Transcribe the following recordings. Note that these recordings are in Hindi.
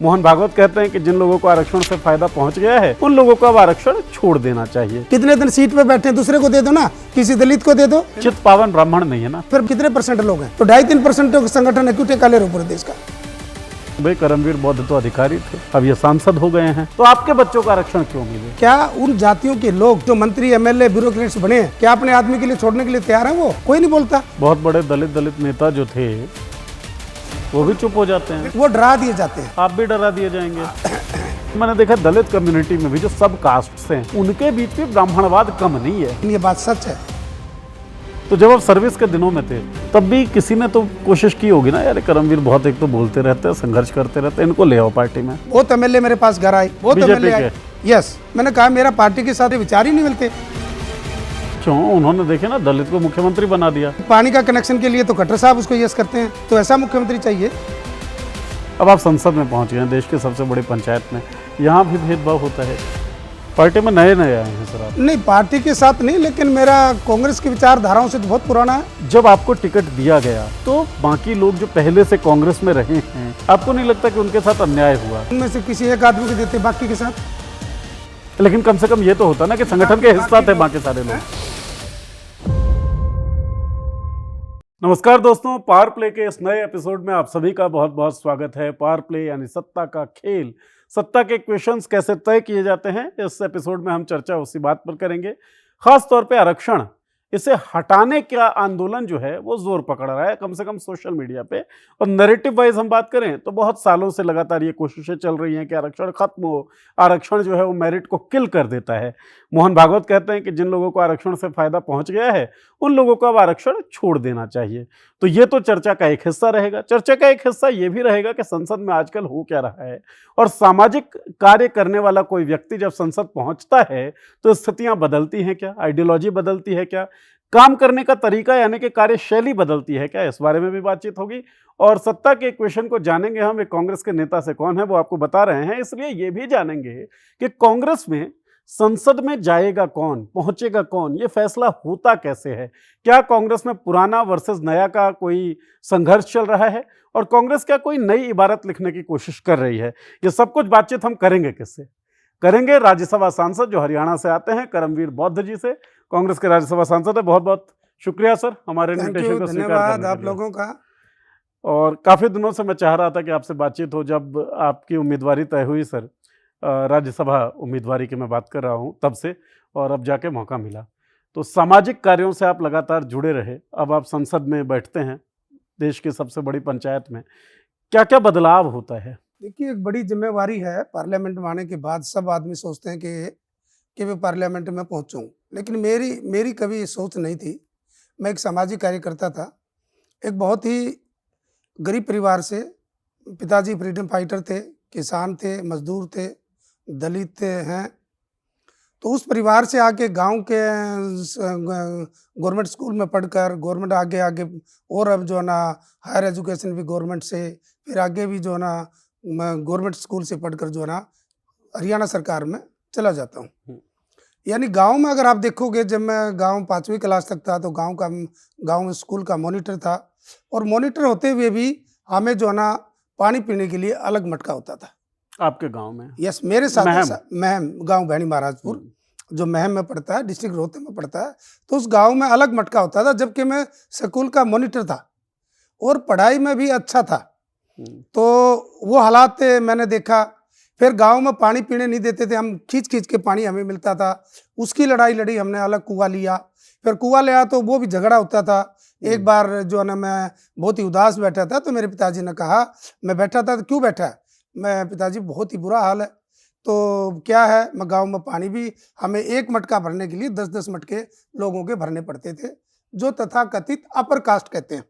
मोहन भागवत कहते हैं कि जिन लोगों को आरक्षण से फायदा पहुंच गया है उन लोगों को अब आरक्षण छोड़ देना चाहिए। कितने दिन सीट पे बैठे दूसरे को दे दो ना, किसी दलित को दे दो। चित पावन ब्राह्मण नहीं है ना। फिर कितने परसेंट लोग हैं? तो 2.5-3% संगठन है, क्यों ठेका ले रहे हो पूरे देश का? भाई करमवीर बौद्ध तो अधिकारी थे, अब ये सांसद हो गए हैं, तो आपके बच्चों को आरक्षण क्यों मिले? क्या उन जातियों के लोग जो मंत्री एमएलए ब्यूरोक्रेट्स बने हैं, क्या अपने आदमी के लिए छोड़ने के लिए तैयार है? वो कोई नहीं बोलता। बहुत बड़े दलित नेता जो थे वो भी चुप हो जाते हैं, वो डरा दिए जाते हैं। आप भी डरा दिए जाएंगे। मैंने देखा दलित कम्युनिटी में भी जो सब कास्ट हैं उनके बीच में ब्राह्मणवाद कम नहीं है। ये बात सच है। तो जब आप सर्विस के दिनों में थे तब भी किसी ने तो कोशिश की होगी ना, यार करमवीर बहुत एक तो बोलते रहते हैं, संघर्ष करते रहते हैं, इनको ले आओ पार्टी में। बहुत एमएलए मेरे पास घर आए, बहुत एमएलए आए। यस, मैंने कहा मेरा पार्टी के साथ विचार ही नहीं मिलते। क्यों? उन्होंने देखे ना दलित को मुख्यमंत्री बना दिया। पानी का कनेक्शन के लिए तो खट्टर साहब उसको यस करते हैं, तो ऐसा मुख्यमंत्री चाहिए। अब आप संसद में पहुंच गए हैं, देश की सबसे बड़ी पंचायत में, यहाँ भी भेदभाव होता है। पार्टी में नए आए हैं सर आप? नहीं, पार्टी के साथ नहीं, लेकिन मेरा कांग्रेस की विचारधाराओं से तो बहुत पुराना है। जब आपको टिकट दिया गया तो बाकी लोग जो पहले से कांग्रेस में रहे हैं, आपको नहीं लगता कि उनके साथ अन्याय हुआ? उनमें से किसी एक आदमी को देते, बाकी के साथ। लेकिन कम से कम ये तो होता ना कि संगठन के हिस्सा थे बाकी सारे लोग। नमस्कार दोस्तों, पावर प्ले के इस नए एपिसोड में आप सभी का बहुत बहुत स्वागत है। पावर प्ले यानी सत्ता का खेल, सत्ता के क्वेश्चंस कैसे तय किए जाते हैं, इस एपिसोड में हम चर्चा उसी बात पर करेंगे। खास तौर पे आरक्षण, इसे हटाने का आंदोलन जो है वो जोर पकड़ रहा है, कम से कम सोशल मीडिया पे। और नैरेटिव वाइज हम बात करें तो बहुत सालों से लगातार ये कोशिशें चल रही हैं कि आरक्षण खत्म हो, आरक्षण जो है वो मेरिट को किल कर देता है। मोहन भागवत कहते हैं कि जिन लोगों को आरक्षण से फायदा पहुंच गया है उन लोगों को अब आरक्षण छोड़ देना चाहिए। तो ये तो चर्चा का एक हिस्सा रहेगा। चर्चा का एक हिस्सा ये भी रहेगा कि संसद में आजकल हो क्या रहा है, और सामाजिक कार्य करने वाला कोई व्यक्ति जब संसद पहुंचता है तो स्थितियां बदलती हैं क्या, आइडियोलॉजी बदलती है क्या, काम करने का तरीका यानी कि कार्यशैली बदलती है क्या, इस बारे में भी बातचीत होगी। और सत्ता के क्वेश्चन को जानेंगे हम, एक कांग्रेस के नेता से कौन है वो आपको बता रहे हैं, इसलिए ये भी जानेंगे कि कांग्रेस में संसद में जाएगा कौन, पहुंचेगा कौन, ये फैसला होता कैसे है। क्या कांग्रेस में पुराना वर्सेस नया का कोई संघर्ष चल रहा है, और कांग्रेस क्या कोई नई इबारत लिखने की कोशिश कर रही है? ये सब कुछ बातचीत हम करेंगे किससे? करेंगे राज्यसभा सांसद जो हरियाणा से आते हैं, करमवीर बौद्ध जी से। कांग्रेस के राज्यसभा सांसद है। बहुत बहुत शुक्रिया सर हमारे इन्विटेशन को स्वीकार करने के लिए। आप लोगों का। और काफ़ी दिनों से मैं चाह रहा था कि आपसे बातचीत हो, जब आपकी उम्मीदवारी तय हुई सर, राज्यसभा उम्मीदवारी की मैं बात कर रहा हूँ तब से, और अब जाके मौका मिला। तो सामाजिक कार्यों से आप लगातार जुड़े रहे, अब आप संसद में बैठते हैं देश की सबसे बड़ी पंचायत में, क्या क्या बदलाव होता है? देखिए, एक बड़ी जिम्मेवारी है। पार्लियामेंट में आने के बाद सब आदमी सोचते हैं कि मैं पार्लियामेंट में पहुंचूं, लेकिन मेरी कभी ये सोच नहीं थी। मैं एक सामाजिक कार्यकर्ता था, एक बहुत ही गरीब परिवार से। पिताजी फ्रीडम फाइटर थे, किसान थे, मजदूर थे, दलित हैं। तो उस परिवार से आके गांव के गवर्नमेंट स्कूल में पढ़कर, गवर्नमेंट आगे और अब जो है ना हायर एजुकेशन भी गवर्नमेंट से, फिर आगे भी जो है ना गवर्नमेंट स्कूल से पढ़कर जो है ना हरियाणा सरकार में चला जाता हूँ। यानी गांव में अगर आप देखोगे, जब मैं गांव 5वीं क्लास तक था तो गांव में स्कूल का मॉनिटर था, और मॉनिटर होते हुए भी हमें जो है ना पानी पीने के लिए अलग मटका होता था। आपके गांव में? यस, मेरे साथ महम गांव भैनी महाराजपुर जो महम में पड़ता है, डिस्ट्रिक्ट रोहतक में पड़ता है। तो उस गांव में अलग मटका होता था, जबकि मैं स्कूल का मॉनिटर था और पढ़ाई में भी अच्छा था। तो वो हालात मैंने देखा। फिर गांव में पानी पीने नहीं देते थे, हम खींच के पानी हमें मिलता था। उसकी लड़ाई लड़ी हमने, अलग कुआं लिया। फिर कुआं लिया तो वो भी झगड़ा होता था। एक बार जो है ना मैं बहुत ही उदास बैठा था, तो मेरे पिताजी ने कहा, मैं बैठा था तो क्यों बैठा है, मैं पिताजी बहुत ही बुरा हाल है। तो क्या है, मैं गांव में पानी भी हमें एक मटका भरने के लिए 10-10 मटके लोगों के भरने पड़ते थे, जो तथाकथित अपर कास्ट कहते हैं।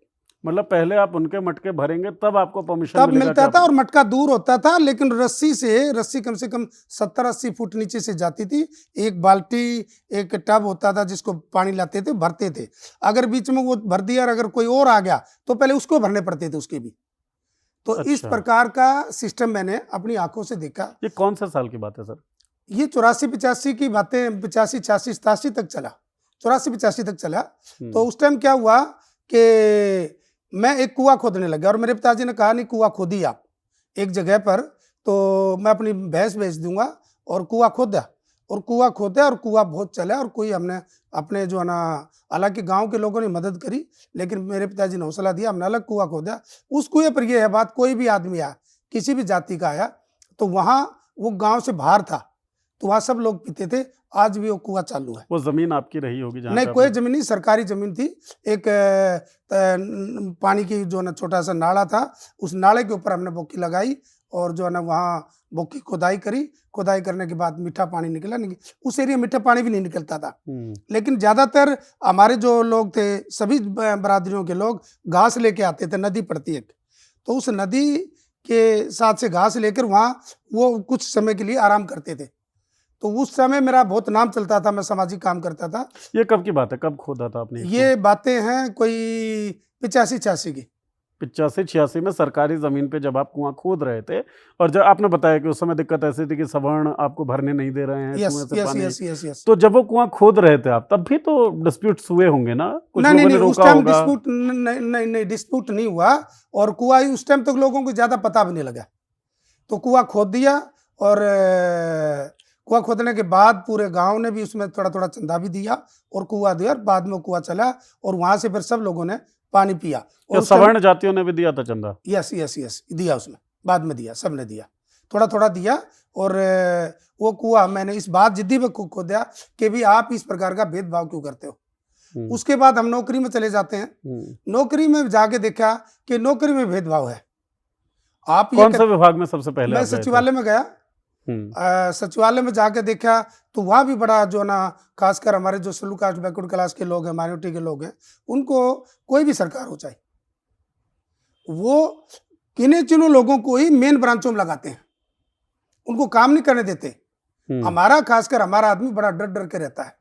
मतलब पहले आप उनके मटके भरेंगे तब आपको परमिशन तब मिलता था, और मटका दूर होता था, लेकिन रस्सी कम से कम 70-80 फुट नीचे से जाती थी। एक बाल्टी, एक टब होता था जिसको पानी लाते थे, भरते थे। अगर बीच में वो भर दिया और अगर कोई और आ गया तो पहले उसको भरने पड़ते थे, उसके भी। तो अच्छा। इस प्रकार का सिस्टम मैंने अपनी आंखों से देखा। ये कौन से साल की बात है सर? ये 84-85 की बातें, 85-86-87 तक चला, 84-85 तक चला। तो उस टाइम क्या हुआ कि मैं एक कुआं खोदने लगा, और मेरे पिताजी ने कहा, नहीं कुआं खोदी आप एक जगह पर, तो मैं अपनी भैंस बेच दूंगा और कुआं खोदा और कुआं बहुत चला और कोई हमने अपने जो है ना, हालांकि गांव के लोगों ने मदद करी, लेकिन मेरे पिताजी ने हौसला दिया, हमने अलग कुआं खोदा। उस कुएं पर यह है बात, कोई भी आदमी आया, किसी भी जाति का आया, तो वहाँ वो गांव से बाहर था, तो वहाँ सब लोग पीते थे। आज भी वो कुआं चालू है। वो जमीन आपकी रही होगी जहाँ नहीं, पे कोई आपने- जमीन नहीं, सरकारी जमीन थी। एक पानी की जो ना छोटा सा नाला था, उस नाले के ऊपर हमने बोकी लगाई और जो है ना वहाँ बोकी खुदाई करी। खुदाई करने के बाद मीठा पानी निकला। उस एरिया में मीठा पानी भी नहीं निकलता था, लेकिन ज्यादातर हमारे जो लोग थे, सभी बरादरियों के लोग घास लेके आते थे। नदी पड़ती एक, तो उस नदी के साथ से घास लेकर वहाँ वो कुछ समय के लिए आराम करते थे। तो उस समय मेरा बहुत नाम चलता था, मैं सामाजिक काम करता था। ये कब की बात है, कब खोदा था आपने? ये बातें हैं कोई 85-86 की। 85-86 में सरकारी जमीन पे जब आप कुआं खोद रहे थे, और जब आपने बताया कि उस समय दिक्कत ऐसी थी कि सवर्ण आपको भरने नहीं दे रहे हैं यस कुएं से यस पानी, यस यस यस। तो जब वो कुआं खोद रहे थे आप, तब भी तो डिस्प्यूट्स हुए होंगे ना? कुछ नहीं लोगों नहीं ने नहीं, उस रोका टाइम होगा। डिस्प्यूट नहीं डिस्प्यूट नहीं हुआ। और कुआं उस टाइम तक लोगों को ज्यादा पता भी नहीं लगा। तो कुआं खोद दिया और कुआं खोदने के बाद पूरे गांव ने भी उसमें थोड़ा थोड़ा चंदा भी दिया और कुआं दिया, और बाद में कुआं चला और वहां से फिर सब लोगों ने पानी पिया। क्या और सवर्ण जातियों ने भी दिया था चंदा? यस यस यस, दिया उसमें, बाद में दिया, सबने दिया, थोड़ा थोड़ा दिया। और वो कुआं मैंने इस बात जिद्दी में खोदा कि भी आप इस प्रकार का भेदभाव क्यों करते हो। उसके बाद हम नौकरी में चले जाते हैं। नौकरी में जाके देखा कि नौकरी में भेदभाव है। आप कौन से विभाग में सबसे पहले मैं आप गए थे? सचिवालय में गया। सचिवालय में जाके देखा तो वहाँ भी बड़ा जो ना, खासकर हमारे जो शेड्यूल कास्ट बैकवर्ड क्लास के लोग हैं, माइनॉरिटी के लोग हैं, उनको कोई भी सरकार हो चाहे, वो किन्हीं चुने लोगों को ही मेन ब्रांचों में लगाते हैं, उनको काम नहीं करने देते। हमारा खासकर हमारा आदमी बड़ा डर डर के रहता है।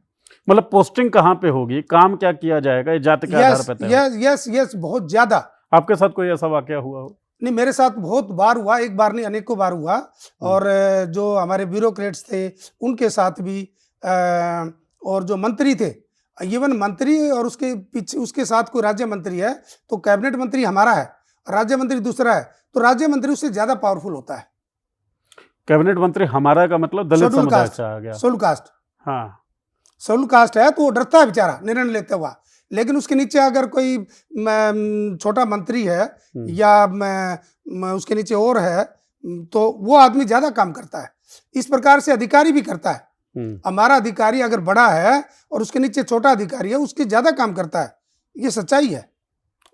मतलब पोस्टिंग कहाँ पे होगी, काम क्या किया जाएगा, ये जाति के आधार पर तय होगा। यस यस यस, बहुत ज्यादा। आपके साथ कोई ऐसा वाकया हुआ हो? नहीं, मेरे साथ बहुत बार हुआ, एक बार नहीं अनेकों बार हुआ। और जो हमारे ब्यूरोक्रेट्स थे उनके साथ भी, और जो मंत्री थे, इवन मंत्री और उसके पीछे उसके साथ कोई राज्य मंत्री है, तो कैबिनेट मंत्री हमारा है, राज्य मंत्री दूसरा है, तो राज्य मंत्री उससे ज्यादा पावरफुल होता है। कैबिनेट मंत्री हमारा का मतलब दलित शेड्यूल समुदाय कास्ट, से आ गया। शेड्यूल कास्ट, हाँ, शेड्यूल कास्ट है, तो वो डरता है बेचारा निर्णय लेते हुआ। लेकिन उसके नीचे अगर कोई छोटा मंत्री है या उसके नीचे और है, तो वो आदमी ज्यादा काम करता है। इस प्रकार से अधिकारी भी करता है। हमारा अधिकारी अगर बड़ा है और उसके नीचे छोटा अधिकारी है, उसके ज्यादा काम करता है। ये सच्चाई है।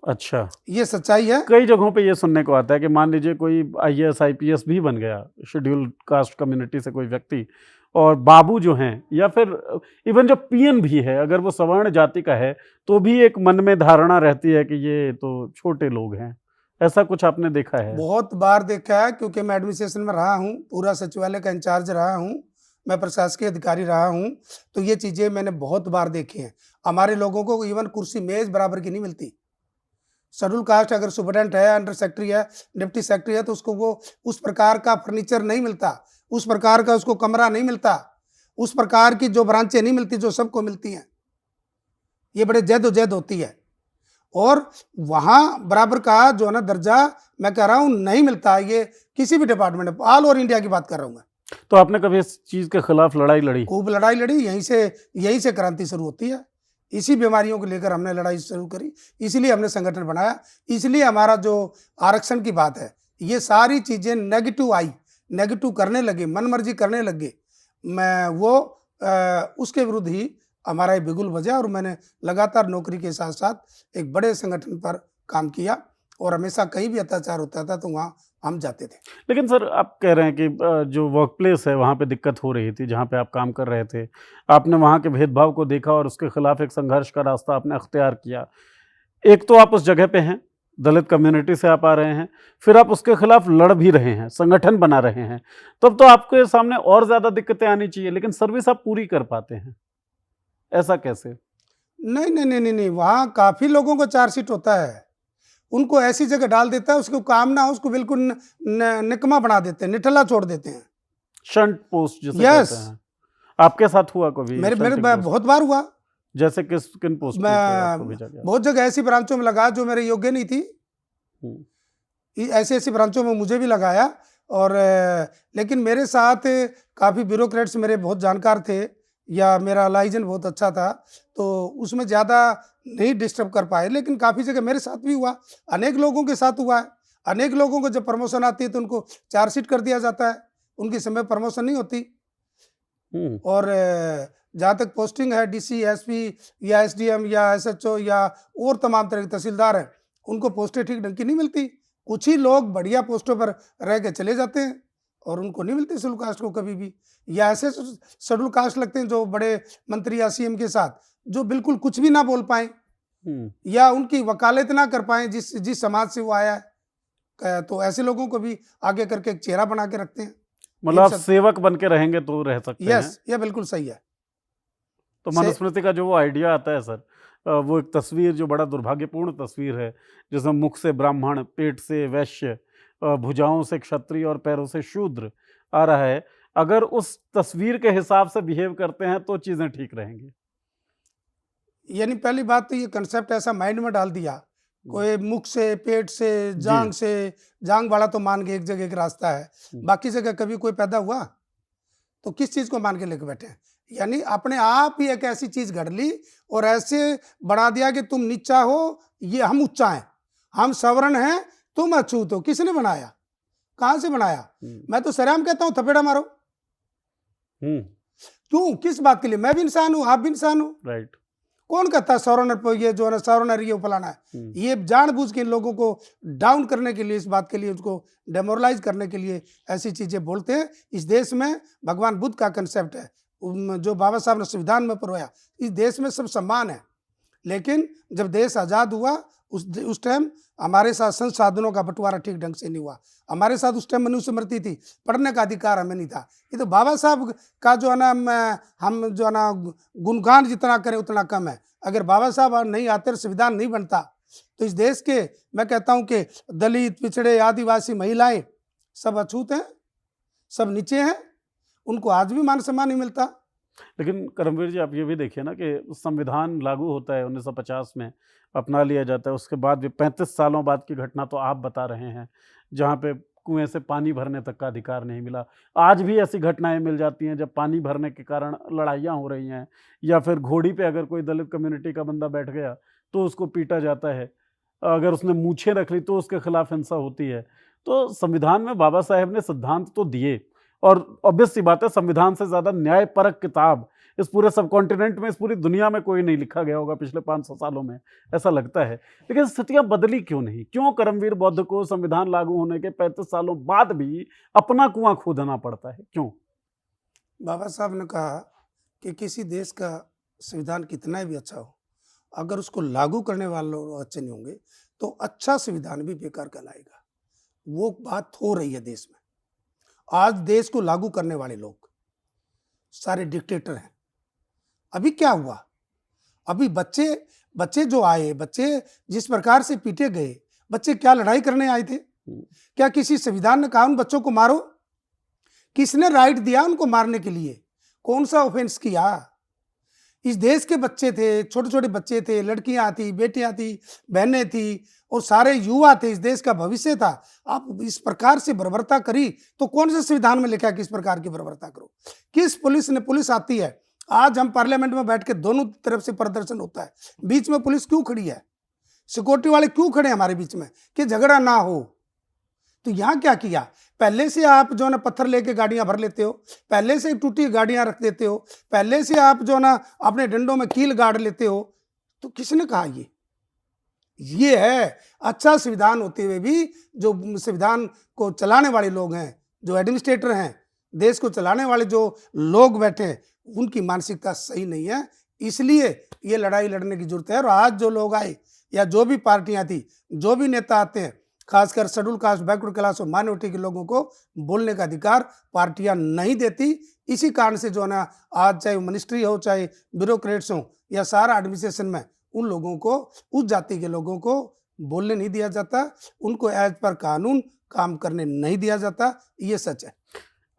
अच्छा, ये सच्चाई है। कई जगहों पे ये सुनने को आता है कि मान लीजिए कोई IAS IPS भी बन गया, शेड्यूल कास्ट कम्युनिटी से कोई व्यक्ति, और बाबू जो हैं, या फिर इवन जो PN भी है, अगर वो सवर्ण जाति का है, तो भी एक मन में धारणा रहती है कि ये तो छोटे लोग हैं। ऐसा कुछ आपने देखा है? बहुत बार देखा है, क्योंकि मैं एडमिनिस्ट्रेशन में रहा हूँ, पूरा सचिवालय का इंचार्ज रहा हूँ, मैं प्रशासकीय अधिकारी रहा हूँ, तो ये चीजें मैंने बहुत बार देखी हैं। हमारे लोगों को इवन कुर्सी मेज बराबर की नहीं मिलती। शेड्यूल कास्ट अगर सुपरिटेंडेंट है, अंडर सेक्रेटरी है, डिप्टी सेक्रेटरी है, तो उसको वो उस प्रकार का फर्नीचर नहीं मिलता, उस प्रकार का उसको कमरा नहीं मिलता, उस प्रकार की जो ब्रांचें नहीं मिलती जो सबको मिलती हैं। ये बड़े जद्दोजहद होती है, और वहाँ बराबर का जो है ना दर्जा, मैं कह रहा हूँ, नहीं मिलता। ये किसी भी डिपार्टमेंट में, ऑल ओवर इंडिया की बात कर रहा हूँ मैं। तो आपने कभी इस चीज के खिलाफ लड़ाई लड़ी? खूब लड़ाई लड़ी, यहीं से क्रांति शुरू होती है। इसी बीमारियों को लेकर हमने लड़ाई शुरू करी, इसलिए हमने संगठन बनाया, इसलिए हमारा जो आरक्षण की बात है, ये सारी चीजें नेगेटिव आई, नेगेटिव करने लगे, मनमर्जी करने लगे, मैं वो उसके विरुद्ध ही हमारा ये बिगुल बजा। और मैंने लगातार नौकरी के साथ साथ एक बड़े संगठन पर काम किया, और हमेशा कहीं भी अत्याचार होता था तो वहाँ हम जाते थे। लेकिन सर, आप कह रहे हैं कि जो वर्क प्लेस है वहाँ पे दिक्कत हो रही थी, जहाँ पे आप काम कर रहे थे, आपने वहाँ के भेदभाव को देखा और उसके खिलाफ एक संघर्ष का रास्ता आपने अख्तियार किया। एक तो आप उस जगह पे हैं, दलित कम्युनिटी से आप आ रहे हैं, फिर आप उसके खिलाफ लड़ भी रहे हैं, संगठन बना रहे हैं, तब तो आपके सामने और ज़्यादा दिक्कतें आनी चाहिए, लेकिन सर्विस आप पूरी कर पाते हैं, ऐसा कैसे? नहीं नहीं नहीं नहीं नहीं, वहाँ काफी लोगों को चार्जशीट होता है, उनको ऐसी जगह डाल देता है, उसको काम ना हो, उसको बिल्कुल निकमा बना देते हैं, निठल्ला छोड़ देते हैं। शंट पोस्ट जिसे Yes. कहते हैं, आपके साथ हुआ कभी? मेरे शंटिंग पोस्ट? बहुत बार हुआ। जैसे किन पोस्ट पे आपको भेजा गया? बहुत जगह ऐसी ब्रांचों में लगा जो मेरे योग्य नहीं थी, ऐसी ऐसी ब्रांचों में मुझे भी लगाया, और लेकिन मेरे साथ काफ़ी ब्यूरोक्रेट्स मेरे बहुत जानकार थे, या मेरा लाइजन बहुत अच्छा था, तो उसमें ज़्यादा नहीं डिस्टर्ब कर पाए। लेकिन काफ़ी जगह मेरे साथ भी हुआ, अनेक लोगों के साथ हुआ है। अनेक लोगों को जब प्रमोशन आती है तो उनको चार्जशीट कर दिया जाता है, उनकी समय प्रमोशन नहीं होती। और जहाँ तक पोस्टिंग है, डीसी, एसपी या एसडीएम या एसएचओ या और तमाम तरह के तहसीलदार हैं, उनको पोस्टें ठीक ढंग की नहीं मिलती। कुछ ही लोग बढ़िया पोस्टों पर रह के चले जाते हैं और उनको नहीं मिलती शेड्यूल कास्ट को कभी भी। या ऐसे शेड्यूल कास्ट लगते हैं जो बड़े मंत्री या सीएम के साथ, जो बिल्कुल कुछ भी ना बोल पाए या उनकी वकालत ना कर पाए जिस जिस समाज से वो आया है। तो ऐसे लोगों को भी आगे करके एक चेहरा बना के रखते हैं। मतलब आप सेवक बन के रहेंगे तो रह सकते हैं। यस, यह बिल्कुल सही है। तो मनुस्मृति का जो वो आइडिया आता है सर, वो एक तस्वीर जो बड़ा दुर्भाग्यपूर्ण तस्वीर है, जिसमें मुख से ब्राह्मण, पेट से वैश्य, भुजाओं से क्षत्रिय और पैरों से शूद्र आ रहा है। अगर उस तस्वीर के हिसाब से बिहेव करते हैं तो चीजें ठीक रहेंगी। यानी पहली बात तो ये कंसेप्ट ऐसा माइंड में डाल दिया, कोई मुख से, पेट से, जांग से, जांग वाला तो मान के एक जगह एक रास्ता है, बाकी जगह कभी कोई पैदा हुआ तो किस चीज को मान के लेके बैठे हैं? यानी अपने आप ही एक ऐसी चीज घड़ ली और ऐसे बना दिया कि तुम नीचा हो, ये हम ऊंचा हैं, हम सवर्ण हैं, तुम अछूत हो। किसने बनाया? कहां से बनाया? मैं तो सरेआम कहता हूं, थपेड़ा मारो। क्यों? किस बात के लिए? मैं भी इंसान हूं, आप भी इंसान हो। राइट। कौन कहता है सवर्ण ये जो है ना सवर्ण ये फलाना है? ये जानबूझ के इन लोगों को डाउन करने के लिए, इस बात के लिए, उसको डेमोरलाइज करने के लिए ऐसी चीजें बोलते हैं। इस देश में भगवान बुद्ध का कंसेप्ट है, जो बाबा साहब ने संविधान में परोया, इस देश में सब सम्मान है। लेकिन जब देश आज़ाद हुआ उस टाइम हमारे साथ संसाधनों का बंटवारा ठीक ढंग से नहीं हुआ। हमारे साथ उस टाइम मनुस्मृति थी, पढ़ने का अधिकार हमें नहीं था। ये तो बाबा साहब का जो है ना, हम जो है ना गुणगान जितना करें उतना कम है। अगर बाबा साहब नहीं आते, संविधान नहीं बनता, तो इस देश के, मैं कहता हूँ कि दलित, पिछड़े, आदिवासी, महिलाएं सब अछूत हैं, सब नीचे हैं, उनको आज भी मान सम्मान नहीं मिलता। लेकिन करमवीर जी, आप ये भी देखिए ना कि संविधान लागू होता है 1950 में, अपना लिया जाता है, उसके बाद भी 35 सालों बाद की घटना तो आप बता रहे हैं, जहाँ पे कुएं से पानी भरने तक का अधिकार नहीं मिला। आज भी ऐसी घटनाएं मिल जाती हैं जब पानी भरने के कारण लड़ाइयाँ हो रही हैं, या फिर घोड़ी पे अगर कोई दलित कम्युनिटी का बंदा बैठ गया तो उसको पीटा जाता है, अगर उसने मूछें रख ली तो उसके खिलाफ हिंसा होती है। तो संविधान में बाबा साहेब ने सिद्धांत तो दिए, और ऑब्वियस सी बात है, संविधान से ज़्यादा न्यायपरक किताब इस पूरे सब कॉन्टिनेंट में, इस पूरी दुनिया में कोई नहीं लिखा गया होगा पिछले 500 सालों में, ऐसा लगता है। लेकिन स्थितियां बदली क्यों नहीं? क्यों करमवीर बौद्ध को संविधान लागू होने के 35 सालों बाद भी अपना कुआं खोदना पड़ता है? क्यों? बाबा साहब ने कहा कि किसी देश का संविधान कितना भी अच्छा हो, अगर उसको लागू करने वाले लोग अच्छे नहीं होंगे तो अच्छा संविधान भी बेकार कहलाएगा। वो बात हो रही है देश में। आज देश को लागू करने वाले लोग सारे डिक्टेटर हैं। अभी क्या हुआ? अभी बच्चे जो आए, बच्चे जिस प्रकार से पीटे गए, बच्चे क्या लड़ाई करने आए थे? क्या किसी संविधान ने कहा उन बच्चों को मारो? किसने राइट दिया उनको मारने के लिए? कौन सा ऑफेंस किया? इस देश के बच्चे थे, छोटे छोटे बच्चे थे, लड़कियां थी, बेटियां थी, बहनें थी, और सारे युवा थे, इस देश का भविष्य था। आप इस प्रकार से बर्बरता करी तो कौन से संविधान में लिखा है किस प्रकार की बर्बरता करो? किस पुलिस आती है? आज हम पार्लियामेंट में बैठ के दोनों तरफ से प्रदर्शन होता है, बीच में पुलिस क्यों खड़ी है? सिक्योरिटी वाले क्यों खड़े हैं हमारे बीच में कि झगड़ा ना हो? तो यहाँ क्या किया? पहले से आप जो है ना पत्थर लेके गाड़ियां भर लेते हो, पहले से टूटी गाड़ियां रख देते हो, पहले से आप जो है ना अपने डंडों में कील गाड़ लेते हो। तो किसने कहा ये है अच्छा संविधान होते हुए भी जो संविधान को चलाने वाले लोग हैं, जो एडमिनिस्ट्रेटर हैं, देश को चलाने वाले जो लोग बैठे हैं, उनकी मानसिकता सही नहीं है। इसलिए ये लड़ाई लड़ने की जरूरत है। और आज जो लोग आए या जो भी पार्टियां थी, जो भी नेता आते हैं, खासकर शेड्यूल कास्ट, बैकवर्ड क्लास और माइनॉरिटी के लोगों को बोलने का अधिकार पार्टियां नहीं देती। इसी कारण से जो है ना आज चाहे मिनिस्ट्री हो, चाहे ब्यूरोक्रेट्स हो, या सारा एडमिनिस्ट्रेशन में उन लोगों को, उस जाति के लोगों को बोलने नहीं दिया जाता, उनको एज पर कानून काम करने नहीं दिया जाता। ये सच है।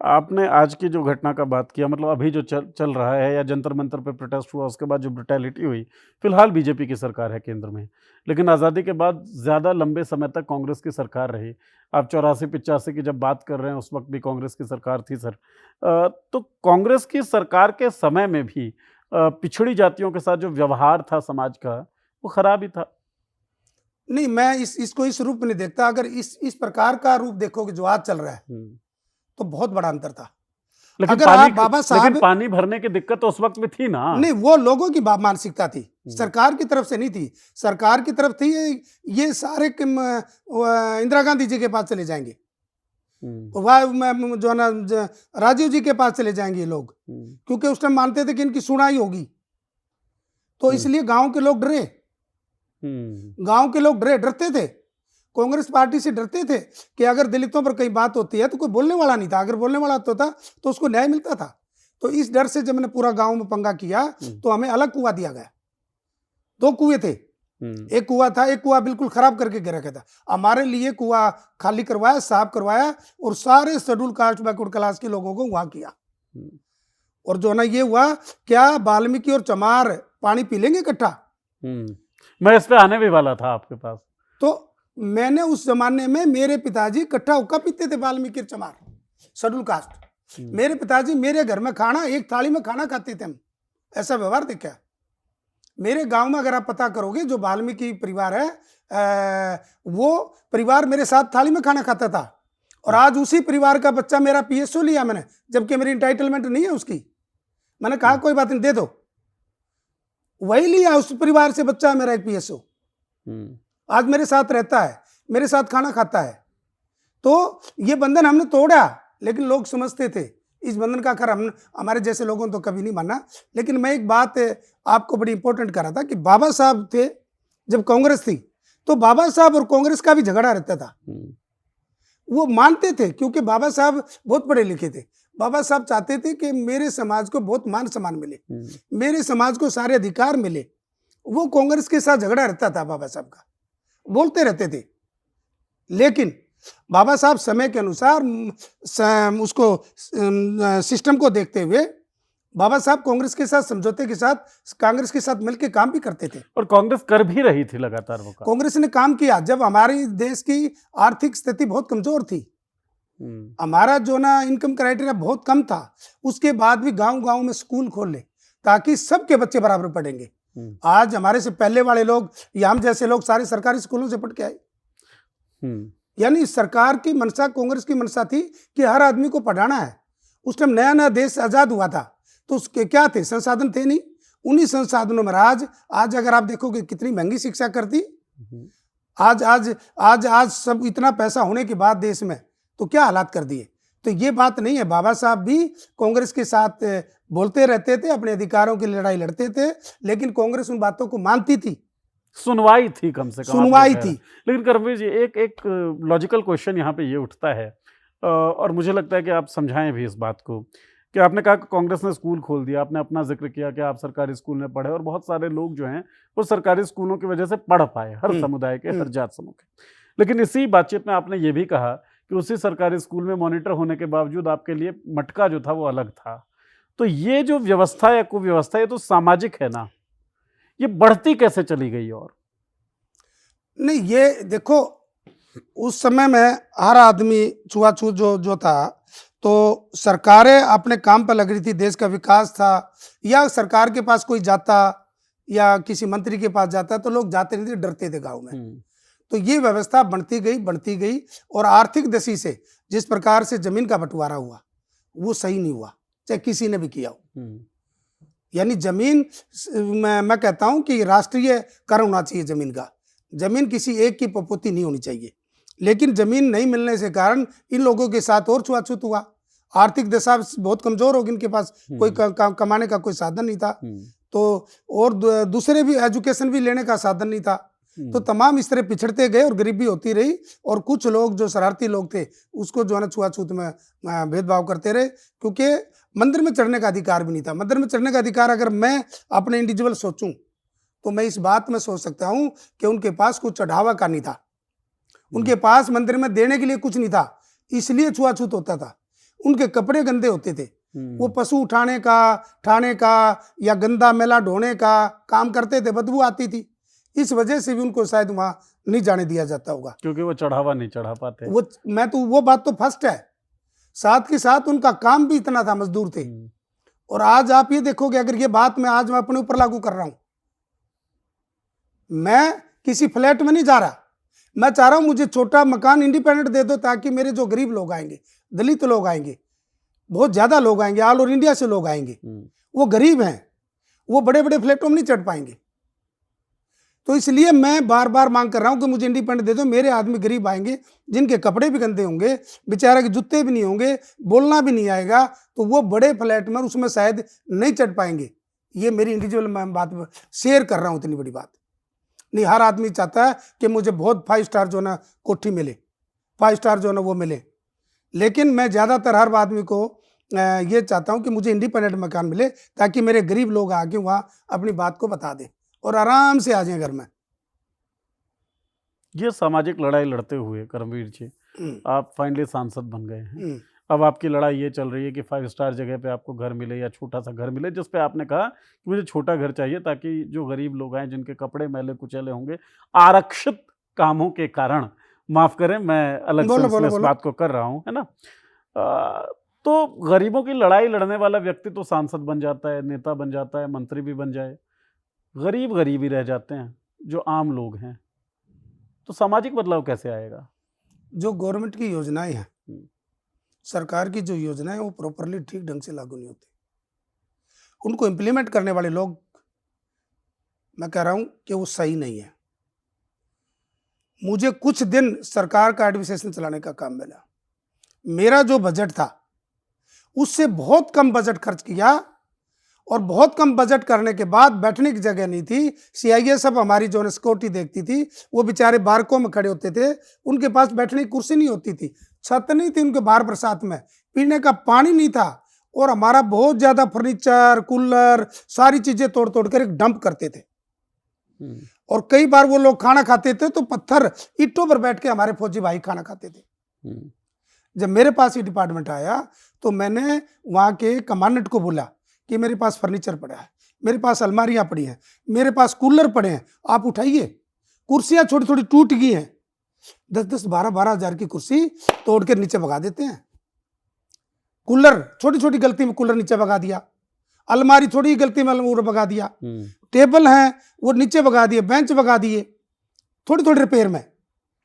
आपने आज की जो घटना का बात किया, मतलब अभी जो चल रहा है या जंतर मंतर पे प्रोटेस्ट हुआ, उसके बाद जो ब्रुटैलिटी हुई, फिलहाल बीजेपी की सरकार है केंद्र में, लेकिन आज़ादी के बाद ज़्यादा लंबे समय तक कांग्रेस की सरकार रही। आप 84-85 की जब बात कर रहे हैं, उस वक्त भी कांग्रेस की सरकार थी सर। तो कांग्रेस की सरकार के समय में भी पिछड़ी जातियों के साथ जो व्यवहार था समाज का, वो खराब ही था। नहीं, मैं इसको इस रूप में नहीं देखता। अगर इस प्रकार का रूप देखोगे जो आज चल रहा है, तो बहुत बड़ा अंतर था। लेकिन अगर पानी आप बाबा लेकिन साहब, पानी भरने की दिक्कत तो उस वक्त भी थी ना। नहीं, वो लोगों की मानसिकता थी, सरकार की तरफ से नहीं थी। सरकार की तरफ थी ये सारे इंदिरा गांधी जी के पास चले जाएंगे, वह जो है ना राजीव जी के पास चले जाएंगे ये लोग, क्योंकि उस टाइम मानते थे कि इनकी सुनाई होगी। तो इसलिए गांव के लोग डरे, गांव के लोग डरते थे, कांग्रेस पार्टी से डरते थे कि अगर दलितों पर कई बात होती है तो कोई बोलने वाला नहीं था। अगर बोलने वाला होता तो उसको न्याय मिलता था। तो इस डर से जब मैंने पूरा गांव में पंगा किया तो हमें अलग कुआं दिया गया। 2 कुएं थे, एक कुआं था, एक कुआं बिल्कुल खराब करके रखा था। हमारे लिए कुआं खाली करवाया, साफ करवाया और सारे शेड्यूल कास्ट बैकवर्ड क्लास के लोगों को वहां किया। और जो ना ये हुआ, क्या वाल्मीकि और चमार पानी पी लेंगे इकट्ठा? मैं इस पे आने भी वाला था आपके पास। तो मैंने उस जमाने में, मेरे पिताजी इकट्ठा हुक्का पीते थे, वाल्मीकि और चमार शेड्यूल कास्ट। मेरे पिताजी मेरे घर में खाना, एक थाली में खाना खाते थे हम। ऐसा व्यवहार देखा मेरे गांव में। अगर आप पता करोगे, जो वाल्मीकि परिवार है, वो परिवार मेरे साथ थाली में खाना खाता था। और आज उसी परिवार का बच्चा मेरा पीएसओ लिया मैंने, जबकि मेरी इंटाइटलमेंट नहीं है उसकी। मैंने कहा कोई बात नहीं, दे दो। वही लिया, उस परिवार से बच्चा है मेरा एक पीएसओ, आज मेरे साथ रहता है, मेरे साथ खाना खाता है। तो ये बंधन हमने तोड़ा, लेकिन लोग समझते थे इस बंधन का खैर हमारे जैसे लोगों ने तो कभी नहीं माना। लेकिन मैं एक बात आपको बड़ी इंपॉर्टेंट कर रहा था कि बाबा साहब थे जब कांग्रेस थी, तो बाबा साहब और कांग्रेस का भी झगड़ा रहता था। वो मानते थे, क्योंकि बाबा साहब बहुत पढ़े लिखे थे। बाबा साहब चाहते थे कि मेरे समाज को बहुत मान सम्मान मिले, मेरे समाज को सारे अधिकार मिले। वो कांग्रेस के साथ झगड़ा रहता था बाबा साहब का, बोलते रहते थे। लेकिन बाबा साहब समय के अनुसार उसको सिस्टम को देखते हुए बाबा साहब कांग्रेस के साथ समझौते के साथ, कांग्रेस के साथ मिलकर काम भी करते थे। और कांग्रेस कर भी रही थी लगातार वो काम। कांग्रेस ने काम किया जब हमारी देश की आर्थिक स्थिति बहुत कमजोर थी। हमारा जो ना इनकम क्राइटेरिया बहुत कम था, उसके बाद भी गांव गांव में स्कूल खोल ले ताकि सबके बच्चे बराबर पढ़ेंगे। आज हमारे से पहले वाले लोग या हम जैसे लोग सारे सरकारी स्कूलों से पढ़ के आए। यानी सरकार की मंशा, कांग्रेस की मंशा थी कि हर आदमी को पढ़ाना है। उस टाइम नया नया देश आजाद हुआ था, तो उसके क्या थे, संसाधन थे नहीं। उन्हीं संसाधनों में आज अगर आप देखोगे कितनी महंगी शिक्षा कर दी। आज आज आज आज सब इतना पैसा होने के बाद देश में तो क्या हालात कर दिए। तो ये बात नहीं है। बाबा साहब भी कांग्रेस के साथ बोलते रहते थे, अपने अधिकारों की लड़ाई लड़ते थे, लेकिन कांग्रेस उन बातों को मानती थी, सुनवाई थी, कम से कम सुनवाई थी। लेकिन करमवीर जी, एक लॉजिकल क्वेश्चन यहाँ पे ये उठता है, और मुझे लगता है कि आप समझाएं भी इस बात को, कि आपने कहा कि कांग्रेस ने स्कूल खोल दिया, आपने अपना जिक्र किया कि आप सरकारी स्कूल में पढ़े, और बहुत सारे लोग जो हैं वो सरकारी स्कूलों की वजह से पढ़ पाए, हर समुदाय के, हर जात समूह के। लेकिन इसी बातचीत में आपने ये भी कहा कि उसी सरकारी स्कूल में मॉनिटर होने के बावजूद आपके लिए मटका जो था वो अलग था। तो ये जो व्यवस्था या कुव्यवस्था, ये तो सामाजिक है ना, ये बढ़ती कैसे चली गई? और नहीं, ये देखो, उस समय में हर आदमी छुआछूत जो था, तो सरकारें अपने काम पर लग रही थी, देश का विकास था, या सरकार के पास कोई जाता या किसी मंत्री के पास जाता तो लोग जाते नहीं थे, डरते थे गांव में। तो ये व्यवस्था बढ़ती गई और आर्थिक दशा से जिस प्रकार से जमीन का बंटवारा हुआ वो सही नहीं हुआ, चाहे किसी ने भी किया हो। यानी जमीन, मैं कहता हूं कि राष्ट्रीय कर होना चाहिए जमीन का। जमीन किसी एक की पपोती नहीं होनी चाहिए। लेकिन जमीन नहीं मिलने से कारण इन लोगों के साथ और छुआछूत हुआ। आर्थिक दशा बहुत कमजोर होगी, इनके पास कोई कमाने का कोई साधन नहीं था, तो और दूसरे भी एजुकेशन भी लेने का साधन नहीं था। तो तमाम इस तरह पिछड़ते गए और गरीबी होती रही। और कुछ लोग जो शरारती लोग थे उसको जो है ना छुआछूत में भेदभाव करते रहे, क्योंकि मंदिर में चढ़ने का अधिकार भी नहीं था। मंदिर में चढ़ने का अधिकार अगर मैं अपने इंडिविजुअल सोचूं तो मैं इस बात में सोच सकता हूं कि उनके पास कुछ चढ़ावा का नहीं था, उनके पास मंदिर में देने के लिए कुछ नहीं था, इसलिए छुआछूत होता था। उनके कपड़े गंदे होते थे, वो पशु उठाने का, ठाने का या गंदा मैला ढोने का काम करते थे, बदबू आती थी। इस वजह से भी उनको शायद वहां नहीं जाने दिया जाता होगा, क्योंकि वो चढ़ावा नहीं चढ़ा पाते। वो बात तो फर्स्ट है। साथ के साथ उनका काम भी इतना था, मजदूर थे। और आज आप ये देखोगे, अगर ये बात मैं आज अपने ऊपर लागू कर रहा हूं, मैं किसी फ्लैट में नहीं जा रहा, मैं चाह रहा हूं मुझे छोटा मकान इंडिपेंडेंट दे दो, ताकि मेरे जो गरीब लोग आएंगे, दलित लोग आएंगे, बहुत ज्यादा लोग आएंगे, ऑल ओवर इंडिया से लोग आएंगे, वो गरीब हैं, वो बड़े बड़े फ्लैटों में नहीं चढ़ पाएंगे। तो इसलिए मैं बार बार मांग कर रहा हूं कि मुझे इंडिपेंडेंट दे दो। मेरे आदमी गरीब आएंगे, जिनके कपड़े भी गंदे होंगे, बेचारे के जूते भी नहीं होंगे, बोलना भी नहीं आएगा, तो वो बड़े फ्लैट में उसमें शायद नहीं चढ़ पाएंगे। ये मेरी इंडिविजुअल मैं बात शेयर कर रहा हूं, इतनी बड़ी बात नहीं। हर आदमी चाहता है कि मुझे बहुत 5 स्टार जो ना कोठी मिले, 5 स्टार जो ना वो मिले, लेकिन मैं ज़्यादातर हर आदमी को ये चाहता हूं कि मुझे इंडिपेंडेंट मकान मिले, ताकि मेरे गरीब लोग आके वहाँ अपनी बात को बता दें और आराम से आ जाए घर में। ये सामाजिक लड़ाई लड़ते हुए करमवीर जी आप फाइनली सांसद बन गए हैं। अब आपकी लड़ाई ये चल रही है कि 5 स्टार जगह पे आपको घर मिले या छोटा सा घर मिले, जिस पे आपने कहा कि मुझे छोटा घर चाहिए, ताकि जो गरीब लोग हैं, जिनके कपड़े मैले कुचैले होंगे आरक्षित कामों के कारण, माफ करें मैं अलग से इस बात को कर रहा हूँ, है ना, तो गरीबों की लड़ाई लड़ने वाला व्यक्ति तो सांसद बन जाता है, नेता बन जाता है, मंत्री भी बन जाए, गरीब गरीब ही रह जाते हैं जो आम लोग हैं। तो सामाजिक बदलाव कैसे आएगा? जो गवर्नमेंट की योजनाएं हैं, सरकार की जो योजनाएं, वो प्रॉपरली ठीक ढंग से लागू नहीं होती। उनको इम्प्लीमेंट करने वाले लोग, मैं कह रहा हूं कि वो सही नहीं है। मुझे कुछ दिन सरकार का एडमिनिस्ट्रेशन चलाने का काम मिला, मेरा जो बजट था उससे बहुत कम बजट खर्च किया, और बहुत कम बजट करने के बाद बैठने की जगह नहीं थी। सीआईए सब हमारी जो सिक्योरिटी देखती थी, वो बेचारे बारकों में खड़े होते थे, उनके पास बैठने की कुर्सी नहीं होती थी, छत नहीं थी उनके बाहर, बरसात में पीने का पानी नहीं था, और हमारा बहुत ज्यादा फर्नीचर, कूलर, सारी चीजें तोड़ तोड़ कर एक डंप करते थे। और कई बार वो लोग खाना खाते थे तो पत्थर ईंटों पर बैठ के हमारे फौजी भाई खाना खाते थे। जब मेरे पास ये डिपार्टमेंट आया तो मैंने वहाँ के कमांडेंट को बोला कि मेरे पास फर्नीचर पड़ा है, मेरे पास अलमारियां पड़ी हैं, मेरे पास कूलर पड़े हैं, आप उठाइए। कुर्सियां छोटी छोटी टूट गई हैं, 10-10, 12-12 हजार की कुर्सी तोड़ कर नीचे भगा देते हैं। कूलर छोटी छोटी गलती में कूलर नीचे भगा दिया, अलमारी थोड़ी गलती में अलमारी भगा दिया, टेबल है वो नीचे भगा दिए, बेंच भगा दिए, थोड़ी थोड़ी रिपेयर में।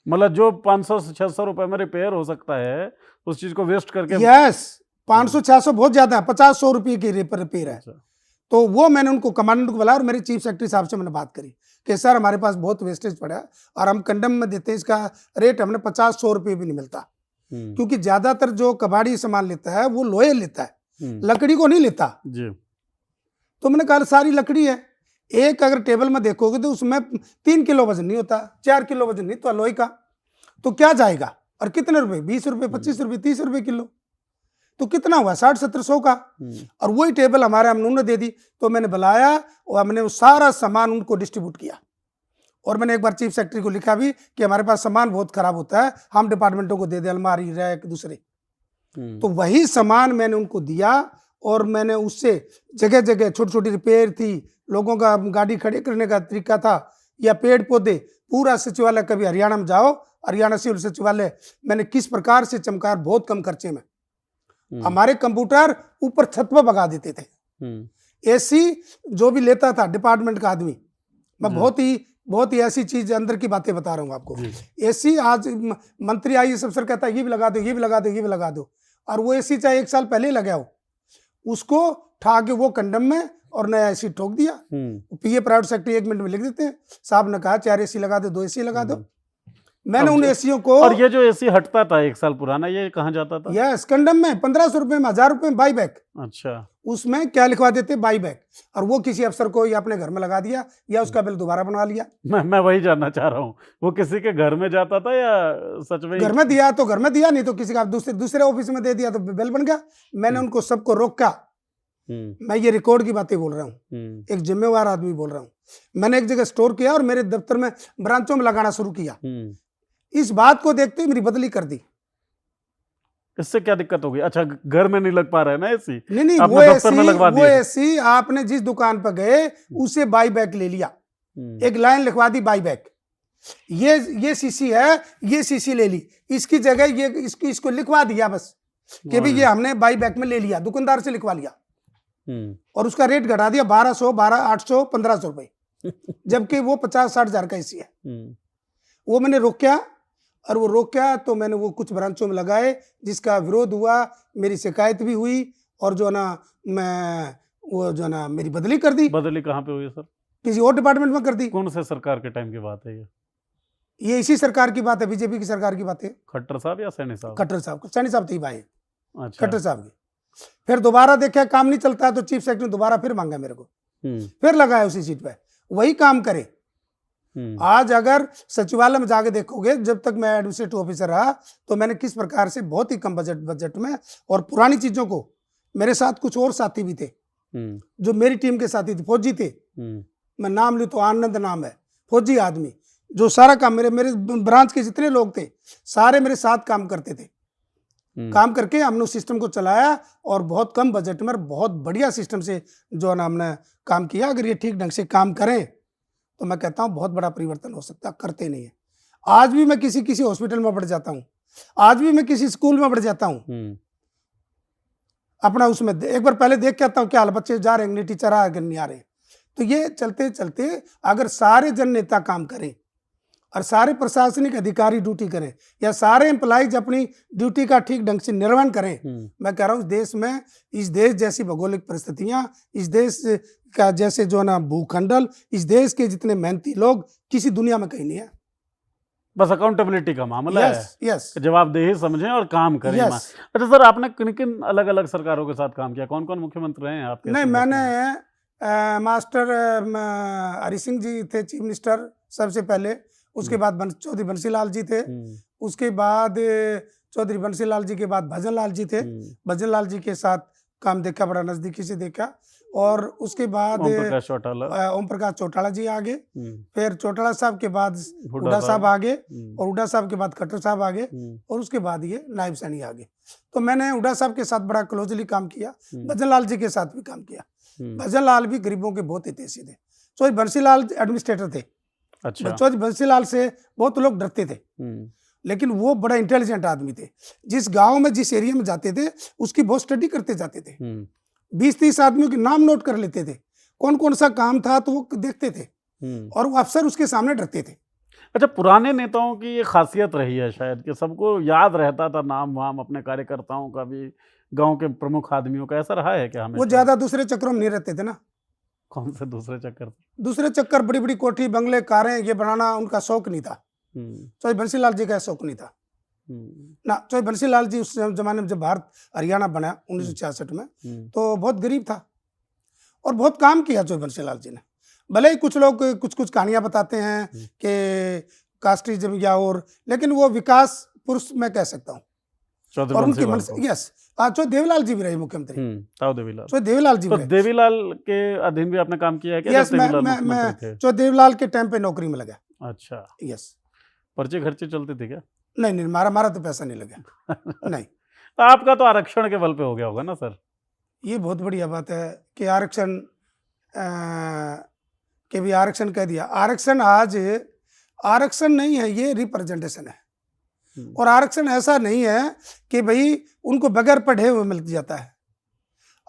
मतलब जो 500 से 600 रुपए में रिपेयर हो सकता है, उस चीज को वेस्ट करके। यस, 500-600 बहुत ज्यादा है, 50-100 रुपये की रिपेयर है। तो वो मैंने उनको कमांडेंट को बुलाया और मेरे चीफ सेक्रेटरी साहब से मैंने बात करी कि सर हमारे पास बहुत वेस्टेज पड़ा है और हम कंडम में देते हैं, इसका रेट हमने 50-100 रुपये भी नहीं मिलता, क्योंकि ज्यादातर जो कबाड़ी सामान लेता है वो लोहे लेता है, लकड़ी को नहीं लेता जी। तो मैंने कहा सारी लकड़ी है, एक अगर टेबल में देखोगे तो उसमें 3 किलो वजन नहीं होता, 4 किलो वजन नहीं तो लोहे का, तो क्या जाएगा, और कितने रुपए, 20 रुपए, 25 रुपए, 30 रुपए किलो, तो कितना हुआ 60-70 का। और वही टेबल हमारे हम उन्होंने दे दी। तो मैंने बुलाया और हमने वो सारा सामान उनको डिस्ट्रीब्यूट किया, और मैंने एक बार चीफ सेक्रेटरी को लिखा भी कि हमारे पास सामान बहुत खराब होता है, हम डिपार्टमेंटों को दे दे, अलमारी, रैक, दूसरे। तो वही सामान मैंने उनको दिया, और मैंने उससे जगह जगह छोटी छोटी रिपेयर थी, लोगों का गाड़ी खड़े करने का तरीका था, या पेड़ पौधे, पूरा सचिवालय, कभी हरियाणा में जाओ, हरियाणा सिविल सचिवालय मैंने किस प्रकार से चमका, बहुत कम खर्चे में। हमारे कंप्यूटर ऊपर छत पर भगा देते थे, एसी जो भी लेता था डिपार्टमेंट का आदमी, मैं बहुत ही ऐसी चीज अंदर की बातें बता रहा हूँ आपको। एसी आज मंत्री आईएएस अफसर कहता है ये भी लगा दो, ये भी लगा दो, ये भी लगा दो, और वो एसी चाहे 1 साल पहले लगा हो, उसको ठा के वो कंडम में और नया एसी ठोक दिया। पीए प्राइवेट सेक्टर 1 मिनट में लिख देते हैं, साहब ने कहा 4 एसी लगा दो, 2 एसी लगा दो। मैंने उन एसीओ को, और ये जो एसी हटता था 1 साल पुराना, ये कहाँ जाता था? यस, कंडम में 1500 रुपए में, 1000 रुपए में बाई बैक। अच्छा, उसमें क्या लिखवा देते, बाई बैक, और वो किसी अफसर को या अपने घर में लगा दिया, या उसका बिल दोबारा बनवा लिया। मैं वही जानना चाह रहा हूँ, वो किसी के घर में जाता था या सच में? घर में दिया तो घर में दिया, नहीं तो किसी का दूसरे ऑफिस में दे दिया तो बिल बन गया। मैंने उनको सबको रोका। मैं ये रिकॉर्ड की बातें बोल रहा हूँ, एक जिम्मेवार आदमी बोल रहा हूँ। मैंने एक जगह स्टोर किया और मेरे दफ्तर में ब्रांचों में लगाना शुरू किया। इस बात को देखते ही मेरी बदली कर दी। इससे क्या दिक्कत होगी? अच्छा, घर में नहीं लग पा रहा है ना एसी, नहीं, आपने दफ्तर में लगवा वो दिया। एसी आपने जिस दुकान पर गए उसे बाई बैक ले लिया, एक लाइन लिखवा दी बाई बैक, ये सीसी है, ये सीसी ले ली, इसकी जगह ये इसको लिखवा दिया बस कि भाई ये हमने बाई बैक में ले लिया, दुकानदार से लिखवा लिया और उसका रेट घटा दिया 1200, 800, 1500 रुपए, जबकि वो 50-60 हजार का एसी है। वो मैंने रोका और वो रोका तो मैंने वो कुछ ब्रांचों में लगाए, जिसका विरोध हुआ, मेरी शिकायत भी हुई और जो है ना मैं वो जो है ना मेरी बदली कर दी। बदली कहाँ पे हुई सर? किसी और डिपार्टमेंट में कर दी। कौन से सरकार के टाइम की बात है ये इसी सरकार की बात है, बीजेपी की सरकार की बात है। खट्टर साहब या सैनी साहब? खट्टर साहब, सैनी साहब थे भाई। अच्छा। खट्टर साहब की। फिर दोबारा देखा काम नहीं चलता तो चीफ सेक्रेटरी ने दोबारा फिर मांगा मेरे को, फिर लगाया उसी सीट पे, वही काम करे। आज अगर सचिवालय में जाके देखोगे, जब तक मैं एडमिनिस्ट्रेटिव ऑफिसर रहा तो मैंने किस प्रकार से बहुत ही कम बजट में और पुरानी चीजों को, मेरे साथ कुछ और साथी भी थे जो मेरी टीम के साथी थे, फौजी थे, मैं नाम लूँ तो आनंद नाम है, फौजी आदमी, जो सारा काम मेरे ब्रांच के जितने लोग थे सारे मेरे साथ काम करते थे। काम करके हमने उस सिस्टम को चलाया और बहुत कम बजट में बहुत बढ़िया सिस्टम से जो है ना हमने काम किया। अगर ये ठीक ढंग से काम करें तो मैं कहता हूँ बहुत बड़ा परिवर्तन हो सकता है, करते नहीं है। आज भी मैं किसी हॉस्पिटल में बढ़ जाता हूँ, आज भी मैं किसी स्कूल में बढ़ जाता हूँ, अपना उसमें एक बार पहले देख के आता हूँ क्या हाल, बच्चे जा रहे हैं, टीचर आ रहे नहीं आ रहे। तो ये चलते चलते अगर सारे जन नेता काम करें और सारे प्रशासनिक अधिकारी ड्यूटी करें या सारे एम्प्लॉइज अपनी ड्यूटी का ठीक ढंग से निर्वहन करें, मैं कह रहा हूँ देश में, इस देश जैसी भौगोलिक परिस्थितियां, इस देश का जैसे जो ना भूखंडल, इस देश के जितने मेहनती लोग किसी दुनिया में कहीं नहीं है। बस अकाउंटेबिलिटी का मामला है। यस, जवाबदेही समझें और काम करें। अच्छा सर, आपने किन किन अलग अलग सरकारों के साथ काम किया? कौन कौन मुख्यमंत्री रहे हैं आपके? नहीं, मैंने मास्टर हरि सिंह जी थे चीफ मिनिस्टर सबसे पहले, उसके बाद चौधरी बंसीलाल जी थे, उसके बाद चौधरी बंसीलाल जी के बाद भजन लाल जी थे, भजन लाल जी के साथ काम देखा, बड़ा नजदीकी से देखा। और उसके बाद ओम प्रकाश चौटाला जी आगे, फिर चौटाला साहब के बाद हुड्डा साहब आगे, और हुड्डा साहब के बाद खट्टर साहब आगे, और उसके बाद ये नायब सैनी आगे। तो मैंने हुड्डा साहब के साथ बड़ा क्लोजली काम किया, भजन लाल जी के साथ भी काम किया। भजन लाल भी गरीबों के बहुत हितैषी थे। चौधरी बंसीलाल एडमिनिस्ट्रेटर थे। अच्छा। चौधरी बंसीलाल से बहुत लोग डरते थे, लेकिन वो बड़ा इंटेलिजेंट आदमी थे। जिस गांव में, जिस एरिया में जाते थे उसकी बहुत स्टडी करते जाते थे, 20-30 आदमियों के नाम नोट कर लेते थे, कौन कौन सा काम था तो वो देखते थे, और वो अफसर उसके सामने डरते थे। अच्छा, पुराने नेताओं की ये खासियत रही है शायद कि सबको याद रहता था नाम वाम अपने कार्यकर्ताओं का भी, गांव के प्रमुख आदमियों का। ऐसा रहा है क्या हमें? वो ज्यादा दूसरे चक्रों में नहीं रहते थे ना। कौन से दूसरे चक्कर? दूसरे चक्कर बड़ी बड़ी कोठी, बंगले, कारें ये बनाना उनका शौक नहीं था। चौधरी बंसीलाल जी का शौक नहीं था ना। चौधरी बंसीलाल जी उस जमाने में जब भारत हरियाणा बना 1966 में, तो बहुत गरीब था और बहुत काम किया चौधरी बंसीलाल जी ने। भले ही कुछ लोग कुछ कहानियां बताते हैं कि कास्टिज्म या और, लेकिन वो विकास पुरुष मैं कह सकता हूँ। और उनकी यस, चौधरी देवीलाल जी भी रहे मुख्यमंत्री। चौधरी देवीलाल जी, तो देवीलाल के अधीन भी आपने काम किया है क्या? यस, मैं चौधरी देवीलाल के टाइम पे नौकरी में लगा। अच्छा। यस। पर्चे खर्चे चलते थे क्या? नहीं, मारा तो पैसा नहीं लगा। नहीं। तो आपका तो आरक्षण के बल पे हो गया होगा ना सर? ये बहुत बढ़िया बात है कि आरक्षण के भी आरक्षण कह दिया। आरक्षण आज आरक्षण नहीं है, ये रिप्रेजेंटेशन है। और आरक्षण ऐसा नहीं है कि भाई उनको बगैर पढ़े हुए मिल जाता है।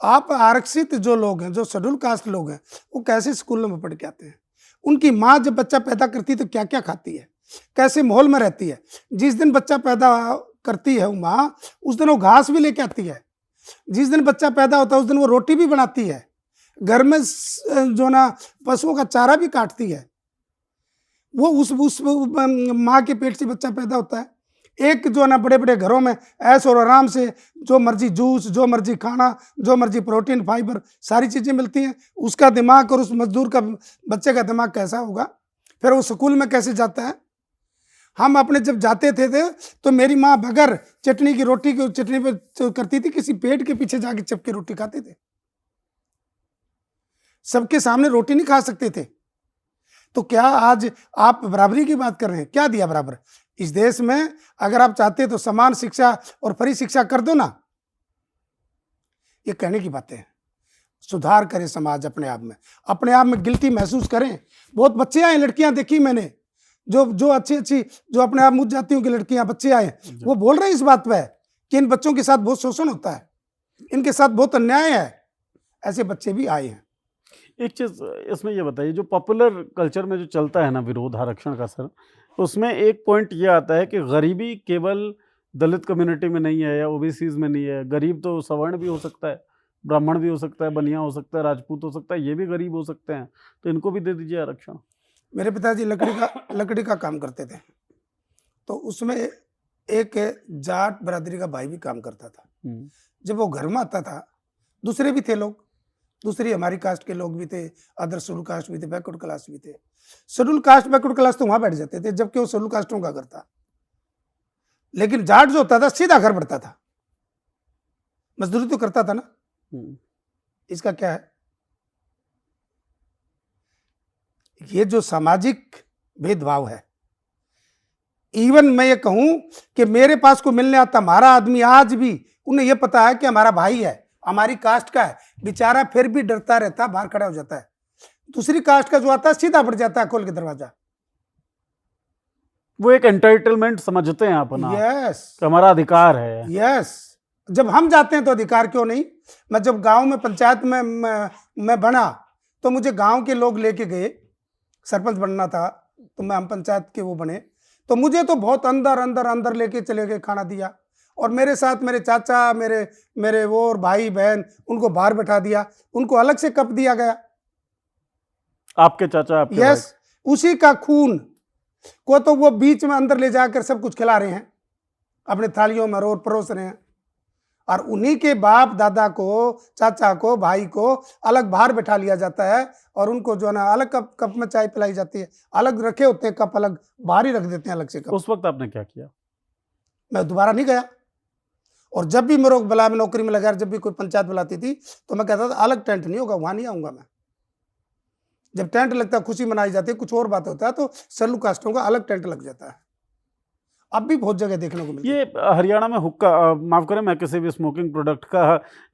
आप आरक्षित जो लोग हैं, जो शेड्यूल कास्ट लोग हैं, वो कैसे स्कूलों में पढ़ के आते हैं? उनकी माँ जब बच्चा पैदा करती है तो क्या क्या खाती है, कैसे माहौल में रहती है? जिस दिन बच्चा पैदा करती है वो माँ, उस दिन वो घास भी लेके आती है। जिस दिन बच्चा पैदा होता है उस दिन वो रोटी भी बनाती है, घर में जो ना पशुओं का चारा भी काटती है। वो उस माँ के पेट से बच्चा पैदा होता है। एक जो ना बड़े बड़े घरों में ऐश और आराम से जो मर्जी जूस, जो मर्जी खाना, जो मर्जी प्रोटीन, फाइबर, सारी चीज़ें मिलती हैं। उसका दिमाग और उस मजदूर का बच्चे का दिमाग कैसा होगा? फिर वो स्कूल में कैसे जाता है? हम अपने जब जाते थे तो मेरी माँ बगैर चटनी की रोटी की चटनी पे करती थी, किसी पेड़ के पीछे जाके चप के रोटी खाते थे। सबके सामने रोटी नहीं खा सकते थे। तो क्या आज आप बराबरी की बात कर रहे हैं? क्या दिया बराबर? इस देश में अगर आप चाहते हैं तो समान शिक्षा और फ्री शिक्षा कर दो ना। ये कहने की बातें हैं। सुधार करे समाज अपने आप में गिल्टी महसूस करें। बहुत बच्चे आए, लड़कियां देखी मैंने, जो अच्छी जो अपने आप मुझ जातियों की लड़कियां, बच्चे आए, वो बोल रहे हैं इस बात पे कि इन बच्चों के साथ बहुत शोषण होता है, इनके साथ बहुत अन्याय है। ऐसे बच्चे भी आए हैं। एक चीज इसमें ये बताइए, जो पॉपुलर कल्चर में जो चलता है ना विरोध आरक्षण का सर, उसमें एक पॉइंट ये आता है कि गरीबी केवल दलित कम्युनिटी में नहीं है या ओबीसीज में नहीं है। गरीब तो सवर्ण भी हो सकता है, ब्राह्मण भी हो सकता है, बनिया हो सकता है, राजपूत हो सकता है, ये भी गरीब हो सकते हैं, तो इनको भी दे दीजिए आरक्षण। मेरे पिताजी लकड़ी का काम करते थे, तो उसमें एक जाट बरादरी का भाई भी काम करता था। जब वो घर में आता था, दूसरे भी थे लोग, दूसरी हमारी कास्ट के लोग भी थे, अदर शेड्यूल कास्ट भी थे, बैकवर्ड क्लास भी थे। शेड्यूल कास्ट बैकवर्ड क्लास तो वहां बैठ जाते थे, जबकि वो शेड्यूल कास्टों का घर था। लेकिन जाट जो होता था सीधा घर बढ़ता था, मजदूरी तो करता था ना। इसका क्या है? ये जो सामाजिक भेदभाव है। इवन मैं ये कहूं कि मेरे पास को मिलने आता हमारा आदमी, आज भी उन्हें यह पता है कि हमारा भाई है, हमारी कास्ट का है, बेचारा फिर भी डरता रहता, बाहर खड़ा हो जाता है। दूसरी कास्ट का जो आता है सीधा बढ़ जाता है खोल के दरवाजा। वो एक एंटाइटलमेंट समझते हैं अपना, यस, हमारा अधिकार है। यस, जब हम जाते हैं तो अधिकार क्यों नहीं? मैं जब गांव में पंचायत में मैं बना तो मुझे गांव के लोग लेके गए, सरपंच बनना था तो मैं हम पंचायत के वो बने, तो मुझे तो बहुत अंदर अंदर अंदर लेके चले गए, खाना दिया, और मेरे साथ मेरे चाचा, मेरे वो और भाई बहन, उनको बाहर बैठा दिया, उनको अलग से कप दिया गया। आपके चाचा, आपके यस, उसी का खून को तो वो बीच में अंदर ले जाकर सब कुछ खिला रहे हैं, अपने थालियों में रोज परोस रहे हैं, और उन्हीं के बाप दादा को, चाचा को, भाई को अलग बाहर बैठा लिया जाता है, और उनको जो है ना अलग कप में चाय पिलाई जाती है, अलग रखे होते हैं कप, अलग बाहर ही रख देते हैं अलग से कप। उस वक्त आपने क्या किया? मैं दोबारा नहीं गया, और जब भी मेरे को बुला, में नौकरी में लगा, जब भी कोई पंचायत बुलाती थी तो मैं कहता था अलग टेंट नहीं होगा, वहां नहीं आऊंगा मैं। जब टेंट लगता है, खुशी मनाई जाती है, कुछ और बात होता है, तो शेड्यूल कास्टों का अलग टेंट लग जाता है। अब भी बहुत जगह देखने को मिलती है। ये हरियाणा में हुक्का, माफ करें मैं किसी भी स्मोकिंग प्रोडक्ट का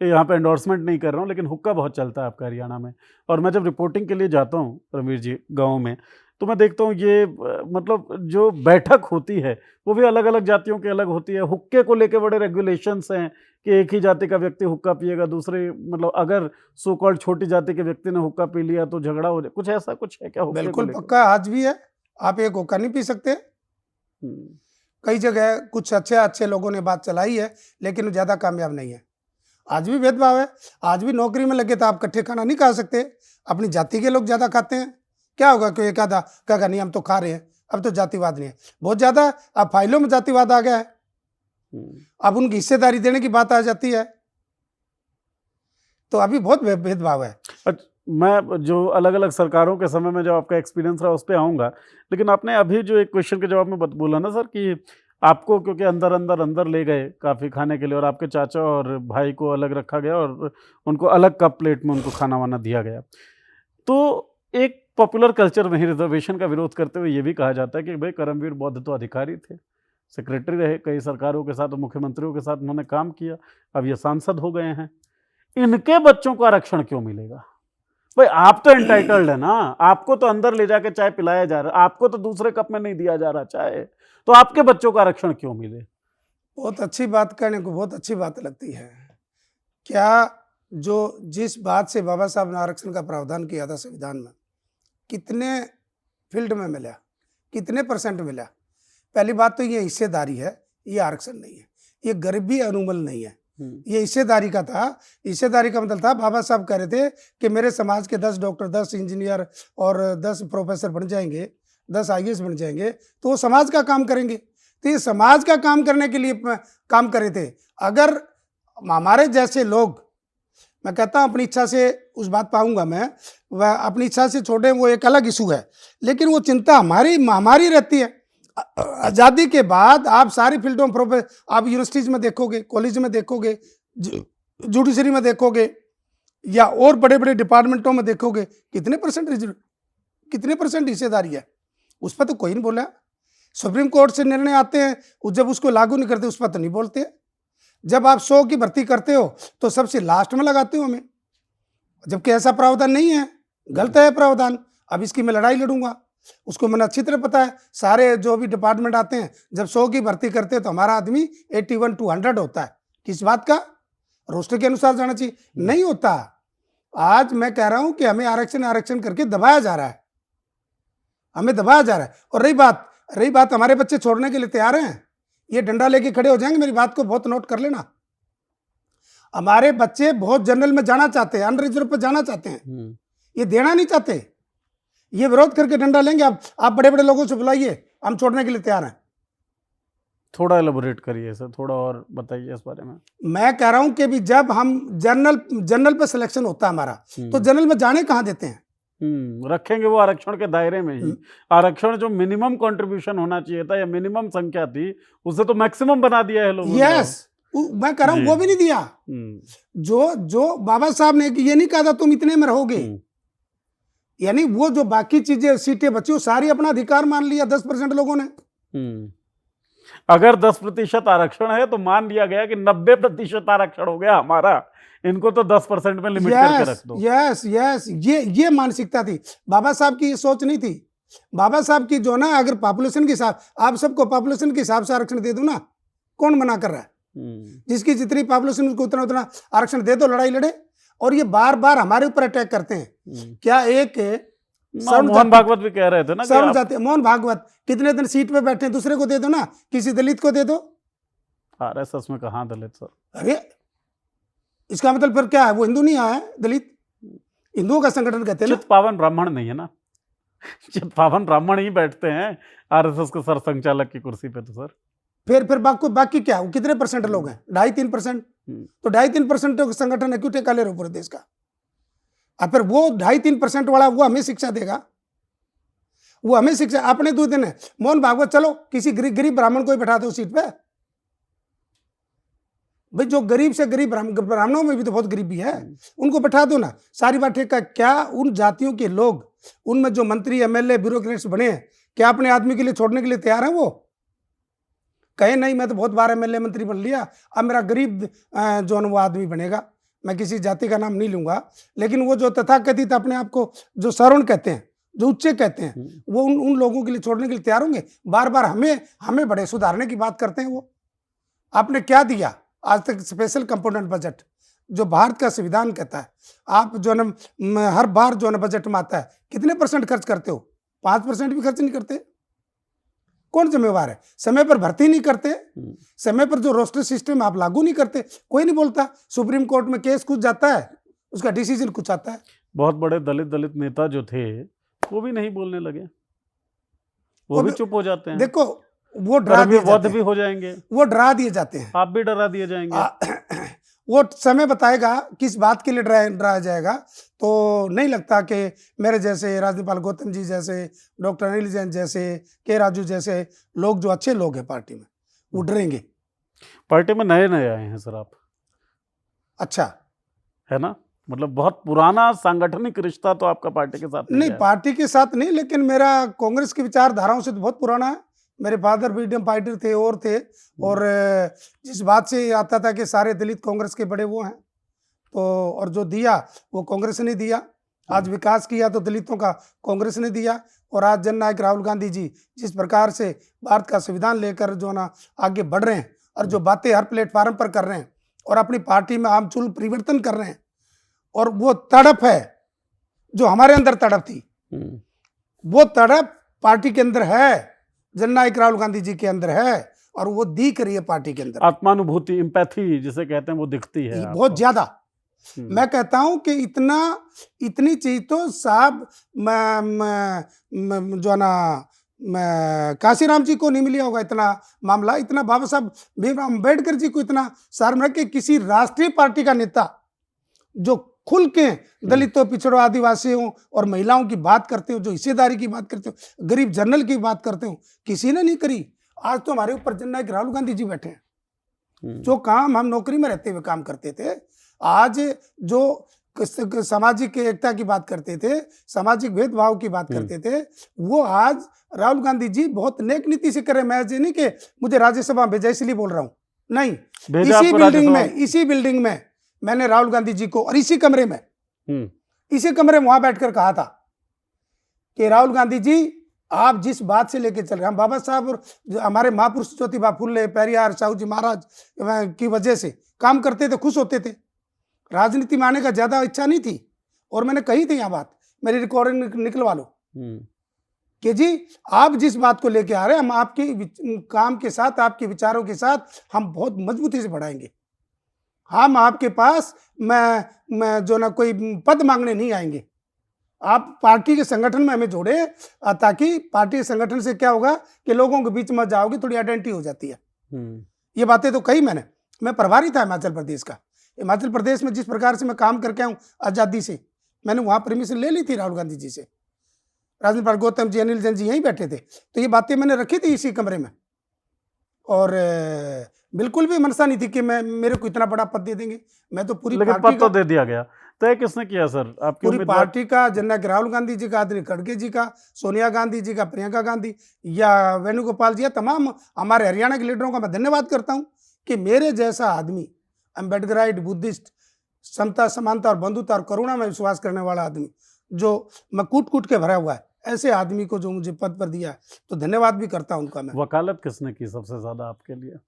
यहाँ पे एंडोर्समेंट नहीं कर रहा हूँ, लेकिन हुक्का बहुत चलता है आपका हरियाणा में। और मैं जब रिपोर्टिंग के लिए जाता हूँ रणवीर जी गाँव में, तो मैं देखता हूँ ये मतलब जो बैठक होती है वो भी अलग अलग जातियों की अलग होती है। हुक्के को लेके बड़े रेगुलेशंस हैं कि एक ही जाति का व्यक्ति हुक्का पिएगा, दूसरे मतलब अगर सो कॉल्ड छोटी जाति के व्यक्ति ने हुक्का पी लिया तो झगड़ा हो जाए, कुछ ऐसा कुछ है क्या? बिल्कुल पक्का, आज भी है। आप एक हुक्का नहीं पी सकते। कई जगह कुछ अच्छे लोगों ने बात चलाई है, लेकिन ज़्यादा कामयाब नहीं है। आज भी भेदभाव है। आज भी नौकरी में लगे तो आप इकट्ठे खाना नहीं खा सकते, अपनी जाति के लोग ज़्यादा खाते हैं। क्या होगा कि एक आधा कहेगा नहीं हम तो खा रहे हैं, अब तो जातिवाद नहीं है, बहुत ज़्यादा अब फाइलों में जातिवाद आ गया है। अब उनकी हिस्सेदारी देने की बात आ जाती है, तो अभी बहुत भेदभाव है। मैं जो अलग अलग सरकारों के समय में जब आपका एक्सपीरियंस रहा उस पर आऊँगा, लेकिन आपने अभी जो एक क्वेश्चन के जवाब में बोला ना सर कि आपको क्योंकि अंदर ले गए काफ़ी खाने के लिए, और आपके चाचा और भाई को अलग रखा गया और उनको अलग कप प्लेट में उनको खाना वाना दिया गया, तो एक पॉपुलर कल्चर में ही रिजर्वेशन का विरोध करते हुए ये भी कहा जाता है कि भाई करमवीर बौद्ध तो अधिकारी थे, सेक्रेटरी रहे, कई सरकारों के साथ और मुख्यमंत्रियों के साथ उन्होंने काम किया, अब ये सांसद हो गए हैं, इनके बच्चों को आरक्षण क्यों मिलेगा? भाई आप तो एंटाइटल्ड है ना, आपको तो अंदर ले जाके चाय पिलाया जा रहा है, आपको तो दूसरे कप में नहीं दिया जा रहा चाय, तो आपके बच्चों को आरक्षण क्यों मिले? बहुत अच्छी बात करने को बहुत अच्छी बात लगती है। क्या जो जिस बात से बाबा साहब ने आरक्षण का प्रावधान किया था संविधान में, कितने फील्ड में मिला, कितने % मिला? पहली बात तो ये हिस्सेदारी है, ये आरक्षण नहीं है, ये गरीबी अनुमल नहीं है, ये हिस्सेदारी का था। हिस्सेदारी का मतलब था, बाबा साहब कह रहे थे कि मेरे समाज के 10 डॉक्टर, 10 इंजीनियर और 10 प्रोफेसर बन जाएंगे, 10 IAS बन जाएंगे, तो वो समाज का काम करेंगे। तो ये समाज का काम करने के लिए काम करे थे। अगर हमारे जैसे लोग, मैं कहता हूँ अपनी इच्छा से उस बात पाऊंगा मैं, वह अपनी इच्छा से छोड़े, वो एक अलग इशू है, लेकिन वो चिंता हमारी रहती है। आज़ादी के बाद आप सारी फील्डों में, आप यूनिवर्सिटीज में देखोगे, कॉलेज में देखोगे, जुडिशरी में देखोगे, या और बड़े बड़े डिपार्टमेंटों में देखोगे, कितने % हिस्सेदारी है? उस पर तो कोई नहीं बोला। सुप्रीम कोर्ट से निर्णय आते हैं, जब उसको लागू नहीं करते उस पर तो नहीं बोलते। जब आप 100 की भर्ती करते हो तो सबसे लास्ट में लगाते हो हमें, जबकि ऐसा प्रावधान नहीं है, गलत है प्रावधान। अब इसकी मैं लड़ाई लड़ूंगा, उसको मैंने अच्छी तरह पता है। सारे जो भी डिपार्टमेंट आते हैं जब 100 की भर्ती करते हैं तो हमारा आदमी 81 to 100 होता है। किस बात का? रोस्टर के अनुसार जाना चाहिए, नहीं होता। आज मैं कह रहा हूं कि हमें आरक्षण करके दबाया जा रहा है, हमें दबाया जा रहा है। और रही बात हमारे बच्चे छोड़ने के लिए तैयार हैं, ये डंडा लेके खड़े हो जाएंगे। मेरी बात को बहुत नोट कर लेना, हमारे बच्चे बहुत जनरल में जाना चाहते हैं, अनरिजर्व पे जाना चाहते हैं, ये देना नहीं चाहते, ये विरोध करके डंडा लेंगे। आप बड़े बड़े लोगों से बुलाइए, हम छोड़ने के लिए तैयार हैं। थोड़ा एलोबोरेट करिए सर, थोड़ा और बताइए इस बारे में। मैं कह रहा हूं कि भी जब हम जनरल पे सिलेक्शन होता है हमारा, तो जनरल में जाने कहां देते हैं? रखेंगे वो आरक्षण के दायरे में ही। आरक्षण जो मिनिमम कंट्रीब्यूशन होना चाहिए था या मिनिमम संख्या थी, उसे तो मैक्सिमम बना दिया है लोगों ने। यस, मैं कह रहा हूं वो भी नहीं दिया। जो बाबा साहब ने ये नहीं कहा था तुम इतने में रहोगे, यानी वो जो बाकी चीजें सीटें बची वो सारी अपना अधिकार मान लिया 10% लोगों ने। अगर 10% आरक्षण है तो मान लिया गया कि 90% आरक्षण हो गया हमारा, इनको तो 10% में लिमिट करके रख दो। यस, ये मानसिकता थी, बाबा साहब की ये सोच नहीं थी। बाबा साहब की जो ना, अगर पॉपुलेशन के हिसाब, आप सबको पॉपुलेशन के हिसाब से आरक्षण दे दो ना, कौन मना कर रहा है? जिसकी जितनी पॉपुलेशन उसको उतना आरक्षण दे दो, लड़ाई लड़े। और ये बार बार हमारे ऊपर अटैक करते हैं। क्या एक मोहन भागवत भी कह रहे थे ना, सब जाते मोहन भागवत कितने दिन सीट पे बैठे, दूसरे को दे दो ना, किसी दलित को दे दो। आरएसएस में कहां दलित सर? अरे इसका मतलब फिर क्या है, वो हिंदू नहीं आया है? दलित हिंदुओं का संगठन कहते हैं ना। चित पावन ब्राह्मण नहीं है ना, चित पावन ब्राह्मण ही बैठते हैं आरएसएस के सर संचालक की कुर्सी पे। तो सर फिर बाकी क्या, वो कितने % लोग हैं? 2.5-3%। तो 2.5-3% संगठन है, क्यों ठेका ले रहे हो पूरे देश का? अब फिर वो 2.5-3% वाला वो हमें शिक्षा देगा, वो हमें शिक्षा अपने 2 दिन है। मोहन भागवत चलो किसी गरीब ब्राह्मण को ही बैठा दो सीट पे भाई, जो गरीब से गरीब ब्राह्मणों में भी तो बहुत गरीबी है, उनको बैठा दो ना। सारी बात ठेका। क्या उन जातियों के लोग, उनमें जो मंत्री एमएलए ब्यूरोक्रेट्स बने हैं, क्या अपने आदमी के लिए छोड़ने के लिए तैयार हैं? वो कहे नहीं मैं तो बहुत बार एमएलए मंत्री बन लिया, अब मेरा गरीब जो है वो आदमी बनेगा। मैं किसी जाति का नाम नहीं लूंगा, लेकिन वो जो तथाकथित अपने आप को जो सवर्ण कहते हैं, जो उच्च कहते हैं, वो उन लोगों के लिए छोड़ने के लिए तैयार होंगे? बार बार हमें बड़े सुधारने की बात करते हैं। वो आपने क्या दिया आज तक? स्पेशल कंपोनेंट बजट जो भारत का संविधान कहता है, आप जो है हर बार जो है बजट में आता है, कितने % खर्च करते हो? 5% भी खर्च नहीं करते। कौन जिम्मेवार है? समय पर भर्ती नहीं करते, समय पर जो रोस्टर सिस्टम आप लागू नहीं करते, कोई नहीं बोलता। सुप्रीम कोर्ट में केस कुछ जाता है, उसका डिसीजन कुछ आता है। बहुत बड़े दलित नेता जो थे वो भी नहीं बोलने लगे, वो भी चुप हो जाते हैं। देखो वो डरा दिए जाते हैं, भी हो जाएंगे, वो डरा दिए जाते हैं, आप भी डरा दिए जाएंगे। वो समय बताएगा किस बात के लिए डराया जाएगा। तो नहीं लगता कि मेरे जैसे राजपाल गौतम जी जैसे, डॉक्टर अनिल जैन जैसे, के राजू जैसे लोग, जो अच्छे लोग हैं पार्टी में, वो डरेंगे। पार्टी में नए आए हैं सर आप? अच्छा है ना, मतलब बहुत पुराना सांगठनिक रिश्ता तो आपका पार्टी के साथ नहीं, पार्टी के साथ नहीं, लेकिन मेरा कांग्रेस की विचारधाराओं से तो बहुत पुराना है। मेरे फादर फ्रीडम फाइटर थे और जिस बात से आता था कि सारे दलित कांग्रेस के बड़े वो हैं, तो और जो दिया वो कांग्रेस ने दिया। आज विकास किया तो दलितों का कांग्रेस ने दिया। और आज जननायक राहुल गांधी जी जिस प्रकार से भारत का संविधान लेकर जो ना आगे बढ़ रहे हैं, और जो बातें हर प्लेटफार्म पर कर रहे हैं, और अपनी पार्टी में आमचूल परिवर्तन कर रहे हैं, और वो तड़प है जो हमारे अंदर तड़प थी, वो तड़प पार्टी के अंदर है, जननायक राहुल गांधी जी के अंदर है, और वो दिख रही है पार्टी के अंदर। आत्मानुभूति, एम्पैथी जिसे कहते हैं, वो दिखती है बहुत ज्यादा। मैं कहता हूं कि इतनी चीज तो साहब जो है ना काशीराम जी को नहीं मिला होगा इतना मामला, इतना बाबा साहब भीमराव अम्बेडकर जी को इतना सार्वजनिक कि किसी राष्ट्रीय पार्टी का नेता जो खुल के दलितों, पिछड़ों, आदिवासियों और महिलाओं की बात करते हो, जो हिस्सेदारी की बात करते हो, गरीब जनरल की बात करते हो, किसी ने नहीं करी। आज तो हमारे ऊपर जननायक राहुल गांधी जी बैठे हैं। जो काम हम नौकरी में रहते हुए काम करते थे, आज जो सामाजिक एकता की बात करते थे, सामाजिक भेदभाव की बात करते थे, वो आज राहुल गांधी जी बहुत नेक नीति से कर रहे हैं। मैं ये नहीं कि मुझे राज्यसभा भेजा इसलिए बोल रहा हूँ, नहीं, भेजा आपको राज्यसभा? इसी बिल्डिंग में मैंने राहुल गांधी जी को, और इसी कमरे में वहां बैठकर कहा था कि राहुल गांधी जी, आप जिस बात से लेके चल रहे हैं, हम बाबा साहब और हमारे महापुरुष ज्योतिबा फुले, पेरियार, साहू जी महाराज की वजह से काम करते थे, खुश होते थे, राजनीति में आने का ज्यादा इच्छा नहीं थी। और मैंने कही थी यहाँ बात, मेरी रिकॉर्डिंग निकलवा लो कि जी आप जिस बात को लेके आ रहे हैं, हम आपके काम के साथ, आपके विचारों के साथ हम बहुत मजबूती से बढ़ाएंगे। हम आपके पास मैं जो ना कोई पद मांगने नहीं आएंगे, आप पार्टी के संगठन में हमें जोड़े, ताकि पार्टी के संगठन से क्या होगा कि लोगों के बीच में जाओगे, थोड़ी आइडेंटिटी हो जाती है। ये बातें तो कही मैंने। मैं प्रभारी था हिमाचल प्रदेश का। हिमाचल प्रदेश में जिस प्रकार से मैं काम करके आऊँ आज़ादी से, मैंने वहाँ परमिशन ले ली थी राहुल गांधी जी से। राजनीति पार्टी गौतम जी, अनिल जैन जी यहीं बैठे थे, तो ये बातें मैंने रखी थी इसी कमरे में। और बिल्कुल भी मनसा नहीं थी कि मेरे को इतना बड़ा पद दे देंगे। मैं तो पूरी लेकिन पद तो दे दिया गया। तय किसने किया सर? आपकी पूरी पार्टी का, जननायक राहुल गांधी जी का, आदरणीय खड़गे जी का, सोनिया गांधी जी का, प्रियंका गांधी या वेणुगोपाल जी या तमाम हमारे हरियाणा के लीडरों का मैं धन्यवाद करता हूँ कि मेरे जैसा आदमी, अम्बेडकराइट, बुद्धिस्ट, समता, समानता और बंधुता और करुणा में विश्वास करने वाला आदमी, जो मैं कूट कूट के भरा हुआ है, ऐसे आदमी को जो मुझे पद पर दिया, तो धन्यवाद भी करता हूं उनका मैं। वकालत किसने की सबसे ज्यादा आपके लिए?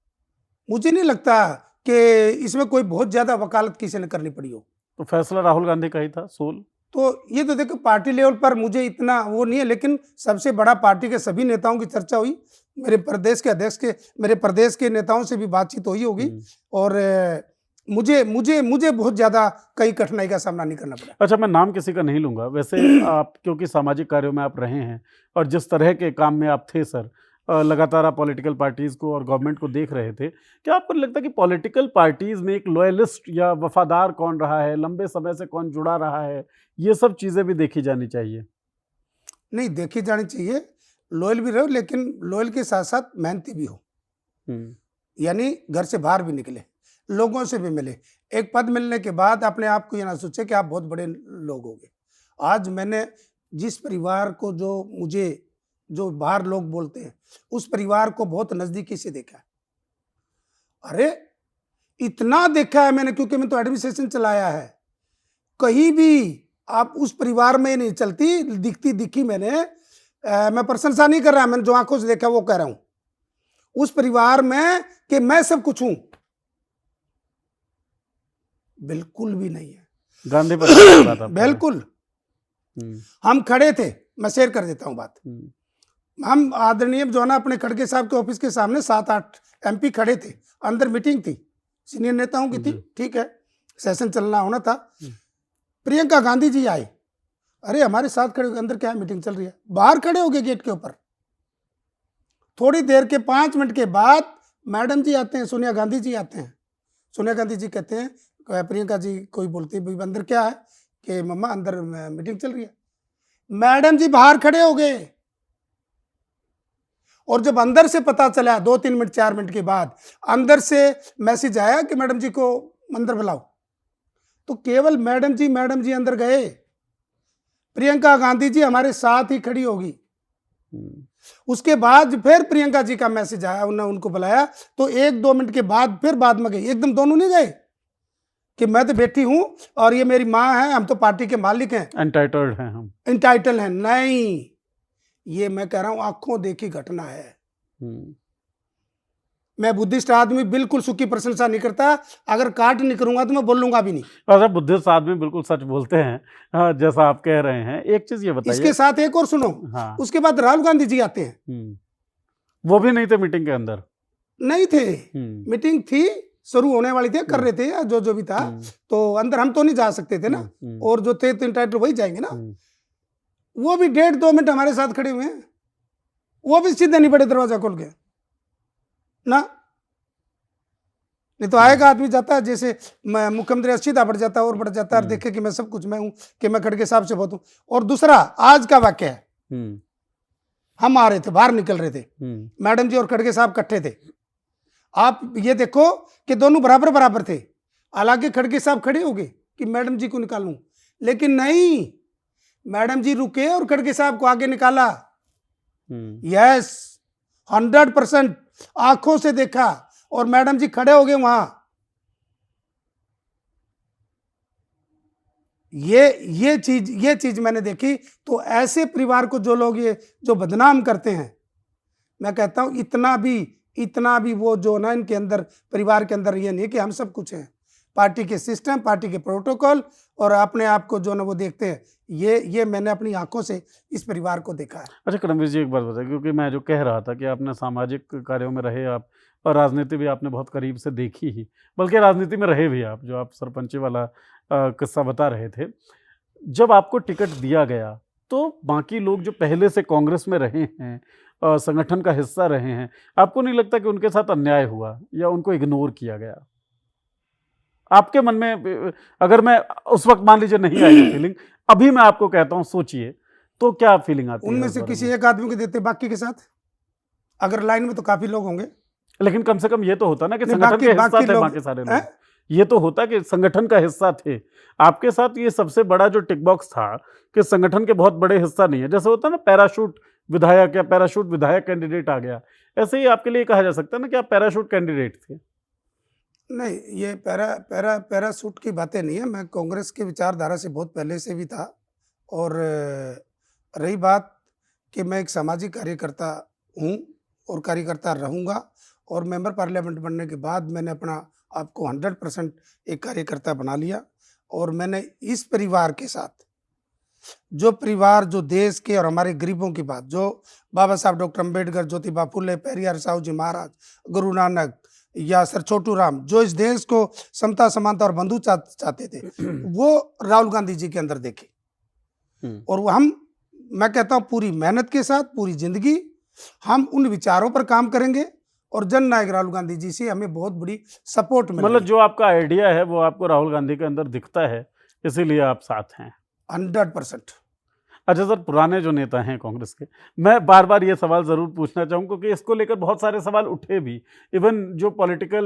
मुझे नहीं लगता कि इसमें कोई बहुत ज्यादा वकालत किसी ने करनी पड़ी हो। तो फैसला राहुल गांधी का ही था सोल। तो ये तो देखो, पार्टी लेवल पर मुझे इतना वो नहीं है, लेकिन सबसे बड़ा पार्टी के सभी नेताओं की चर्चा हुई, मेरे प्रदेश के अध्यक्ष के, मेरे प्रदेश के नेताओं से भी बातचीत हुई होगी, और मुझे मुझे मुझे बहुत ज्यादा कई कठिनाई का सामना नहीं करना पड़ा। अच्छा, मैं नाम किसी का नहीं लूंगा, वैसे आप क्योंकि सामाजिक कार्यों में आप रहे हैं और जिस तरह के काम में आप थे सर, लगातार आप पॉलिटिकल पार्टीज को और गवर्नमेंट को देख रहे थे, क्या आपको लगता है कि पॉलिटिकल पार्टीज में एक लॉयलिस्ट या वफादार कौन रहा है, लंबे समय से कौन जुड़ा रहा है, ये सब चीजें भी देखी जानी चाहिए? नहीं, देखी जानी चाहिए, लॉयल भी रहो, लेकिन लॉयल के साथ साथ मेहनती भी हो, यानी घर से बाहर भी निकले, लोगों से भी मिले। एक पद मिलने के बाद अपने आप को ये ना सोचे कि आप बहुत बड़े लोग होंगे। आज मैंने जिस परिवार को, जो बाहर लोग बोलते हैं, उस परिवार को बहुत नजदीकी से देखा है। अरे इतना देखा है मैंने, क्योंकि मैं तो एडमिनिस्ट्रेशन चलाया है। कहीं भी आप उस परिवार में नहीं चलती, दिखी मैंने, मैं प्रशंसा नहीं कर रहा, मैंने जो आंखों से देखा वो कह रहा हूं, उस परिवार में कि मैं सब कुछ हूं, बिल्कुल भी नहीं है। गांधी पर बिल्कुल हम खड़े थे, मैं शेयर कर देता हूं बात। हम आदरणीय जो ना अपने खड़गे साहब के ऑफिस के सामने 7-8 एमपी खड़े थे, अंदर मीटिंग थी, सीनियर नेताओं की थी, ठीक है, सेशन चलना होना था। प्रियंका गांधी जी आए, अरे हमारे साथ खड़े, अंदर क्या मीटिंग चल रही है, बाहर खड़े हो गए गेट के ऊपर। थोड़ी देर के 5 मिनट के बाद मैडम जी आते हैं, सोनिया गांधी जी आते हैं। सोनिया गांधी जी कहते हैं, प्रियंका जी कोई बोलती है, अंदर क्या है, कि मम्मा अंदर मीटिंग चल रही है। मैडम जी बाहर खड़े हो गए, और जब अंदर से पता चला 2-3 मिनट 4 मिनट के बाद अंदर से मैसेज आया कि मैडम जी को अंदर बुलाओ, तो केवल मैडम जी अंदर गए, प्रियंका गांधी जी हमारे साथ ही खड़ी होगी। उसके बाद फिर प्रियंका जी का मैसेज आया, उन्होंने उनको बुलाया, तो 1-2 मिनट के बाद फिर बाद में गई, एकदम दोनों नहीं गए कि मैं तो बैठी हूं और ये मेरी माँ है, हम तो पार्टी के मालिक हैं, एंटाइटल्ड हैं, हम एंटाइटल हैं। नहीं, ये मैं कह रहा हूं आंखों देखी घटना है। मैं बुद्धिस्ट आदमी, बिल्कुल सुखी प्रशंसा नहीं करता, अगर काट नहीं करूंगा तो मैं बोलूंगा भी नहीं। अच्छा, बुद्धिस्ट आदमी बिल्कुल सच बोलते हैं, जैसा आप कह रहे हैं। एक चीज ये बताइए, इसके साथ एक और सुनो। हाँ। उसके बाद राहुल गांधी जी आते हैं, वो भी नहीं थे मीटिंग के अंदर? नहीं थे, मीटिंग थी, शुरू होने वाली थी, कर रहे थे, जो भी था, तो अंदर हम तो नहीं जा सकते थे ना, और जो थे तो इंटाइटल वही जाएंगे ना। वो भी 1.5-2 मिनट हमारे साथ खड़े हुए हैं, वो भी सीधे नहीं पड़े दरवाजा खोल के ना, नहीं तो आएगा आदमी, जाता है जैसे मुख्यमंत्री सीधा बढ़ जाता है और बढ़ जाता है, और देखे कि मैं सब कुछ मैं हूं, कि मैं खड़गे साहब से बहुत हूं। और दूसरा आज का वाक्य है, हम आ रहे थे, बाहर निकल रहे थे, मैडम जी और खड़गे साहब इकट्ठे थे। आप ये देखो कि दोनों बराबर थे, हालांकि खड़गे साहब खड़े हो गए, कि मैडम जी को निकालूं, लेकिन नहीं, मैडम जी रुके और खड़गे साहब को आगे निकाला। यस, 100% आंखों से देखा और मैडम जी खड़े हो गए वहां। ये चीज मैंने देखी। तो ऐसे परिवार को जो लोग ये जो बदनाम करते हैं, मैं कहता हूं इतना भी वो जो ना इनके अंदर परिवार के अंदर ये नहीं कि हम सब कुछ हैं। पार्टी के सिस्टम, पार्टी के प्रोटोकॉल और अपने आप को जो ना वो देखते हैं। ये मैंने अपनी आंखों से इस परिवार को देखा है। अच्छा करमवीर जी, एक बात बताइए, क्योंकि मैं जो कह रहा था कि आपने सामाजिक कार्यों में रहे आप और राजनीति भी आपने बहुत करीब से देखी ही, बल्कि राजनीति में रहे भी आप, जो आप सरपंची वाला किस्सा बता रहे थे। जब आपको टिकट दिया गया तो बाकी लोग जो पहले से कांग्रेस में रहे हैं, संगठन का हिस्सा रहे हैं, आपको नहीं लगता कि उनके साथ अन्याय हुआ या उनको इग्नोर किया गया? आपके मन में अगर मैं उस वक्त मान लीजिए नहीं आई फीलिंग, अभी मैं आपको कहता हूं सोचिए, तो क्या फीलिंग आती है? उनमें से किसी एक आदमी को देते, बाकी के साथ अगर लाइन में तो काफी लोग होंगे, लेकिन कम से कम ये तो होता ना कि नहीं, संगठन के हिस्सा थे लोग बाकी सारे हैं? लोग। ये तो होता कि संगठन का हिस्सा थे आपके साथ। ये सबसे बड़ा जो टिक बॉक्स था कि संगठन के बहुत बड़े हिस्सा नहीं है, जैसे होता ना पैराशूट विधायक या पैराशूट विधायक कैंडिडेट आ गया, ऐसे ही आपके लिए कहा जा सकता है ना कि आप पैराशूट कैंडिडेट थे। नहीं, ये पैरासूट की बातें नहीं है। मैं कांग्रेस के विचारधारा से बहुत पहले से भी था। और रही बात कि मैं एक सामाजिक कार्यकर्ता हूँ और कार्यकर्ता रहूँगा, और मेंबर पार्लियामेंट बनने के बाद मैंने अपना आपको 100% एक कार्यकर्ता बना लिया। और मैंने इस परिवार के साथ जो परिवार, जो देश के और हमारे गरीबों की बात, जो बाबा साहब डॉक्टर अम्बेडकर, ज्योतिबा फुले, पेरियार साहू जी महाराज, गुरु नानक या सर छोटू राम, जो इस देश को समता, समानता और बंधु चाहते थे, वो राहुल गांधी जी के अंदर देखे। और वो मैं कहता हूं पूरी मेहनत के साथ, पूरी जिंदगी हम उन विचारों पर काम करेंगे और जन नायक राहुल गांधी जी से हमें बहुत बड़ी सपोर्ट मिलेगी। मतलब जो आपका आइडिया है वो आपको राहुल गांधी के अंदर दिखता है, इसीलिए आप साथ हैं। 100%। अच्छा सर, पुराने जो नेता हैं कांग्रेस के, मैं बार बार ये सवाल ज़रूर पूछना चाहूँ क्योंकि इसको लेकर बहुत सारे सवाल उठे भी। इवन जो पॉलिटिकल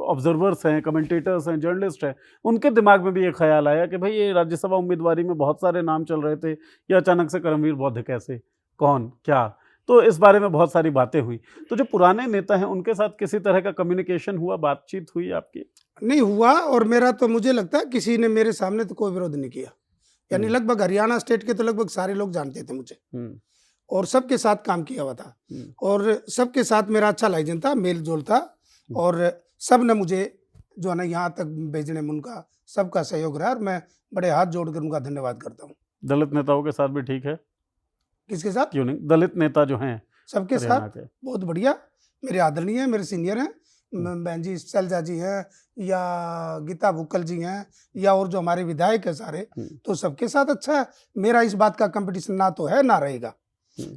ऑब्जर्वर्स हैं, कमेंटेटर्स हैं, जर्नलिस्ट हैं, उनके दिमाग में भी ये ख्याल आया कि भाई ये राज्यसभा उम्मीदवारी में बहुत सारे नाम चल रहे थे, या अचानक से करमवीर बौद्ध कैसे, कौन, क्या? तो इस बारे में बहुत सारी बातें हुई। तो जो पुराने नेता हैं उनके साथ किसी तरह का कम्युनिकेशन हुआ, बातचीत हुई आपकी? नहीं हुआ, और मेरा तो मुझे लगता है किसी ने मेरे सामने तो कोई विरोध नहीं किया। यानी लगभग हरियाणा स्टेट के तो लगभग सारे लोग जानते थे मुझे, और सबके साथ काम किया हुआ था, और सबके साथ मेरा अच्छा लाइजन था, मेल जोल था, और सब ने मुझे जो है ना यहाँ तक भेजने में उनका सबका सहयोग रहा, और मैं बड़े हाथ जोड़कर उनका धन्यवाद करता हूँ। दलित नेताओं के साथ भी ठीक है? किसके साथ? क्यों नहीं, दलित नेता जो हैं सबके साथ बहुत बढ़िया, मेरे आदरणीय हैं, मेरे सीनियर हैं, बहन जी शैलजा जी हैं, या गीता भुक्कल जी हैं, या और जो हमारे विधायक हैं सारे, तो सबके साथ अच्छा है। मेरा इस बात का कंपटीशन ना तो है ना रहेगा।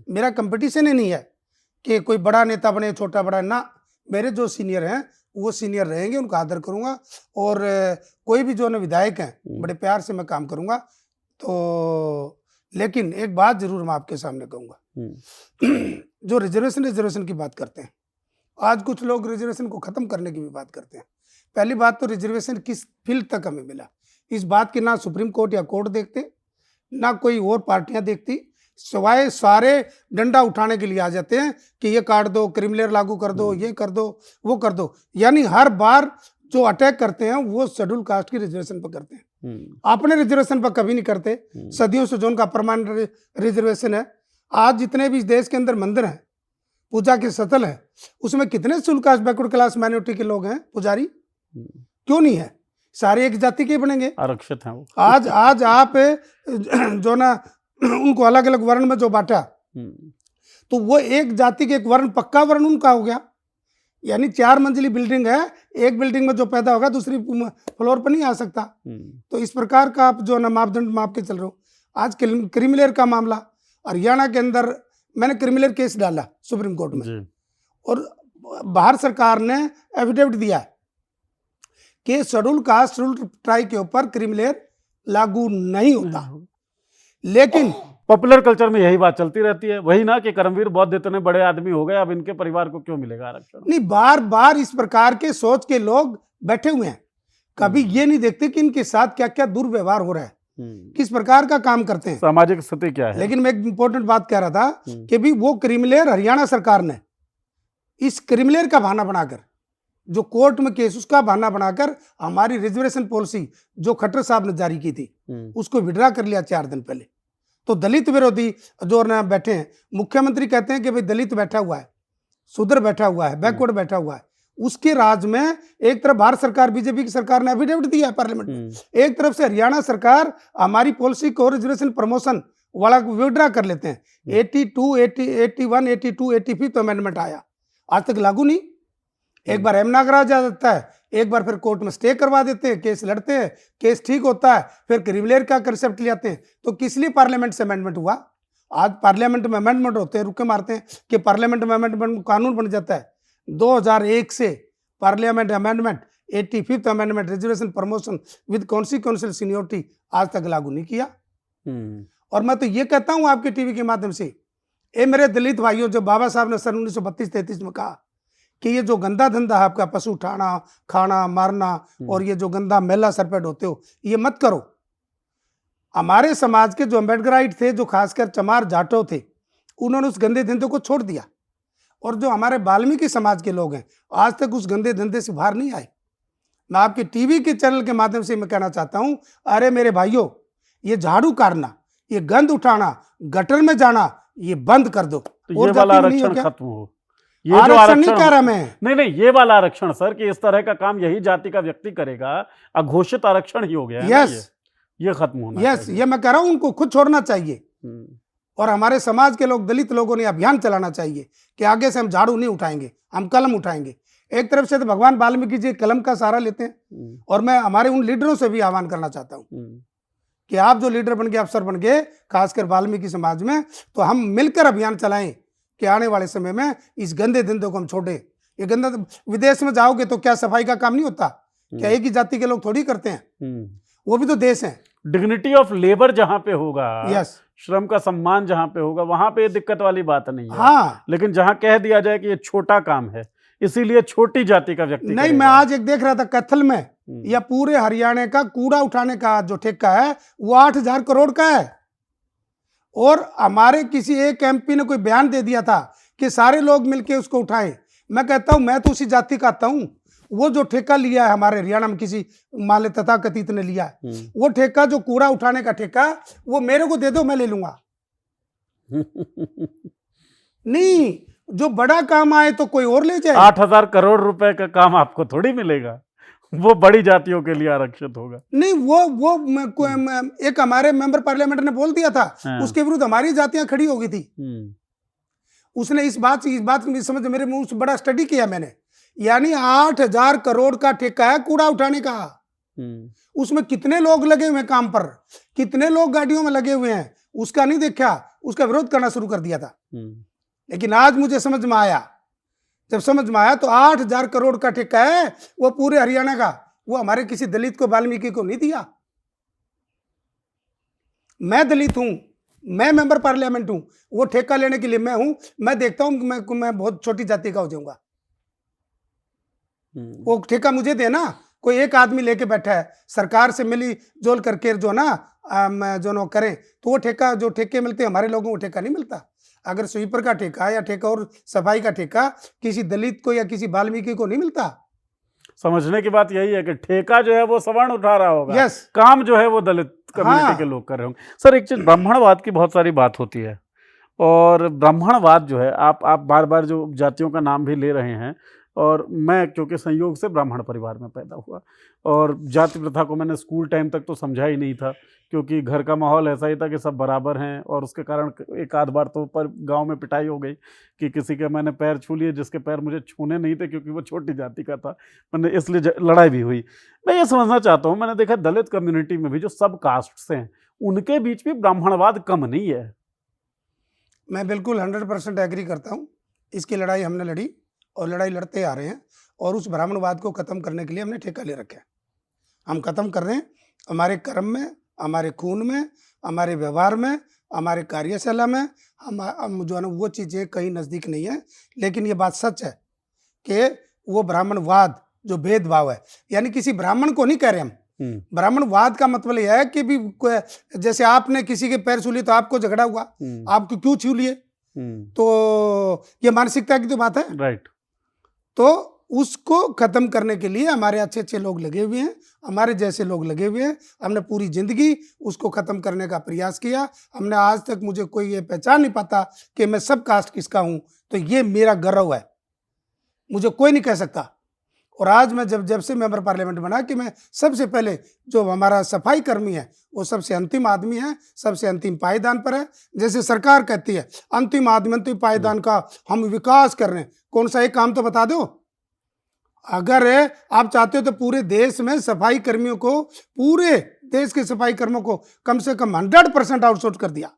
मेरा कंपटीशन ही नहीं है कि कोई बड़ा नेता बने, छोटा बड़ा ना। मेरे जो सीनियर हैं वो सीनियर रहेंगे, उनका आदर करूंगा, और कोई भी जो ना विधायक हैं बड़े प्यार से मैं काम करूंगा। तो लेकिन एक बात जरूर मैं आपके सामने कहूंगा, जो रिजर्वेशन की बात करते हैं, आज कुछ लोग रिजर्वेशन को खत्म करने की भी बात करते हैं। पहली बात तो रिजर्वेशन किस फील्ड तक हमें मिला, इस बात की ना सुप्रीम कोर्ट या कोर्ट देखते, ना कोई और पार्टियां देखती, सिवाय सारे डंडा उठाने के लिए आ जाते हैं कि ये काट दो, क्रिमिनल लागू कर दो, ये कर दो, वो कर दो। यानी हर बार जो अटैक करते हैं वो शेड्यूल कास्ट की रिजर्वेशन पर करते हैं, अपने रिजर्वेशन पर कभी नहीं करते। सदियों से जो उनका परमानेंट रिजर्वेशन है, आज जितने भी देश के अंदर मंदिर हैं, पूजा के स्थल है, उसमें कितने schedule caste backward class minority के लोग हैं पुजारी? क्यों नहीं है? सारे एक जाति के बनेंगे, आरक्षित हैं वो। आज आप जो ना उनको अलग अलग वर्ण में जो बांटा, तो वो एक जाति के एक वर्ण, पक्का वर्ण उनका हो गया। यानी 4 मंजिली बिल्डिंग है, एक बिल्डिंग में जो पैदा होगा दूसरी फ्लोर पर नहीं आ सकता। तो इस प्रकार का आप जो ना मापदंड माप के चल रहे हो। आज क्रिमिनल का मामला हरियाणा के अंदर, मैंने क्रिमिनल केस डाला सुप्रीम कोर्ट में, और बाहर सरकार ने एफिडेविट दिया कि शेड्यूल कास्ट शेड्यूल ट्राइब के ऊपर क्रिमिनल लागू नहीं होता। लेकिन पॉपुलर कल्चर में यही बात चलती रहती है, वही ना कि करमवीर बौद्ध इतने बड़े आदमी हो गए, अब इनके परिवार को क्यों मिलेगा आरक्षण? नहीं, बार बार इस प्रकार के सोच के लोग बैठे हुए हैं कभी ये नहीं देखते कि इनके साथ क्या क्या दुर्व्यवहार हो रहा है, किस प्रकार का काम करते हैं। सामाजिक स्थिति क्या है। लेकिन मैं एक इंपॉर्टेंट बात कह रहा था कि भी वो क्रिमिलेयर हरियाणा सरकार ने इस क्रिमिलेयर का बहाना बनाकर, जो कोर्ट में केस उसका बहाना बनाकर हमारी रिजर्वेशन पॉलिसी जो खट्टर साहब ने जारी की थी उसको विड्रा कर लिया 4 दिन पहले। तो दलित विरोधी जो ना बैठे हैं, मुख्यमंत्री कहते हैं कि भाई दलित बैठा हुआ है, शूद्र बैठा हुआ है, बैकवर्ड बैठा हुआ है, उसके राज में एक तरफ भारत सरकार बीजेपी की सरकार ने एफिडेविट दिया है पार्लियामेंट में, एक तरफ से हरियाणा सरकार हमारी पॉलिसी को रिजर्वेशन प्रमोशन वाला विड्रा कर लेते हैं। 82, 80, 81, 82, 85 अमेंडमेंट आया, आज तक लागू नहीं। एक बार एमनागरा जा जाता है, एक बार फिर कोर्ट में स्टे करवा देते हैं, केस लड़ते हैं, केस ठीक होता है, फिर क्रिमिलेयर का कंसेप्ट ले आते हैं। तो किस लिए पार्लियामेंट से अमेंडमेंट हुआ? आज पार्लियामेंट में अमेंडमेंट होते हैं, रुके मारते हैं कि पार्लियामेंट में अमेंडमेंट कानून बन जाता है। 2001 से parliament amendment 85th amendment reservation promotion with consequential seniority आज तक लागू नहीं किया। और मैं तो ये कहता हूं आपके टीवी के माध्यम से, ए मेरे दलित भाइयों, जो बाबा साहब ने सन 1932-33 में कहा कि ये जो गंदा धंधा है आपका, पशु उठाना, खाना, मारना और ये जो गंदा मेला सर पे ढोते हो, ये मत करो। हमारे समाज के जो अम्बेडकराइट थे, जो खासकर चमार जाटो थे, उन्होंने उस गंदे धंधे को छोड़ दिया। और जो हमारे वाल्मीकि समाज के लोग हैं, आज तक उस गंदे धंधे से बाहर नहीं आए। मैं आपके टीवी के चैनल के माध्यम से मैं कहना चाहता हूं, अरे मेरे भाइयों, ये झाड़ू काटना, ये गंद उठाना, गटर में जाना, ये बंद कर दो। तो ये वाला आरक्षण खत्म हो। ये जो आरक्षण नहीं कह रहा मैं, नहीं, ये वाला आरक्षण सर कि इस तरह का काम यही जाति का व्यक्ति करेगा, अघोषित आरक्षण ही हो गया है। यस, ये खत्म होना चाहिए। ये मैं कह रहा हूं, उनको खुद छोड़ना चाहिए। और हमारे समाज के लोग, दलित लोगों ने अभियान चलाना चाहिए कि आगे से हम झाड़ू नहीं उठाएंगे, हम कलम उठाएंगे। एक तरफ से तो भगवान वाल्मीकि जी कलम का सहारा लेते हैं, और मैं हमारे उन लीडरों से भी आह्वान करना चाहता हूं कि आप जो लीडर बन गए, अफसर बन गए, खासकर वाल्मीकि समाज में, तो हम मिलकर अभियान चलाएं कि आने वाले समय में इस गंदे धंधे को हम छोड़े। ये गंदा, विदेश में जाओगे तो क्या सफाई का काम नहीं होता? क्या एक ही जाति के लोग थोड़ी करते हैं? वो भी तो देश है। डिग्निटी ऑफ लेबर जहां पे होगा, यस, श्रम का सम्मान जहां पे होगा, वहां पे दिक्कत वाली बात नहीं है। हाँ, लेकिन जहां कह दिया जाए कि ये छोटा काम है, इसीलिए छोटी जाति का व्यक्ति नहीं। मैं आज एक देख रहा था कैथल में, या पूरे हरियाणा का कूड़ा उठाने का जो ठेका है वो 8,000 करोड़ का है। और हमारे किसी एक एमपी ने कोई बयान दे दिया था कि सारे लोग मिलके उसको उठाएं। मैं कहता हूं, मैं तो उसी जाति का आता हूं। वो जो ठेका लिया है हमारे हरियाणा में किसी माले तथाकथित ने लिया है, वो ठेका, जो कूड़ा उठाने का ठेका, वो मेरे को दे दो, मैं ले लूंगा। नहीं, जो बड़ा काम आए तो कोई और ले जाए। 8,000 करोड़ रुपए का काम आपको थोड़ी मिलेगा, वो बड़ी जातियों के लिए आरक्षित होगा। नहीं, वो एक हमारे मेंबर पार्लियामेंट ने बोल दिया था, उसके विरुद्ध हमारी जातियां खड़ी हो गई थी। उसने इस बात की समझ, मेरे मुंह से बड़ा स्टडी किया मैंने। यानी 8,000 करोड़ का ठेका है कूड़ा उठाने का। उसमें कितने लोग लगे हुए हैं काम पर, कितने लोग गाड़ियों में लगे हुए हैं, उसका नहीं देखा, उसका विरोध करना शुरू कर दिया था। लेकिन आज मुझे समझ में आया, जब समझ में आया तो 8,000 करोड़ का ठेका है वो पूरे हरियाणा का, वो हमारे किसी दलित को, वाल्मीकि को नहीं दिया। मैं दलित हूं, मैं मेंबर पार्लियामेंट हूं, वो ठेका लेने के लिए मैं हूं। मैं देखता हूं कि मैं बहुत छोटी जाति का हो जाऊंगा। वो ठेका मुझे देना, कोई एक आदमी लेके बैठा है, सरकार से मिली जोल करके जो ना जो नो करें, तो वो ठेका, जो ठेके मिलते हैं हमारे लोगों को ठेका नहीं मिलता। अगर स्वीपर का ठेका या ठेका और सफाई का ठेका किसी दलित को या किसी वाल्मीकि को नहीं मिलता। समझने की बात यही है कि ठेका जो है वो सवर्ण उठा रहा होगा, यस, काम जो है वो दलित कम्युनिटी के लोग कर रहे होंगे। सर, एक चीज, ब्राह्मणवाद की बहुत सारी बात होती है, और ब्राह्मणवाद जो है, आप बार बार जो जातियों का नाम भी ले रहे हैं, और मैं क्योंकि संयोग से ब्राह्मण परिवार में पैदा हुआ, और जाति प्रथा को मैंने स्कूल टाइम तक तो समझा ही नहीं था, क्योंकि घर का माहौल ऐसा ही था कि सब बराबर हैं, और उसके कारण एक आध बार तो पर गांव में पिटाई हो गई कि किसी के मैंने पैर छू लिए जिसके पैर मुझे छूने नहीं थे, क्योंकि वो छोटी जाति का था। मैंने इसलिए लड़ाई भी हुई। मैं ये समझना चाहता हूँ, मैंने देखा दलित कम्युनिटी में भी जो सब कास्ट हैं, उनके बीच भी ब्राह्मणवाद कम नहीं है। मैं बिल्कुल 100% एग्री करता हूँ। इसकी लड़ाई हमने लड़ी और लड़ाई लड़ते आ रहे हैं, और उस ब्राह्मणवाद को खत्म करने के लिए हमने ठेका ले रखा है। हम खत्म कर रहे हैं, हमारे कर्म में, हमारे खून में, हमारे व्यवहार में, हमारे कार्यशाला में। हम जो है ना, वो चीज़ें कहीं नज़दीक नहीं है। लेकिन ये बात सच है कि वो ब्राह्मणवाद जो भेदभाव है, यानी किसी ब्राह्मण को नहीं कह रहे हम। ब्राह्मणवाद का मतलब यह है कि भी जैसे आपने किसी के पैर छू लिए तो आपको झगड़ा हुआ, आपको क्यों छू लिए, तो ये मानसिकता की तो बात है, राइट। तो उसको खत्म करने के लिए हमारे अच्छे अच्छे लोग लगे हुए हैं, हमारे जैसे लोग लगे हुए हैं। हमने पूरी जिंदगी उसको खत्म करने का प्रयास किया। हमने आज तक, मुझे कोई ये पहचान नहीं पाता कि मैं सब कास्ट किसका हूं, तो ये मेरा गर्व है, मुझे कोई नहीं कह सकता। और आज मैं जब से मेंबर पार्लियामेंट बना कि मैं सबसे पहले, जो हमारा सफाई कर्मी है वो सबसे अंतिम आदमी है, सबसे अंतिम पायदान पर है। जैसे सरकार कहती है अंतिम आदमी अंतिम पायदान का हम विकास कर रहे हैं, कौन सा एक काम तो बता दो। अगर आप चाहते हो तो पूरे देश में सफाई कर्मियों को, पूरे देश के सफाई कर्मियों को कम से कम 100% आउटसोर्स कर दिया,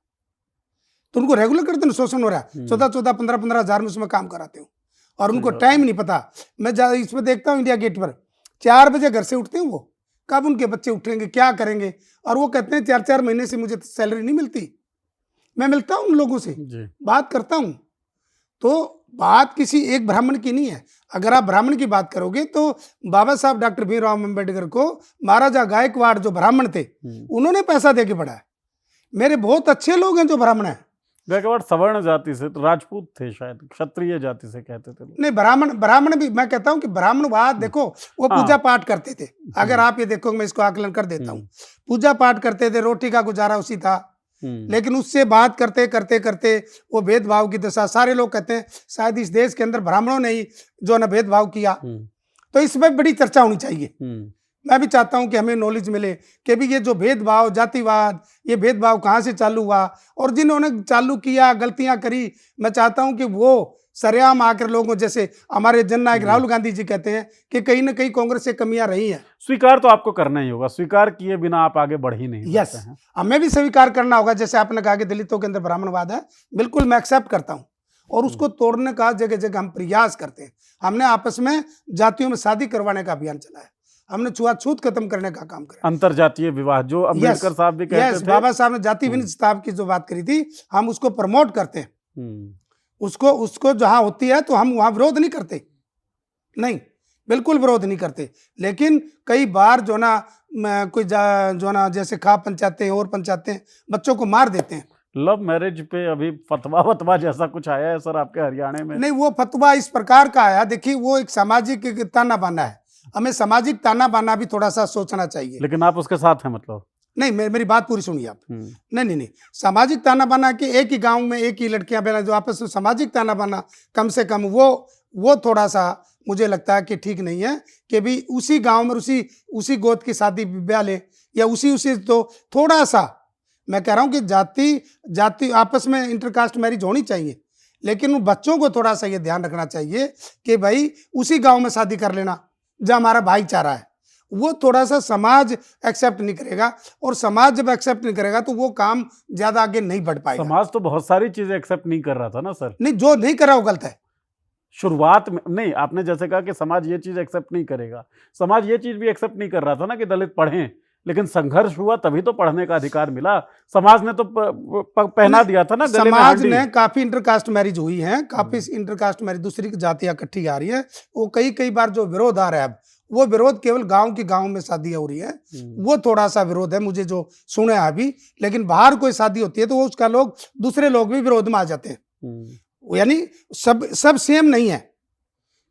तो उनको रेगुलर करते ना, शोषण हो रहा है। 14-14, 15-15 हज़ार में उसमें काम कराते हो और उनको टाइम नहीं पता। मैं इसमें देखता हूँ इंडिया गेट पर 4 बजे घर से उठते हैं वो, कब उनके बच्चे उठेंगे, क्या करेंगे, और वो कहते हैं 4-4 महीने से मुझे सैलरी नहीं मिलती। मैं मिलता हूँ उन लोगों से, बात करता हूँ, तो बात किसी एक ब्राह्मण की नहीं है। अगर आप ब्राह्मण की बात करोगे तो बाबा साहब डॉक्टर भीमराव अम्बेडकर को महाराजा गायकवाड़ जो ब्राह्मण थे उन्होंने पैसा दे के पढ़ाया। मेरे बहुत अच्छे लोग हैं जो ब्राह्मण हैं। गायकवाड़ सवर्ण जाति से, तो राजपूत थे शायद, क्षत्रिय जाति से कहते थे। नहीं, ब्राह्मण भी, मैं कहता हूं कि ब्राह्मणवाद देखो, वो पूजा पाठ करते थे। अगर आप ये देखो, मैं इसको आकलन कर देता हूं, पूजा पाठ करते थे, रोटी का गुजारा उसी था। लेकिन उससे बात करते करते करते वो भेदभाव की दशा, सारे लोग कहते हैं शायद इस देश के अंदर ब्राह्मणों ने ही जो ना भेदभाव किया। तो इसमें बड़ी चर्चा होनी चाहिए। मैं भी चाहता हूं कि हमें नॉलेज मिले कि भी ये जो भेदभाव, जातिवाद, ये भेदभाव कहाँ से चालू हुआ, और जिन्होंने चालू किया, गलतियां करी, मैं चाहता हूं कि वो सरेआम आकर लोगों, जैसे हमारे जननायक राहुल गांधी जी कहते हैं कि कहीं ना कहीं कांग्रेस से कमियां रही हैं। स्वीकार तो आपको करना ही होगा, स्वीकार किए बिना आप आगे बढ़ ही नहीं सकते हैं। हमें भी स्वीकार करना होगा। जैसे आपने कहा कि दलितों के अंदर ब्राह्मणवाद है, बिल्कुल मैं एक्सेप्ट करता हूं, और उसको तोड़ने का जगह जगह हम प्रयास करते हैं। हमने आपस में जातियों में शादी करवाने का अभियान चलाया, हमने छुआछूत खत्म करने का काम करा, अंतरजातीय विवाह जो अम्बेडकर साहब भी कहते थे। बाबा साहब ने जाति विनित किताब की जो बात करी थी, हम उसको प्रमोट करते हैं। उसको जहां होती है तो हम वहां विरोध नहीं करते, नहीं, बिल्कुल विरोध नहीं करते। लेकिन कई बार जो ना कोई जो ना जैसे खा पंचायतें और पंचायतें बच्चों को मार देते हैं। लव मैरिज पे अभी फतवा जैसा कुछ आया है सर आपके हरियाणा में? नहीं, वो फतवा इस प्रकार का आया, देखिए वो एक सामाजिक ताना बाना है, हमें सामाजिक ताना बाना भी थोड़ा सा सोचना चाहिए। लेकिन आप उसके साथ हैं मतलब? नहीं, मेरी बात पूरी सुनिए आप। नहीं, सामाजिक ताना बाना के एक ही गांव में एक ही लड़कियां बहना जो आपस में सामाजिक ताना बाना, कम से कम वो थोड़ा सा मुझे लगता है कि ठीक नहीं है कि भी उसी गांव में उसी गोद की शादी ब्याह ले, या उसी तो थोड़ा सा, मैं कह रहा हूं कि जाति आपस में इंटरकास्ट मैरिज होनी चाहिए, लेकिन उन बच्चों को थोड़ा सा ये ध्यान रखना चाहिए कि भाई उसी गांव में शादी कर लेना जहाँ हमारा भाईचारा है। वो थोड़ा सा समाज एक्सेप्ट नहीं करेगा, और समाज जब एक्सेप्ट नहीं करेगा तो वो काम ज्यादा आगे नहीं बढ़ पाएगा। समाज तो बहुत सारी चीजें एक्सेप्ट नहीं कर रहा था ना सर? नहीं, जो नहीं कर रहा वो गलत है। शुरुआत में नहीं, आपने जैसे कहा कि समाज ये चीज एक्सेप्ट नहीं करेगा, समाज ये चीज भी एक्सेप्ट नहीं कर रहा था ना कि दलित पढ़ें, लेकिन संघर्ष हुआ तभी तो पढ़ने का अधिकार मिला। समाज ने तो पहना दिया था ना गले में समाज हड्डी। ने काफी इंटरकास्ट मैरिज हुई है, काफी इंटरकास्ट मैरिज दूसरी जातियां इकट्ठी आ रही है। वो कई बार जो विरोध आ रहा है, अब वो विरोध केवल गांव में शादियां हो रही है, वो थोड़ा सा विरोध है मुझे जो सुने है अभी। लेकिन बाहर कोई शादी होती है तो वो उसका दूसरे लोग भी विरोध में आ जाते हैं। यानी सब सेम नहीं है,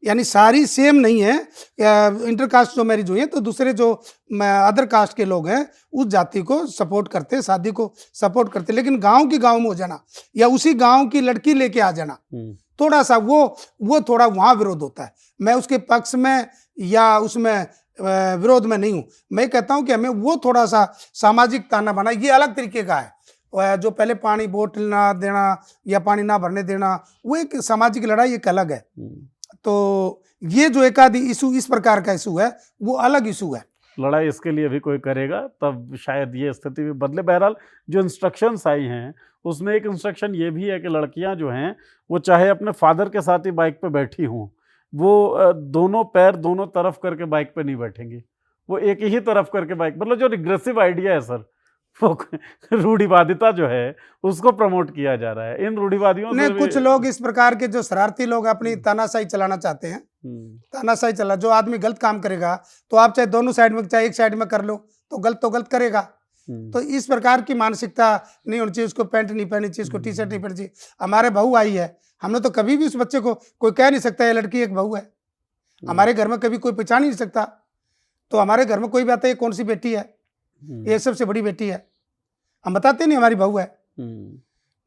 यानी सारी सेम नहीं है। इंटरकास्ट जो मैरिज हुई है तो दूसरे जो अदर कास्ट के लोग हैं उस जाति को सपोर्ट करते, शादी को सपोर्ट करते, लेकिन गांव में हो जाना या उसी गांव की लड़की लेके आ जाना, थोड़ा सा वो थोड़ा वहां विरोध होता है। मैं उसके पक्ष में या उसमें विरोध में नहीं हूं। मैं कहता हूं कि हमें वो थोड़ा सा सामाजिक ताना बाना, ये अलग तरीके का है। जो पहले पानी बोतल ना देना या पानी ना भरने देना, वो एक सामाजिक लड़ाई एक अलग है। तो ये जो एक आधी इशू इस प्रकार का इशू है वो अलग इशू है। लड़ाई इसके लिए भी कोई करेगा तब शायद ये स्थिति भी बदले। बहरहाल जो इंस्ट्रक्शंस आई हैं उसमें एक इंस्ट्रक्शन ये भी है कि लड़कियां जो हैं वो चाहे अपने फादर के साथ ही बाइक पे बैठी हों, वो दोनों पैर दोनों तरफ करके बाइक पे नहीं बैठेंगी, वो एक ही तरफ करके बाइक, मतलब जो रिग्रेसिव आइडिया है सर, वो रूढ़िवादिता जो है उसको प्रमोट किया जा रहा है। इन रूढ़िवादियों ने कुछ लोग इस प्रकार के जो शरारती लोग अपनी तानाशाही चलाना चाहते हैं, तानाशाही चला। जो आदमी गलत काम करेगा तो आप चाहे दोनों साइड में, चाहे एक साइड में कर लो, तो गलत करेगा। तो इस प्रकार की मानसिकता नहीं होनी चाहिए। उसको पैंट नहीं पहननी चाहिए, उसको टी शर्ट नहीं पहननी चाहिए। हमारे बहू आई है, हमने तो कभी भी उस बच्चे को कोई कह नहीं सकता ये लड़की एक बहू है। हमारे घर में कभी कोई पहचान ही नहीं सकता। तो हमारे घर में कोई भी आता है ये कौन सी बेटी है, ये सबसे बड़ी बेटी है, हम बताते नहीं हमारी बहू है।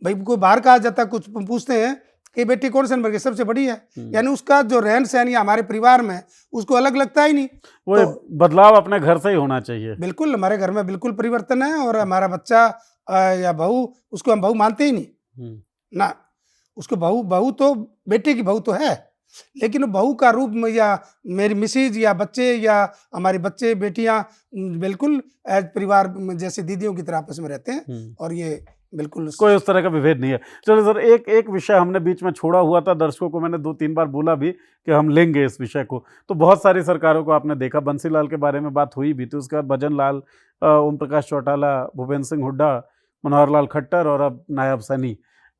भाई कोई बाहर कहा जाता है, कुछ पूछते हैं कि बेटी कौन से नंबर की, सबसे बड़ी है। यानी उसका जो रहन सहन या हमारे परिवार में उसको अलग लगता ही नहीं। वो तो बदलाव अपने घर से ही होना चाहिए। बिल्कुल, हमारे घर में बिल्कुल परिवर्तन है। और हमारा बच्चा या बहू, उसको हम बहू मानते ही नहीं ना। उसको बहू तो बेटे की बहू तो है, लेकिन बहू का रूप में या मेरी मिसेज या बच्चे या हमारे बच्चे बेटियां बिल्कुल एज परिवार में जैसे दीदियों की तरह आपस में रहते हैं। और ये बिल्कुल कोई उस तरह का विभेद नहीं है। चलो सर, एक विषय हमने बीच में छोड़ा हुआ था, दर्शकों को मैंने 2-3 बार बोला भी कि हम लेंगे इस विषय को। तो बहुत सारी सरकारों को आपने देखा, बंसीलाल के बारे में बात हुई भी थी, उसके बाद भजन लाल, ओम प्रकाश चौटाला, भूपेंद्र सिंह हुड्डा, मनोहर लाल खट्टर और अब नायब सैनी,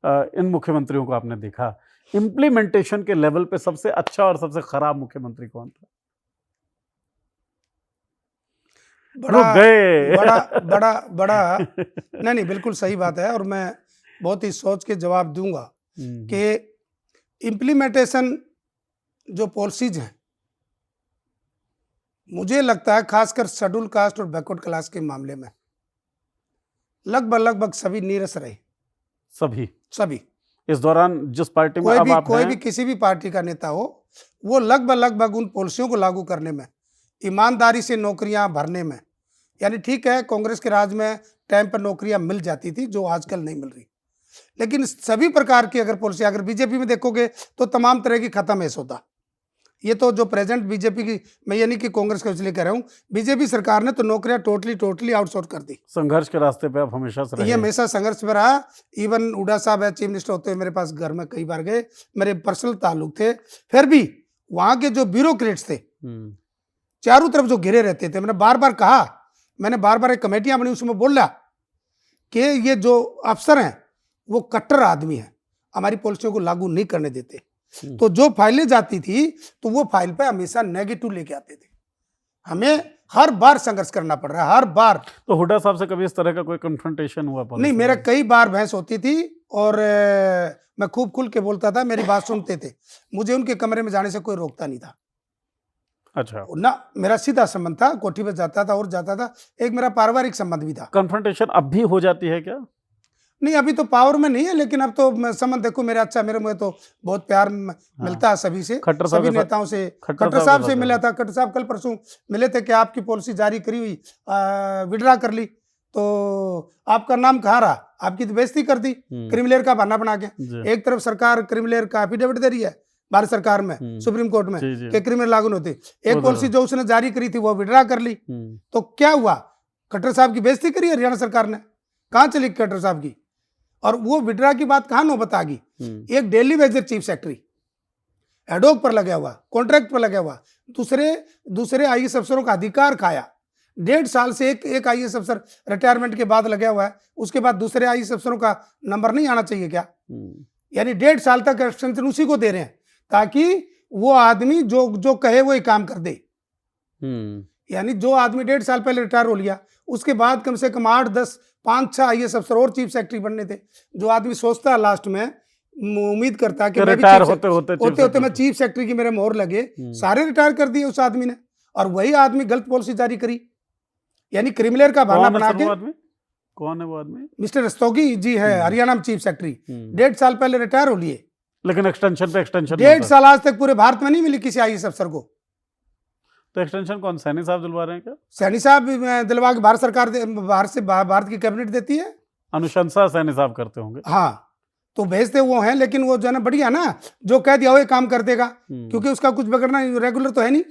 इन मुख्यमंत्रियों को आपने देखा। इम्प्लीमेंटेशन के लेवल पे सबसे अच्छा और सबसे खराब मुख्यमंत्री कौन था? बड़ा नहीं, बिल्कुल सही बात है। और मैं बहुत ही सोच के जवाब दूंगा कि इम्प्लीमेंटेशन जो पॉलिसीज हैं, मुझे लगता है खासकर शेड्यूल कास्ट और बैकवर्ड क्लास के मामले में लगभग सभी नीरस रहे। सभी इस दौरान जिस पार्टी में अब आप कोई भी किसी भी पार्टी का नेता हो, वो लगभग उन पॉलिसियों को लागू करने में, ईमानदारी से नौकरियां भरने में, यानी ठीक है कांग्रेस के राज में टाइम पर नौकरियां मिल जाती थी जो आजकल नहीं मिल रही, लेकिन सभी प्रकार की अगर पॉलिसी, अगर बीजेपी में देखोगे तो तमाम तरह की खत्म है सौदा। ये तो जो प्रेजेंट बीजेपी की, मैं ये नहीं कि कांग्रेस का इसलिए कह रहा हूँ, बीजेपी सरकार ने तो नौकरियां टोटली आउटसोर्स कर दी। संघर्ष के रास्ते पे आप हमेशा से रहे। ये हमेशा संघर्ष में रहा। इवन हुड्डा साहब है, चीफ मिनिस्टर होते हुए मेरे पास घर में कई बार गए, मेरे पर्सनल ताल्लुक थे। फिर भी वहां के जो ब्यूरोक्रेट्स थे चारों तरफ जो घिरे रहते थे, मैंने बार बार एक कमेटियां बनी, उसमें बोला कि ये जो अफसर हैं वो कट्टर आदमी है, हमारी पॉलिसियों को लागू नहीं करने देते। तो जो फाइलें जाती थी तो वो फाइल पे हमेशा नेगेटिव लेके आते थे। हमें हर बार संघर्ष करना पड़ रहा है, हर बार। तो हुड्डा साहब से कभी इस तरह का कोई कन्फ्रंटेशन हुआ? नहीं, मेरा कई बार बहस होती थी और मैं खूब खुल के बोलता था, मेरी बात सुनते थे, मुझे उनके कमरे में जाने से कोई रोकता नहीं था। अच्छा ना, मेरा सीधा संबंध था, कोठी पे जाता था और जाता था। एक मेरा पारिवारिक संबंध भी था। कन्फ्रंटेशन अब भी हो जाती है क्या? नहीं, अभी तो पावर में नहीं है, लेकिन अब तो संबंध देखो मेरा अच्छा, मेरे मुझे तो बहुत प्यार मिलता है सभी से, सभी नेताओं से। खट्टर साहब से मिला था, खट्टर साहब कल परसों मिले थे कि आपकी पॉलिसी जारी करी हुई, विड्रा कर ली, तो आपका नाम कहाँ रहा, आपकी तो बेइज्जती कर दी क्रिमिलेयर का बहाना बना के। एक तरफ सरकार क्रिमिलेयर का एफिडेविट दे रही है भारत सरकार में, सुप्रीम कोर्ट में, कि क्रिमिनल लागू नहीं होती। एक पॉलिसी जो उसने जारी करी थी वो विड्रा कर ली। तो क्या हुआ, खट्टर साहब की बेइज्जती करी हरियाणा सरकार ने, कहाँ चली खट्टर साहब की? और वो विड्रा की बात कहाँ नौबत आ गई? एक daily Vaser chief secretary ad hoc पर लगा हुआ, कॉन्ट्रैक्ट पर लगा हुआ, दूसरे आईएएस अफसरों का अधिकार खाया। 1.5 साल से एक आईएएस अफसर रिटायरमेंट के बाद लगा हुआ है, उसके बाद दूसरे आईएएस अफसरों का नंबर नहीं आना चाहिए क्या? यानी 1.5 साल तक एक्सटेंशन उसी को दे रहे हैं ताकि वो आदमी जो कहे वो ही काम कर दे। यानी जो आदमी 1.5 साल पहले रिटायर हो लिया, उसके बाद कम से कम 8, 10, 5-6 आईएएस अफसर और चीफ सेक्रेटरी बनने थे। जो आदमी सोचता है लास्ट में, उम्मीद करता है कि मैं रिटायर होते मैं चीफ सेक्रेटरी की मेरे मोहर लगे, सारे रिटायर कर दिए उस आदमी ने। और वही आदमी गलत पॉलिसी जारी करी, यानी क्रिमिलेयर का बहाना बना के। कौन है वो आदमी? मिस्टर रस्तोगी जी है, हरियाणा में चीफ सेक्रेटरी, 1.5 साल पहले रिटायर हो लिए, लेकिन एक्सटेंशन पे एक्सटेंशन 1.5 साल आज तक पूरे भारत में नहीं मिली किसी आईएएस अफसर को। तो एक्सटेंशन कौन, सैनी साहब दिलवा रहे हैं क्या? सैनी साहब दिलवा के भारत सरकार भारत की कैबिनेट देती है, अनुशंसा सैनी साहब करते होंगे। हाँ, तो भेजते वो हैं, लेकिन वो जो है ना बढ़िया ना, जो कह दिया वो काम कर देगा, क्योंकि उसका कुछ बिगड़ना रेगुलर तो है नहीं।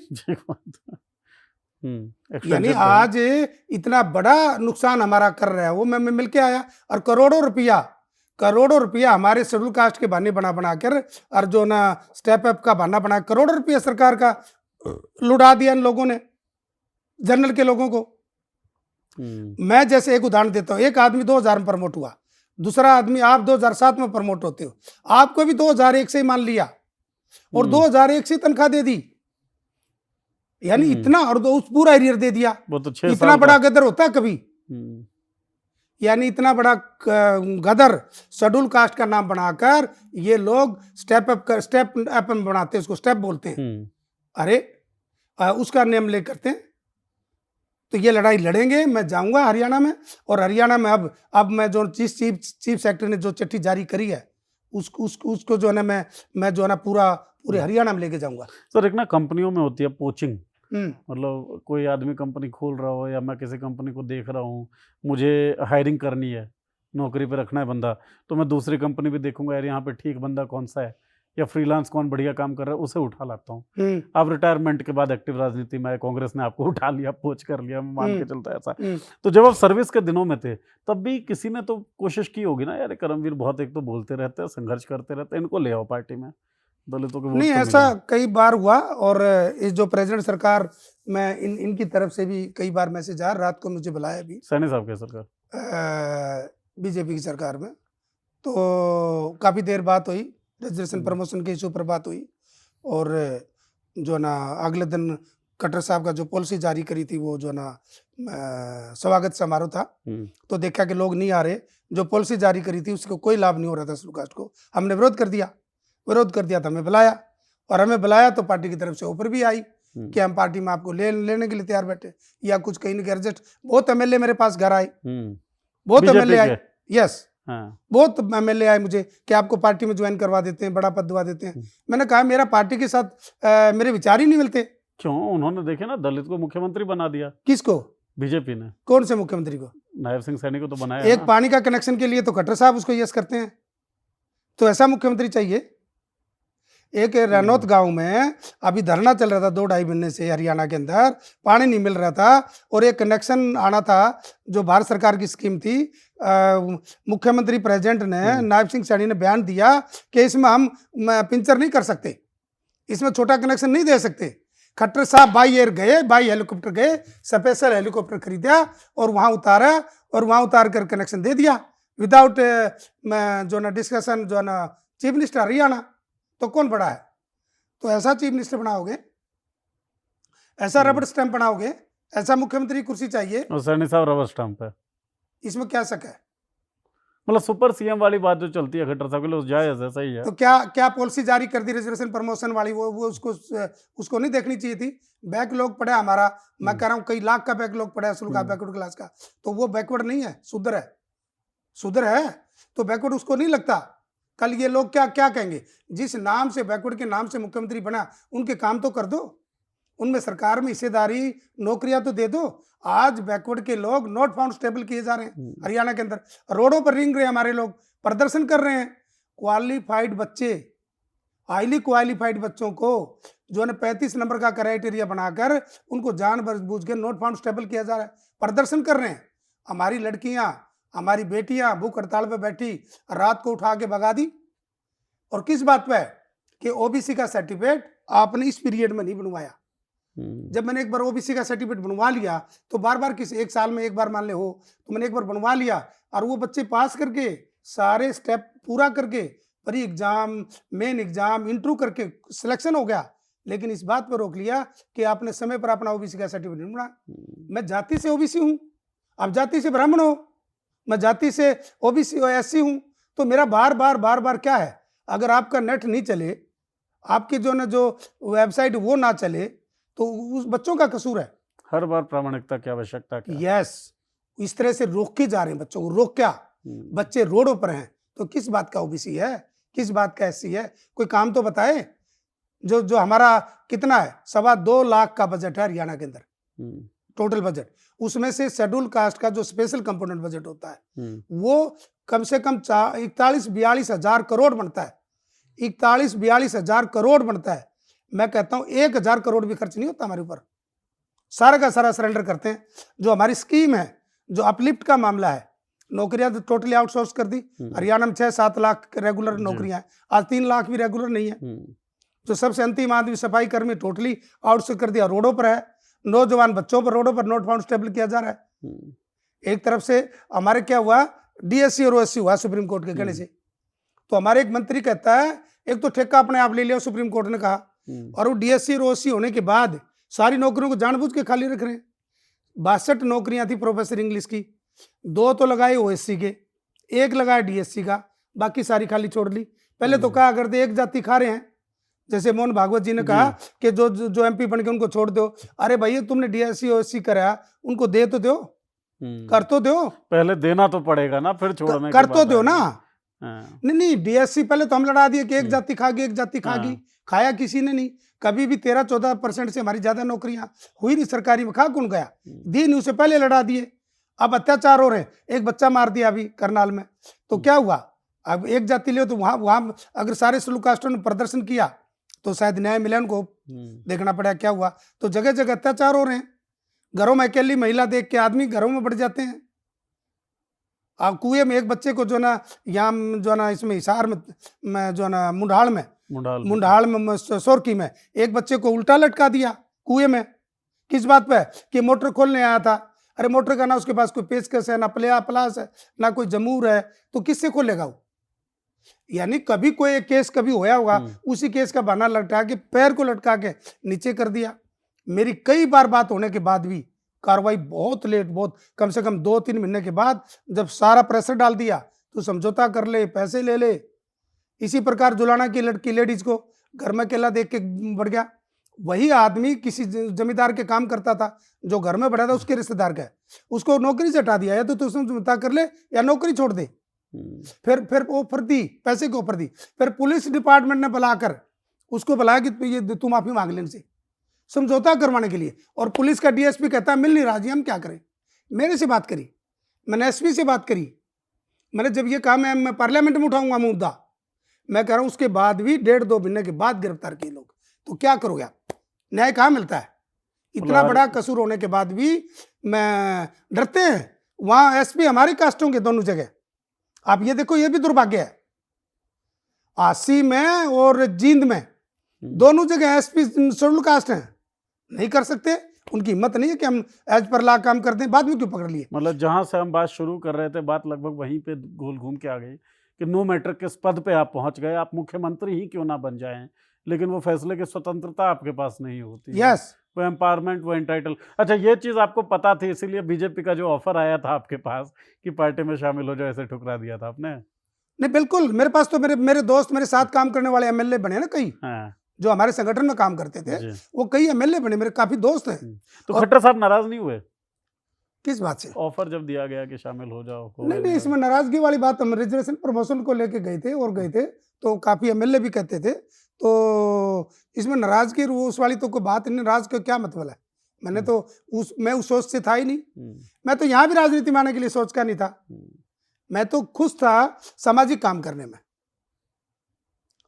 यानी आज इतना बड़ा नुकसान हमारा कर रहा है वो, मैं मिल के आया, और करोड़ों रुपया हमारे शेड्यूल कास्ट के बहाने बना कर, और जो ना स्टेप अप का बहाना बना, करोड़ों रुपया सरकार का लुटा दिया इन लोगों ने, जनरल के लोगों को। मैं जैसे एक उदाहरण देता हूँ, एक आदमी 2000 में प्रमोट हुआ, दूसरा आदमी आप 2007 में प्रमोट होते हो, आपको भी 2001 से ही मान लिया, और 2001 से तनख्वाह दे दी, यानी इतना, और उस पूरा एरियर दे दिया। वो तो 6 इतना बड़ा गदर होता है कभी? यानी इतना बड़ा गदर शेड्यूल कास्ट का नाम बनाकर ये लोग स्टेप अप बनाते हैं, उसको स्टेप बोलते हैं। अरे उसका नेम ले करते हैं। तो ये लड़ाई लड़ेंगे। मैं जाऊंगा हरियाणा में, और हरियाणा में अब मैं जो चीफ सेक्रेटरी ने जो चिट्ठी जारी करी है उसको जो है ना मैं जो है ना पूरे हरियाणा में लेके जाऊंगा। सर एक ना कंपनियों में होती है पोचिंग, मतलब कोई आदमी कंपनी खोल रहा हो या मैं किसी कंपनी को देख रहा हूँ, मुझे हायरिंग करनी है, नौकरी पे रखना है बंदा, तो मैं दूसरी कंपनी भी देखूंगा यार यहाँ पे ठीक बंदा कौन सा है या फ्रीलांस कौन बढ़िया काम कर रहा है, उसे उठा लाता हूँ। अब रिटायरमेंट के बाद एक्टिव राजनीति में कांग्रेस ने आपको उठा लिया, पोच कर लिया, मान के चलता है ऐसा। तो जब आप सर्विस के दिनों में थे तब भी किसी ने तो कोशिश की होगी ना, यार करमवीर बहुत एक तो बोलते रहते हैं, संघर्ष करते रहते हैं, इनको ले आओ पार्टी में, दलितों के वोट नहीं, तो ऐसा मिलेंगे। कई बार हुआ। और इस जो प्रेसिडेंट सरकार में इनकी तरफ से भी कई बार मैसेज आया, रात को मुझे बुलाया भी सैनी साहब के सरकार, बीजेपी की सरकार में, तो काफ़ी देर बात हुई, रिजर्वेशन प्रमोशन के इशू पर बात हुई। और जो ना अगले दिन खट्टर साहब का जो पॉलिसी जारी करी थी, वो जो ना स्वागत समारोह था, तो देखा कि लोग नहीं आ रहे, जो पॉलिसी जारी करी थी उसको कोई लाभ नहीं हो रहा था शेड्यूल कास्ट को। हमने विरोध कर दिया तो हमें बुलाया, और हमें बुलाया तो पार्टी की तरफ से ऑफर भी आई कि हम पार्टी में आपको लेने के लिए तैयार बैठे, या कुछ कहीं नहीं एडजस्ट। बहुत एमएलए मेरे पास घर आए, बहुत एमएलए आए, यस, बहुत एमएलए आए मुझे कि आपको पार्टी में ज्वाइन करवा देते हैं, बड़ा पद दिवा देते हैं। मैंने कहा मेरा पार्टी के साथ मेरे विचार ही नहीं मिलते। क्यों? उन्होंने देखे ना दलित को मुख्यमंत्री बना दिया। किसको? बीजेपी ने। कौन से मुख्यमंत्री को? नायब सिंह सैनी को तो बनाया एक ना। पानी का कनेक्शन के लिए तो खट्टर साहब उसको यस करते हैं, तो ऐसा मुख्यमंत्री चाहिए। एक रनौत गांव में अभी धरना चल रहा था 2-2.5 महीने से, हरियाणा के अंदर पानी नहीं मिल रहा था, और एक कनेक्शन आना था जो भारत सरकार की स्कीम थी। मुख्यमंत्री प्रेसिडेंट ने, नायब सिंह सैनी ने बयान दिया कि इसमें हम पिंचर नहीं कर सकते, इसमें छोटा कनेक्शन नहीं दे सकते। खट्टर साहब बाई एयर गए, बाई हेलीकॉप्टर गए, स्पेशल हेलीकॉप्टर खरीदा और वहाँ उतारा, और वहाँ उतार कर कनेक्शन दे दिया विदाउट जो ना डिस्कशन, जो ना चीफ मिनिस्टर हरियाणा। तो कौन बड़ा है? तो ऐसा चीफ मिनिस्टर बनाओगे, ऐसा रबड़ स्टैंप बनाओगे, ऐसा मुख्यमंत्री कुर्सी चाहिए। और सैनी साहब रबर स्टैंप है, इसमें क्या शक है? मतलब सुपर सीएम वाली बात जो चलती है खट्टर साहब के लिए, जायज है, सही है। तो क्या पॉलिसी जारी कर दी रिजर्वेशन प्रमोशन वाली, वो उसको नहीं देखनी चाहिए थी? बैकलॉग पड़ा हमारा, मैं कह रहा हूँ कई लाख का बैकलॉग पड़ा है शेड्यूल का, बैकवर्ड क्लास का, तो वो बैकवर्ड नहीं है, शुद्र है, तो बैकवर्ड उसको नहीं लगता। कल ये लोग क्या कहेंगे? जिस नाम से, बैकवर्ड के नाम से मुख्यमंत्री बना, उनके काम तो कर दो, उनमें सरकार में हिस्सेदारी, नौकरियां तो दे दो। आज बैकवर्ड के लोग नॉट फाउंड स्टेबल किए जा रहे हैं हरियाणा के अंदर, रोडों पर रिंग रहे हैं हमारे लोग, प्रदर्शन कर रहे हैं। क्वालिफाइड बच्चे, हाईली क्वालिफाइड बच्चों को जो है 35 नंबर का क्राइटेरिया बनाकर उनको जानबूझ के नॉट फाउंड स्टेबल किया जा रहा है, प्रदर्शन कर रहे हैं। हमारी लड़कियां, हमारी बेटियां भूख हड़ताल पर बैठी, रात को उठा के भगा दी। और किस बात पे? कि ओबीसी का सर्टिफिकेट आपने इस पीरियड में नहीं बनवाया। जब मैंने एक बार ओबीसी का सर्टिफिकेट बनवा लिया, तो बार बार किसी एक साल में एक बार मान ले हो, तो मैंने एक बार बनवा लिया, और वो बच्चे पास करके सारे स्टेप पूरा करके pre exam, main exam, interview करके सिलेक्शन हो गया। लेकिन इस बात पर रोक लिया कि आपने समय पर अपना ओबीसी का सर्टिफिकेट नहीं बना। मैं जाति से ओबीसी हूँ, आप जाति से ब्राह्मण हो, मैं जाति से ओबीसी एससी हूँ, तो मेरा बार बार क्या है? अगर आपका नेट नहीं चले, आपके जो वेबसाइट वो ना चले, तो उस बच्चों का कसूर है। हर बार प्रामाणिकता की आवश्यकता क्या? यस, इस तरह से रोक के जा रहे हैं बच्चों को, रोक क्या? बच्चे रोडों पर हैं, तो किस बात का ओबीसी है, किस बात का एससी है? कोई काम तो बताए। जो हमारा कितना है, 2.25 लाख का बजट है हरियाणा के अंदर, टोटल बजट, उसमें से शेड्यूल कास्ट का जो स्पेशल कंपोनेंट बजट होता है वो कम से कम 41-42 हजार करोड़ बनता है, 41-42 हजार करोड़ बनता है। मैं कहता हूं 1,000 करोड़ भी खर्च नहीं होता हमारे ऊपर, सारा का सारा सरेंडर करते हैं। जो हमारी स्कीम है, जो अपलिफ्ट का मामला है, नौकरियां तो टोटली आउटसोर्स कर दी। हरियाणा में 6-7 लाख रेगुलर नौकरियां हैं, आज 3 लाख भी रेगुलर नहीं है। जो सबसे अंतिम आदमी सफाई कर्मी टोटली आउटसोर्स कर दिया, रोडों पर है। नौजवान बच्चों पर रोडों पर नॉट फाउंड स्टेबल किया जा रहा है। एक तरफ से हमारे क्या हुआ, डीएससी और ओएससी हुआ सुप्रीम कोर्ट के कहने से, तो हमारे एक मंत्री कहता है एक तो ठेका अपने आप ले लिया सुप्रीम कोर्ट ने कहा, और वो डीएससी और ओसी होने के बाद सारी नौकरियों को जानबूझ के खाली रख रहे हैं। 62 नौकरियां थी प्रोफेसर इंग्लिश की, 2 तो लगाए ओएससी के, 1 लगाया डीएससी का, बाकी सारी खाली छोड़ ली। पहले तो कहा अगर एक जाति खा रहे हैं, जैसे मोहन भागवत जी ने कहा कि जो एमपी बन के उनको छोड़ दो। अरे भैया तुमने डीएससी ओएससी करा, उनको दे तो दो, कर तो दो, पहले देना तो पड़ेगा ना, फिर छोड़ने कर तो दो ना। नहीं डीएससी पहले तो हम लड़ा दिए कि एक जाति खागी, एक जाति खागी, खाया किसी ने नहीं। कभी भी 13-14% से हमारी ज्यादा नौकरियां हुई नहीं सरकारी में, खा कौन गया, दी नहीं, उसे पहले लड़ा दिए। अब अत्याचार हो रहे हैं, एक बच्चा मार दिया अभी करनाल में, तो क्या हुआ, अब एक जाति ले तो वहां अगर सारे शेड्यूल कास्टों ने प्रदर्शन किया तो शायद न्याय मिले उनको, देखना पड़ा क्या हुआ। तो जगह जगह अत्याचार हो रहे हैं, घरों में अकेली महिला देख के आदमी घरों में बढ़ जाते हैं। अब कुएं में एक बच्चे को जो ना यहाँ जो ना इसमें हिसार में जो ना मुंडाल में सोरकी में एक बच्चे को उल्टा लटका दिया कुएं में। किस बात पे कि मोटर खोलने आया था। अरे मोटर का ना उसके पास कोई पेचकस है, ना प्लास है, ना कोई जमूर है, तो किससे खोलेगा वो। यानी कभी कोई एक केस कभी होया होगा, उसी केस का बहाना लटका के पैर को लटका के नीचे कर दिया। मेरी कई बार बात होने के बाद भी कार्रवाई बहुत लेट, बहुत कम से कम 2-3 महीने के बाद जब सारा प्रेशर डाल दिया तो समझौता कर ले, पैसे ले ले। इसी प्रकार जुलाना की लड़की लेडीज को घर में अकेला देख के बढ़ गया। वही आदमी किसी जमींदार के काम करता था, जो घर में बढ़ा था उसके रिश्तेदार का, उसको नौकरी से हटा दिया, या तो तुम समझौता कर ले या नौकरी छोड़ दे। फिर ऑफर दी, पैसे की ऑफर दी, फिर पुलिस डिपार्टमेंट ने बुलाकर उसको बुलाया कि ये तुम माफी मांग लेने से समझौता करवाने के लिए। और पुलिस का डीएसपी कहता है मिल नहीं रहा जी, हम क्या करें। मेरे से बात करी, मैंने एसपी से बात करी, मैंने जब ये कहा मैं पार्लियामेंट में उठाऊंगा मुद्दा, मैं कह रहा हूं उसके बाद भी 1.5-2 महीने के बाद गिरफ्तार किए लोग, तो क्या करोगे आप, न्याय कहाँ मिलता है। इतना बड़ा कसूर होने के बाद भी मैं डरते हैं। वहां एसपी हमारी कास्टों के दोनों जगह, आप ये देखो, ये भी दुर्भाग्य है। आसी में और जींद में दोनों जगह एसपी शेड्यूल कास्ट हैं, नहीं कर सकते, उनकी हिम्मत नहीं है कि हम एज पर ला काम कर दें। बाद में क्यों पकड़ लिए। मतलब जहां से हम बात शुरू कर रहे थे, बात लगभग वहीं पे गोल घूम के आ गई कि नो मैटर किस पद पे आप पहुंच गए, आप मुख्यमंत्री ही क्यों ना बन जाएं, लेकिन वो फैसले की स्वतंत्रता आपके पास नहीं होती। यस, वो एम्पावरमेंट, वो एंटाइटल। अच्छा, ये चीज़ आपको पता थी, इसीलिए बीजेपी का जो ऑफर आया था आपके पास कि पार्टी में शामिल हो जाए, ऐसे ठुकरा दिया था आपने। नहीं बिल्कुल, मेरे पास तो मेरे दोस्त, मेरे साथ काम करने वाले एमएलए बने ना कई, जो हमारे संगठन में काम करते थे, वो कई एमएलए बने, मेरे काफी दोस्त हैं। तो खट्टर साहब नाराज नहीं हुए किस बात से? ऑफर जब दिया गया कि शामिल हो जाओ। नहीं, इसमें नाराजगी वाली बात, हम रिजर्वेशन प्रमोशन को लेके गए थे और गए थे तो काफी एमएलए भी कहते थे, तो इसमें नाराजगी उस वाली तो कोई बात नहीं। नाराज का क्या मतलब है, मैंने तो मैं उस सोच से था ही नहीं। मैं तो यहाँ भी राजनीति में आने के लिए सोच का नहीं था, मैं तो खुश था सामाजिक काम करने में।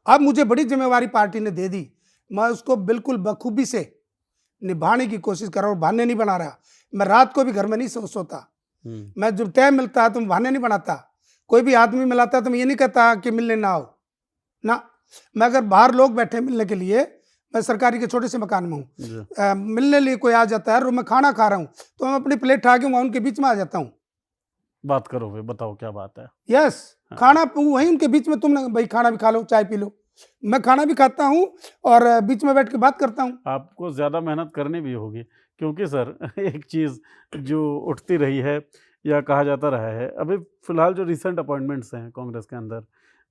अब मुझे बड़ी जिम्मेवारी पार्टी ने दे दी, मैं उसको बिल्कुल बखूबी से निभाने की कोशिश कर रहा हूँ। बहाने नहीं बना रहा, मैं रात को भी घर में नहीं सोता, मैं जब टाइम मिलता है तो बहाने नहीं बनाता। कोई भी आदमी मिलाता है तो मैं ये नहीं कहता कि मिलने ना आओ ना, मैं अगर बाहर लोग बैठे मिलने के लिए, मैं सरकारी के छोटे से मकान में हूँ, मिलने लिए कोई आ जाता है और मैं खाना खा रहा हूँ तो मैं अपनी प्लेट उठा के वहाँ उनके बीच में आ जाता हूँ। बात करो भाई, बताओ क्या बात है। यस, खाना वहीं उनके बीच में, तुम भाई खाना भी खा लो, चाय पी लो, मैं खाना भी खाता हूँ और बीच में बैठ के बात करता हूँ। आपको ज़्यादा मेहनत करनी भी होगी, क्योंकि सर एक चीज़ जो उठती रही है या कहा जाता रहा है, अभी फिलहाल जो रिसेंट अपॉइंटमेंट्स हैं कांग्रेस के अंदर,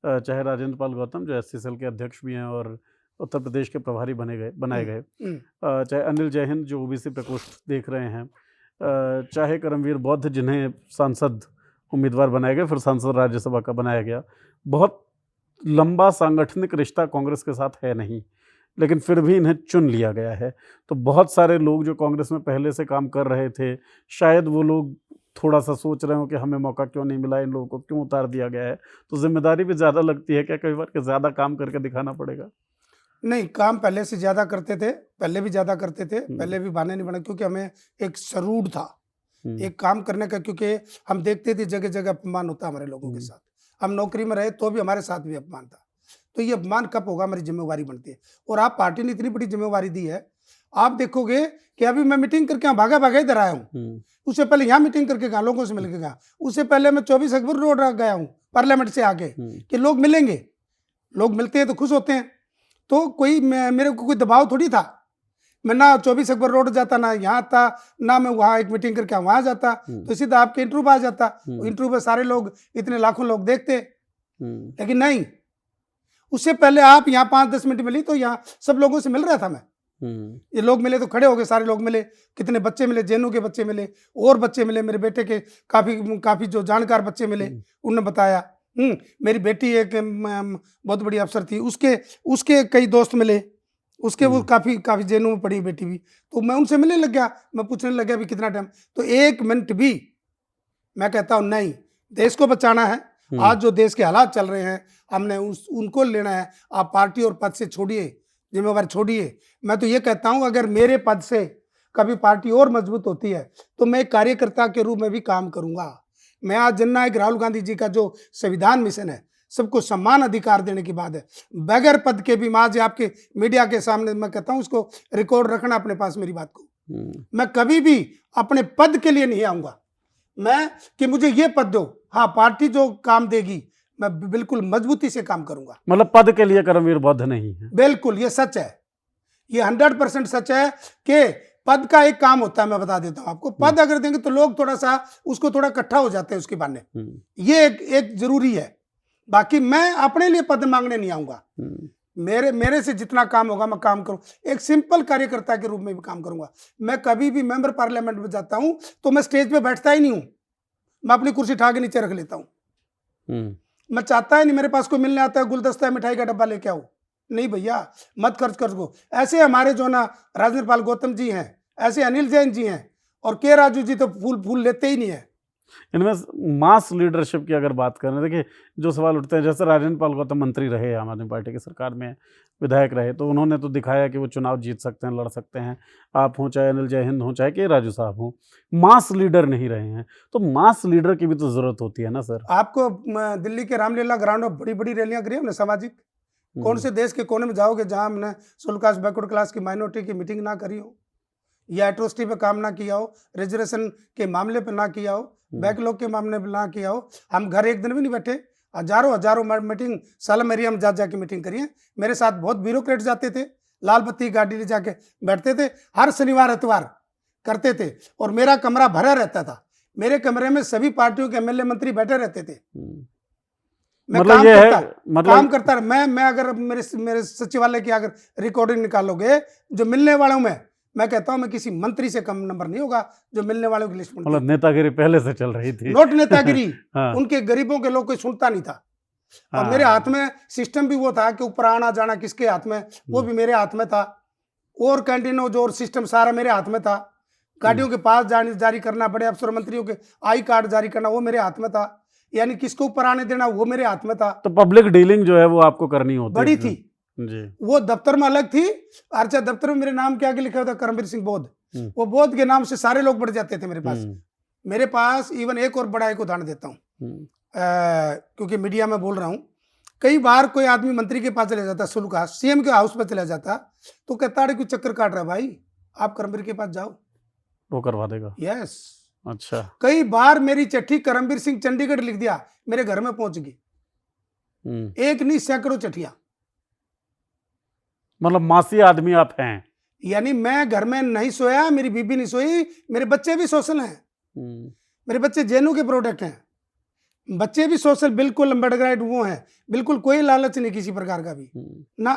चाहे राजेंद्र पाल गौतम जो एससी सेल के अध्यक्ष भी हैं और उत्तर प्रदेश के प्रभारी बनाए गए, चाहे अनिल जैहिंद जो ओबीसी प्रकोष्ठ देख रहे हैं, चाहे करमवीर बौद्ध जिन्हें सांसद उम्मीदवार बनाया गया, फिर सांसद राज्यसभा का बनाया गया। बहुत लंबा सांगठनिक रिश्ता कांग्रेस के साथ है नहीं, लेकिन फिर भी इन्हें चुन लिया गया है। तो बहुत सारे लोग जो कांग्रेस में पहले से काम कर रहे थे, शायद वो लोग थोड़ा सा सोच रहे हो कि हमें मौका क्यों नहीं मिला, इन लोगों को क्यों उतार दिया गया है। तो जिम्मेदारी भी ज़्यादा लगती है क्या कई बार कि ज़्यादा काम करके दिखाना पड़ेगा? नहीं, काम पहले से ज़्यादा करते थे, पहले भी ज़्यादा करते थे, पहले भी बहाने नहीं बना, क्योंकि हमें एक सरूर था एक काम करने का, क्योंकि हम देखते थे जगह जगह अपमान होता हमारे लोगों के साथ। हम नौकरी में रहे तो भी हमारे साथ भी अपमान था, तो ये अपमान कब होगा, हमारी जिम्मेवारी बनती है। और आप पार्टी ने इतनी बड़ी जिम्मेवारी दी है, आप देखोगे कि अभी मैं मीटिंग करके भागा भागा इधर आया हूँ, उससे पहले यहाँ मीटिंग करके गया, लोगों से मिलकर गया, उससे पहले मैं 24 अकबर रोड गया हूँ पार्लियामेंट से आके कि लोग मिलेंगे। लोग मिलते हैं तो खुश होते हैं। तो कोई मेरे को कोई दबाव थोड़ी था। मैं ना 24 अकबर रोड जाता, ना यहाँ था, ना मैं वहाँ एक मीटिंग करके वहाँ जाता, तो सीधा आपके इंटरव्यू पे आ जाता। इंटरव्यू पे सारे लोग, इतने लाखों लोग देखते। लेकिन नहीं, उससे पहले आप यहाँ 5-10 मिनट मिली तो यहाँ सब लोगों से मिल रहा था मैं। ये लोग मिले तो खड़े हो गए, सारे लोग मिले, कितने बच्चे मिले, जेनू के बच्चे मिले, और बच्चे मिले, मेरे बेटे के काफी जो जानकार बच्चे मिले, उन्होंने बताया। मेरी बेटी एक बहुत बड़ी अफसर थी, उसके कई दोस्त मिले, उसके वो काफी जेनू में पढ़ी बेटी भी, तो मैं उनसे मिलने लग गया, मैं पूछने लग गया भी कितना टाइम। तो 1 मिनट भी मैं कहता हूँ नहीं, देश को बचाना है। आज जो देश के हालात चल रहे हैं, हमने उनको लेना है। आप पार्टी और पद से छोड़िए, जिम्मेवारी छोड़िए। मैं तो ये कहता हूँ, अगर मेरे पद से कभी पार्टी और मजबूत होती है तो मैं एक कार्यकर्ता के रूप में भी काम करूंगा। मैं आज जननायक राहुल गांधी जी का जो संविधान मिशन है, सबको समान अधिकार देने की बात है, बगैर पद के भी। आज आपके मीडिया के सामने मैं कहता हूँ, उसको रिकॉर्ड रखना अपने पास मेरी बात को। मैं कभी भी अपने पद के लिए नहीं आऊंगा मैं कि मुझे ये पद दो। हाँ, पार्टी जो काम देगी मैं बिल्कुल मजबूती से काम करूंगा। मतलब पद के लिए कर्मवीर बौद्ध नहीं है। बिल्कुल, ये सच है, ये 100% सच है कि पद का एक काम होता है। मैं बता देता हूं आपको, पद अगर देंगे तो लोग थोड़ा सा उसको थोड़ा इकट्ठा हो जाते हैं उसके बहाने, ये एक जरूरी है। बाकी मैं अपने लिए पद मांगने नहीं आऊंगा। मेरे से जितना काम होगा मैं काम करूं, एक सिंपल कार्यकर्ता के रूप में भी काम करूंगा। मैं कभी भी मेंबर पार्लियामेंट में जाता हूं तो मैं स्टेज पे बैठता ही नहीं हूं, मैं अपनी कुर्सी उठा के नीचे रख लेता हूं। मैं चाहता ही नहीं मेरे पास कोई मिलने आता है गुलदस्ता है मिठाई का डब्बा लेके आओ, नहीं भैया, मत खर्च कर दो। ऐसे हमारे जो ना राजेंद्र पाल गौतम जी हैं, ऐसे अनिल जैन जी हैं, और के राजू जी तो फूल लेते ही नहीं है। इनमें मास लीडरशिप की अगर बात करें, देखिए जो सवाल उठते हैं, जैसे राजेंद्र पाल गौतम मंत्री रहे, आम आदमी पार्टी की सरकार में विधायक रहे, तो उन्होंने तो दिखाया कि वो चुनाव जीत सकते हैं, लड़ सकते हैं। आप हों चाहे अनिल जय हिंद हों चाहे के राजू साहब हों, मास लीडर नहीं रहे हैं। तो मास लीडर की भी तो जरूरत होती है ना सर। आपको दिल्ली के रामलीला ग्राउंड में बड़ी बड़ी रैलियां करी हमने सामाजिक, कौन से देश के कोने में जाओगे जहां हमने शेड्यूल कास्ट बैकवर्ड क्लास की माइनॉरिटी की मीटिंग ना करी हो, या एट्रोसिटी पे काम ना किया हो, रिजर्वेशन के मामले पे ना किया हो, बैकलॉग के मामले पे ना किया हो। हम घर एक दिन भी नहीं बैठे, हजारों मीटिंग सालम एरिया में जाके मीटिंग करी है। मेरे साथ बहुत ब्यूरोक्रेट जाते थे, लाल बत्ती गाड़ी ले जाके बैठते थे, हर शनिवार इतवार करते थे, और मेरा कमरा भरा रहता था। मेरे कमरे में सभी पार्टियों के एमएलए मंत्री बैठे रहते थे। मैं काम करता मैं अगर मेरे सचिवालय की अगर रिकॉर्डिंग निकालोगे, जो मिलने वालों में, मैं कहता हूं मैं किसी मंत्री से कम नंबर नहीं होगा जो मिलने वालों की लिस्ट में। मतलब नेतागिरी पहले से चल रही थी। नोट नेतागिरी। हाँ। उनके गरीबों के लोग कोई सुनता नहीं था। हाँ। और मेरे हाथ में सिस्टम भी वो था कि ऊपर आना जाना किसके हाथ में, वो भी मेरे हाथ में था। और कैंटीनों जो सिस्टम सारा मेरे हाथ में था। गाड़ियों के पास जारी करना, बड़े अफसर मंत्रियों के आई कार्ड जारी करना, वो मेरे हाथ में था। यानी किसको ऊपर आने देना, वो मेरे हाथ में था। तो पब्लिक डीलिंग जो है वो आपको करनी होती बड़ी थी जी। वो दफ्तर में अलग थी। अच्छा, दफ्तर में मेरे नाम के आगे लिखा होता करमवीर सिंह बोध, वो बोध के नाम से सारे लोग बढ़ जाते थे मेरे पास। मेरे पास इवन एक और बड़ा एक उदाहरण देता हूँ, क्योंकि मीडिया में बोल रहा हूँ। कई बार कोई आदमी मंत्री के पास चले जाता, सुलका सीएम के हाउस पर चला जाता, तो कहता है कोई चक्कर काट रहा है भाई, आप करमवीर के पास जाओ, वो करवा देगा। यस। अच्छा, कई बार मेरी चिट्ठी करमवीर सिंह चंडीगढ़ लिख दिया, मेरे घर में पहुंच गई। एक नहीं सैकड़ों चिट्ठियां। मतलब मासी आदमी आप हैं। यानी मैं घर में नहीं सोया, मेरी बीबी नहीं सोई, मेरे बच्चे भी सोशल हैं। मेरे बच्चे जेनू के प्रोडक्ट हैं, बच्चे भी सोशल, बिल्कुल अम्बेडकराइट वो हैं, बिल्कुल कोई लालच नहीं किसी प्रकार का भी ना।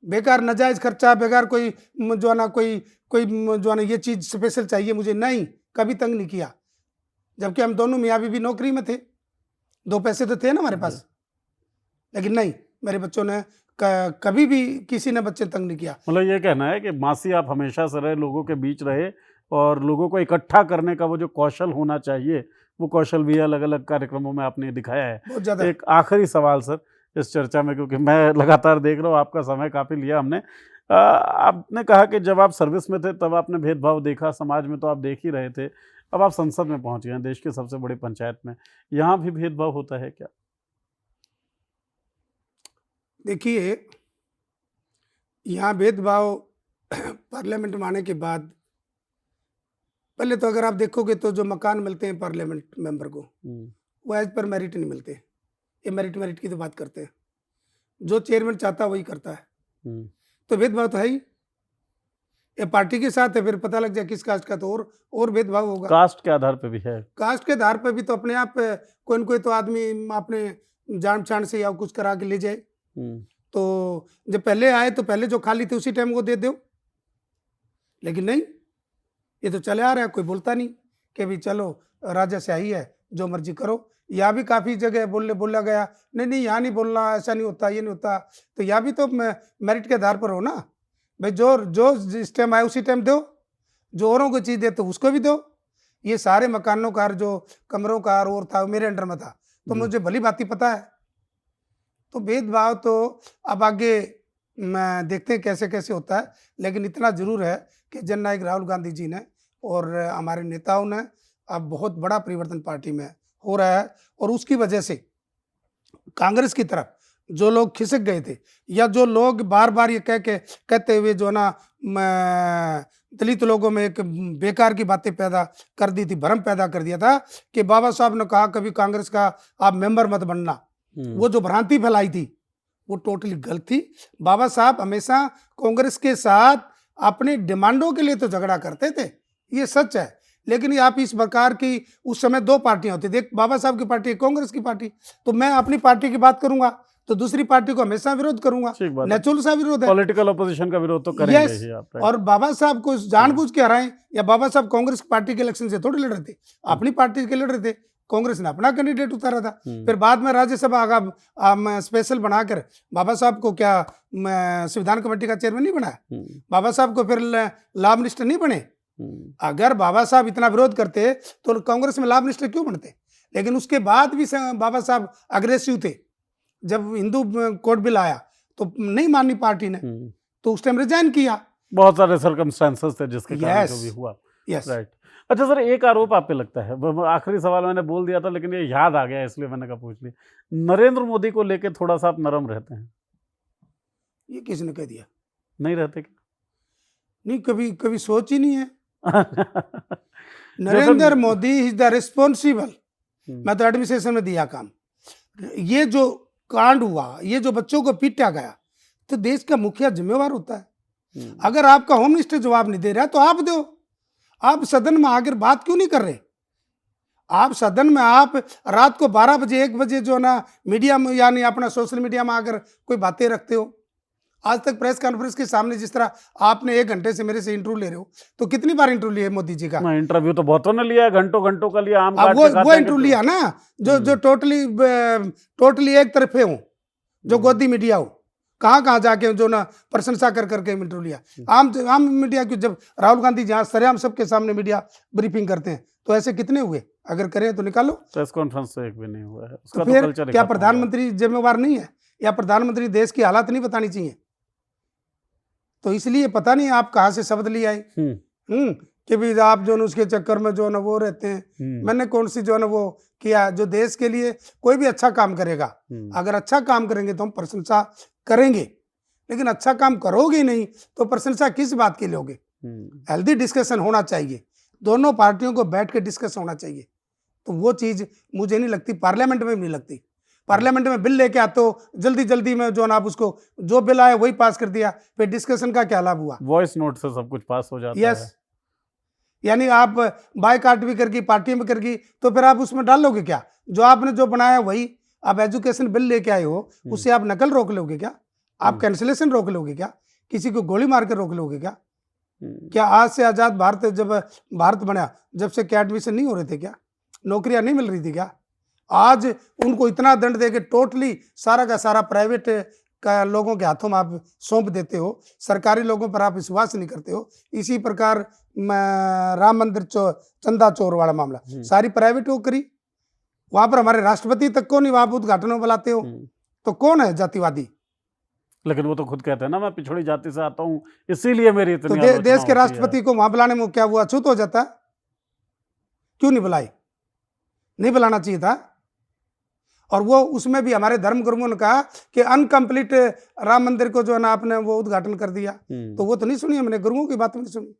बेकार नाजायज खर्चा, बेकार कोई जो है ना कोई जो है ना ये चीज स्पेशल चाहिए मुझे, नहीं, कभी तंग नहीं किया। जबकि हम दोनों मियाँ बीवी नौकरी में थे, 2 पैसे तो थे ना हमारे पास, लेकिन नहीं, मेरे बच्चों ने कभी भी किसी ने बच्चे तंग नहीं किया। मतलब ये कहना है कि मासी आप हमेशा से रहे, लोगों के बीच रहे, और लोगों को इकट्ठा करने का वो जो कौशल होना चाहिए, वो कौशल भी अलग अलग कार्यक्रमों में आपने दिखाया है। बहुत ज्यादा। एक आखिरी सवाल सर इस चर्चा में, क्योंकि मैं लगातार देख रहा हूँ आपका समय काफ़ी लिया हमने। आपने कहा कि जब आप सर्विस में थे तब आपने भेदभाव देखा, समाज में तो आप देख ही रहे थे, अब आप संसद में पहुंच गए हैं, देश की सबसे बड़ी पंचायत में, यहाँ भी भेदभाव होता है क्या? देखिए, यहाँ भेदभाव पार्लियामेंट में आने के बाद, पहले तो अगर आप देखोगे तो जो मकान मिलते हैं पार्लियामेंट मेंबर को, वो एज पर मेरिट नहीं मिलते। ये मेरिट की तो बात करते हैं। जो चेयरमैन चाहता है वही करता है। हम्म, तो भेदभाव तो है ही। ये पार्टी के साथ है, फिर पता लग जाए किस कास्ट का, तो और भेदभाव होगा। कास्ट के आधार पे भी है। कास्ट के आधार पर भी तो अपने आप कोई न कोई तो आदमी अपने जान पहचान से या कुछ करा के ले जाए। हम्म, तो जब पहले आए तो पहले जो खाली थे उसी टाइम वो दे दो, लेकिन नहीं, ये तो चले आ रहा है, कोई बोलता नहीं कि भाई चलो राजा से आई है, जो मर्जी करो। यहाँ भी काफ़ी जगह बोला गया, नहीं नहीं यहाँ नहीं बोलना, ऐसा नहीं होता, ये नहीं होता। तो यहाँ भी तो मेरिट के आधार पर हो ना भाई, जो जो जिस टाइम आए उसी टाइम दो, जो औरों को चीज़ दे तो उसको भी दो। ये सारे मकानों का जो कमरों का और था मेरे अंडर में था, तो मुझे भली भांति पता है। तो भेदभाव तो अब आगे मैं देखते हैं कैसे कैसे होता है, लेकिन इतना जरूर है कि जननायक राहुल गांधी जी ने और हमारे नेताओं ने अब बहुत बड़ा परिवर्तन पार्टी में हो रहा है। और उसकी वजह से कांग्रेस की तरफ जो लोग खिसक गए थे, या जो लोग बार बार ये कहते हुए जो ना दलित लोगों में एक बेकार की बातें पैदा कर दी थी, भ्रम पैदा कर दिया था कि बाबा साहब ने कहा कभी कांग्रेस का आप मेंबर मत बनना, वो जो भ्रांति फैलाई थी वो टोटली गलत थी। बाबा साहब हमेशा कांग्रेस के साथ अपनी डिमांडों के लिए तो झगड़ा करते थे, ये सच है। लेकिन आप इस प्रकार की, उस समय दो पार्टियां होती थी, एक बाबा साहब की पार्टी, एक कांग्रेस की पार्टी। तो मैं अपनी पार्टी की बात करूंगा तो दूसरी पार्टी को हमेशा विरोध करूंगा, नेचुरल सा विरोध है। पॉलिटिकल ऑपोजिशन का विरोध तो करेंगे ही आप। और बाबा साहब को जानबूझ के हराएं, या बाबा साहब कांग्रेस पार्टी के इलेक्शन से थोड़ी लड़ रहे थे, अपनी पार्टी के लड़ रहे थे। कांग्रेस ने अपना कैंडिडेट उतारा था। फिर बाद में राज्यसभा का स्पेशल बनाकर बाबा साहब को क्या संविधान कमेटी का चेयरमैन नहीं बनाया, बाबा साहब को फिर लॉ मिनिस्टर नहीं बने। अगर बाबा साहब इतना विरोध करते तो कांग्रेस में लॉ मिनिस्टर क्यों बनते। लेकिन उसके बाद भी बाबा साहब अग्रेसिव थे। जब हिंदू कोड बिल आया तो नहीं मानी पार्टी ने, तो उस टाइम रिजाइन किया। बहुत सारे सर्कमस्टेंसेस थे जिसके कारण जो भी हुआ। राइट। अच्छा सर, एक आरोप आप पे लगता है, आखिरी सवाल मैंने बोल दिया था लेकिन ये याद आ गया इसलिए मैंने कहा पूछ लिया, नरेंद्र मोदी को लेके थोड़ा सा आप नरम रहते हैं। ये किसने कह दिया? नहीं रहते क्या? नहीं, कभी कभी सोच ही नहीं है। Narendra Modi is the responsible. मैं तो एडमिनिस्ट्रेशन में दिया काम। ये जो कांड हुआ, ये जो बच्चों को पीटा गया, तो देश का मुखिया जिम्मेवार होता है। अगर आपका होम मिनिस्टर जवाब नहीं दे रहा तो आप दो। आप सदन में आकर बात क्यों नहीं कर रहे? आप सदन में आप रात को 12 बजे 1 बजे जो ना मीडिया में यानी अपना सोशल मीडिया में आकर कोई बातें रखते हो। आज तक प्रेस कॉन्फ्रेंस के सामने जिस तरह आपने 1 घंटे से मेरे से इंटरव्यू ले रहे हो, तो कितनी बार इंटरव्यू लिया मोदी जी का? इंटरव्यू तो बहुतों ने लिया है, घंटों घंटों का लिया। आम वो इंटरव्यू लिया ना जो टोटली एक तरफे हो, जो गोदी मीडिया हो। कहाँ जाके जो ना प्रशंसा कर करके इंटरव्यू लिया। आम मीडिया क्यों? जब राहुल गांधी जहाँ सरेआम सबके सामने मीडिया ब्रीफिंग करते हैं, तो ऐसे कितने हुए? अगर करें तो निकालो। प्रेस कॉन्फ्रेंस तो एक भी नहीं हुआ है। तो फिर क्या प्रधानमंत्री जिम्मेवार नहीं है, या प्रधानमंत्री देश की हालात नहीं बतानी चाहिए? तो इसलिए पता नहीं आप कहाँ से शब्द ले आए कि भी आप जो उसके चक्कर में जो ना वो रहते हैं। मैंने कौन सी जो ना वो किया? जो देश के लिए कोई भी अच्छा काम करेगा, अगर अच्छा काम करेंगे तो हम प्रशंसा करेंगे, लेकिन अच्छा काम करोगे नहीं तो प्रशंसा किस बात के लोगे? हेल्दी डिस्कशन होना चाहिए, दोनों पार्टियों को बैठ के डिस्कस होना चाहिए। तो वो चीज़ मुझे नहीं लगती, पार्लियामेंट में भी नहीं लगती। पार्लियामेंट में बिल लेके आते हो जल्दी में, जो ना आप उसको जो बिल आया वही पास कर दिया, फिर डिस्कशन का क्या लाभ हुआ? वॉइस नोट से सब कुछ पास हो जाता है। यानी आप बायकाट भी करगी, पार्टी में करगी, तो फिर आप उसमें डाल लोगे क्या? जो आपने जो बनाया वही। आप एजुकेशन बिल लेके आए हो, उससे आप नकल रोक लोगे क्या? आप कैंसिलेशन रोक लोगे क्या? किसी को गोली मार के रोक लोगे क्या? क्या आज से आज़ाद भारत, जब भारत बना, जब से क्या एडमिशन नहीं हो रहे थे क्या? नौकरियां नहीं मिल रही थी क्या? आज उनको इतना दंड दे के टोटली सारा का सारा प्राइवेट का लोगों के हाथों में आप सौंप देते हो, सरकारी लोगों पर आप विश्वास नहीं करते हो। इसी प्रकार राम मंदिर चंदा चोर वाला मामला सारी प्राइवेट को करी, वहां पर हमारे राष्ट्रपति तक को नहीं वहां उद्घाटन में बुलाते हो, तो कौन है जातिवादी? लेकिन वो तो खुद कहते हैं ना, मैं पिछड़ी जाति से आता हूँ इसीलिए मेरी इतनी तो देश के राष्ट्रपति को वहां बुलाने में क्या हुआ? अछूत हो जाता? क्यों नहीं बुलाए? नहीं बुलाना चाहिए था। और वो उसमें भी हमारे धर्म गुरुओं ने कहा कि अनकम्प्लीट राम मंदिर को जो है ना आपने वो उद्घाटन कर दिया, तो वो तो नहीं सुनी हमने, गुरुओं की बात नहीं सुनी।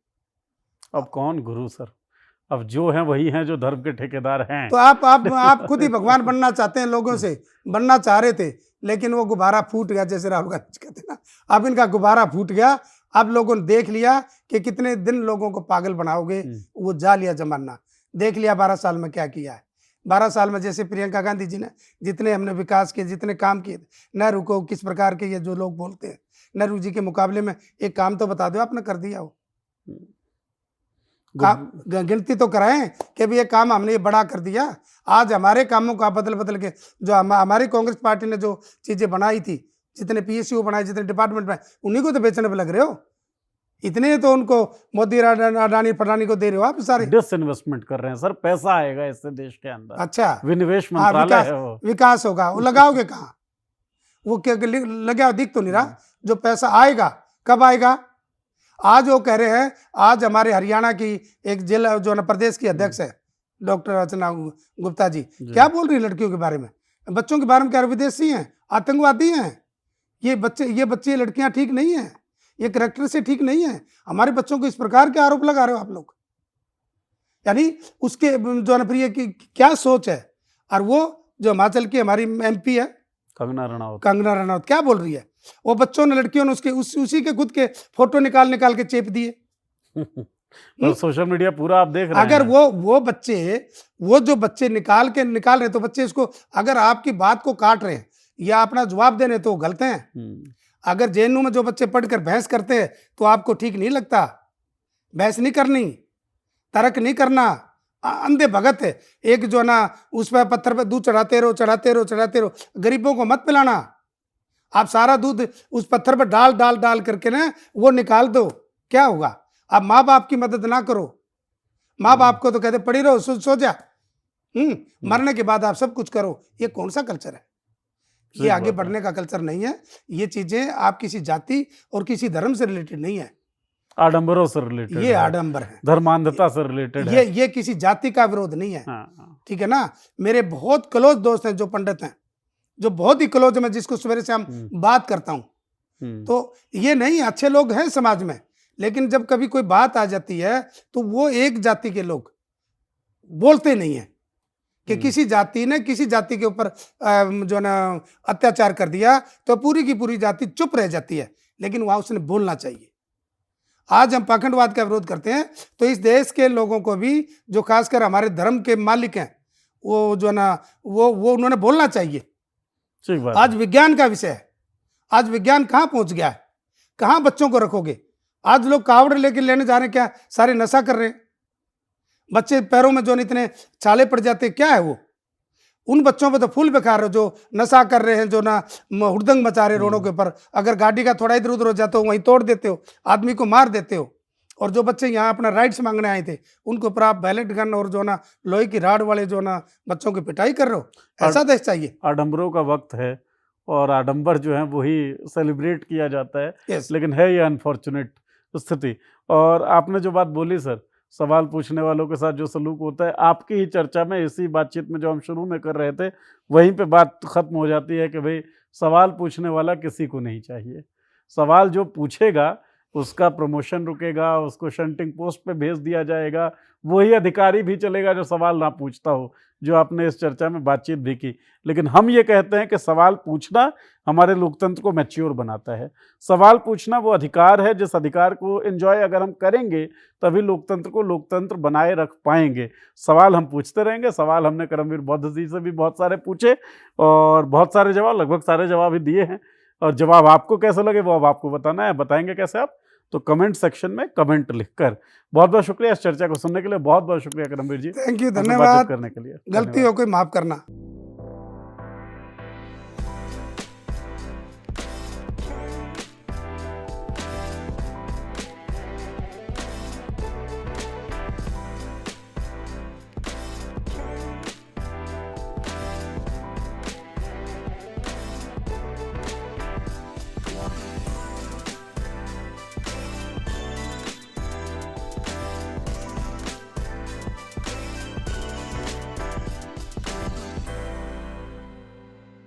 अब कौन गुरु सर? अब जो हैं वही हैं जो धर्म के ठेकेदार हैं। तो आप खुद ही भगवान बनना चाहते हैं, लोगों से बनना चाह रहे थे, लेकिन वो गुब्बारा फूट गया, जैसे राहुल गांधी कहते हैं ना, अब इनका गुब्बारा फूट गया। अब लोगों ने देख लिया कि कितने दिन लोगों को पागल बनाओगे, वो जा लिया जमाना, देख लिया 12 साल में क्या किया है। 12 साल में जैसे प्रियंका गांधी जी ने जितने हमने विकास किए, जितने काम किए, नेहरू को किस प्रकार के ये जो लोग बोलते हैं, नेहरू जी के मुकाबले में एक काम तो बता दो आपने कर दिया हो, गिनती तो कराएं कि भी ये काम हमने ये बड़ा कर दिया। आज हमारे कामों को आप बदल बदल के, जो हमारी कांग्रेस पार्टी ने जो चीजें बनाई थी, जितने पीएसयू बनाए, जितने डिपार्टमेंट बनाए, उन्हीं को तो बेचने पे लग रहे हो। इतने तो उनको मोदी अडानी फडानी को दे रहे हो आप सारे। डिसइन्वेस्टमेंट कर रहे हैं सर, पैसा आएगा इससे देश के अंदर। अच्छा, विनिवेश मंत्रालय है वो। विकास होगा, वो लगाओगे कहाँ? वो क्या लगा दिख तो नहीं रहा। जो पैसा आएगा कब आएगा? आज वो कह रहे हैं, आज हमारे हरियाणा की एक जिला जो ना प्रदेश की अध्यक्ष है डॉक्टर अर्चना गुप्ता जी, क्या बोल रही है लड़कियों के बारे में, बच्चों के बारे में? क्या विदेशी हैं, आतंकवादी हैं ये बच्चे लड़कियां ठीक नहीं है, ये करैक्टर से ठीक नहीं है। हमारे बच्चों को इस प्रकार के आरोप लगा रहे हो आप लोग। यानी उसके जो ना प्रिय की क्या सोच है। और वो जो हिमाचल की हमारी MP है कंगना रनौत क्या बोल रही है? वो बच्चों ने, लड़कियों ने उसी के खुद के फोटो निकाल के चेप दिए। तो सोशल मीडिया पूरा आप देख रहे हैं। अगर वो जो बच्चे निकाल रहे, तो बच्चे इसको, अगर आपकी बात को काट रहे हैं या अपना जवाब दे रहे हैं तो गलत हैं। अगर JNU में जो बच्चे पढ़कर बहस करते हैं तो आपको ठीक नहीं लगता। बहस नहीं करनी, तर्क नहीं करना, अंधे भगत है। एक जो ना उस पर पत्थर पे दूध चढ़ाते रहो। गरीबों को मत पिलाना। आप सारा दूध उस पत्थर पर डाल करके ना वो निकाल दो, क्या होगा? आप माँ बाप की मदद ना करो। माँ बाप को तो कहते पड़ी रहो, सो जा, मरने के बाद आप सब कुछ करो। ये कौन सा कल्चर है? ये आगे बढ़ने का कल्चर नहीं है। ये चीजें आप किसी जाति और किसी धर्म से रिलेटेड नहीं है, आडंबरों से रिलेटेड, ये आडंबर है, धर्मांधता से रिलेटेड है। ये किसी जाति का विरोध नहीं है। ठीक है ना? मेरे बहुत क्लोज दोस्त हैं जो पंडित हैं, जो बहुत ही क्लोज है, मैं जिसको सवेरे से हम बात करता हूं। तो ये नहीं, अच्छे लोग हैं समाज में, लेकिन जब कभी कोई बात आ जाती है तो वो एक जाति के लोग बोलते नहीं है कि किसी जाति ने किसी जाति के ऊपर जो ना अत्याचार कर दिया तो पूरी की पूरी जाति चुप रह जाती है, लेकिन वहां उसने बोलना चाहिए। आज हम पाखंडवाद का विरोध करते हैं तो इस देश के लोगों को भी, जो खासकर हमारे धर्म के मालिक हैं, वो जो ना वो उन्होंने बोलना चाहिए। आज विज्ञान का विषय है, आज विज्ञान कहाँ पहुंच गया है? कहाँ बच्चों को रखोगे? आज लोग कावड़ लेने जा रहे हैं, क्या सारे नशा कर रहे हैं? बच्चे पैरों में जो इतने छाले पड़ जाते, क्या है वो? उन बच्चों पे तो फूल बिखा रहे हो जो नशा कर रहे हैं, जो ना हुड़दंग मचा रहे रोडों के ऊपर। अगर गाड़ी का थोड़ा इधर उधर हो जाता हो वहीं तोड़ देते हो, आदमी को मार देते हो। और जो बच्चे यहाँ अपना राइट्स मांगने आए थे उनके ऊपर आप बैलेट गन और जो ना लोहे की राड वाले जो ना बच्चों की पिटाई कर रहे हो। ऐसा देश चाहिए? आडंबरों का वक्त है और आडंबर जो है वही सेलिब्रेट किया जाता है। लेकिन है ये अनफॉर्चुनेट स्थिति। और आपने जो बात बोली सर, सवाल पूछने वालों के साथ जो सलूक होता है, आपकी ही चर्चा में, इसी बातचीत में जो हम शुरू में कर रहे थे, वहीं पे बात खत्म हो जाती है कि भाई सवाल पूछने वाला किसी को नहीं चाहिए। सवाल जो पूछेगा उसका प्रमोशन रुकेगा, उसको शंटिंग पोस्ट पे भेज दिया जाएगा, वही अधिकारी भी चलेगा जो सवाल ना पूछता हो, जो आपने इस चर्चा में बातचीत भी की। लेकिन हम ये कहते हैं कि सवाल पूछना हमारे लोकतंत्र को मैच्योर बनाता है। सवाल पूछना वो अधिकार है, जिस अधिकार को एंजॉय अगर हम करेंगे तभी लोकतंत्र को लोकतंत्र बनाए रख पाएंगे। सवाल हम पूछते रहेंगे। सवाल हमने करमवीर बौद्ध जी से भी बहुत सारे पूछे और बहुत सारे जवाब, लगभग सारे जवाब ही दिए हैं। और जवाब आपको कैसे लगे वो अब आपको बताना है। बताएंगे कैसे आप? तो कमेंट सेक्शन में कमेंट लिखकर। बहुत बहुत शुक्रिया इस चर्चा को सुनने के लिए। बहुत बहुत शुक्रिया करमवीर जी। थैंक यू, धन्यवाद करने के लिए। गलती हो कोई माफ करना।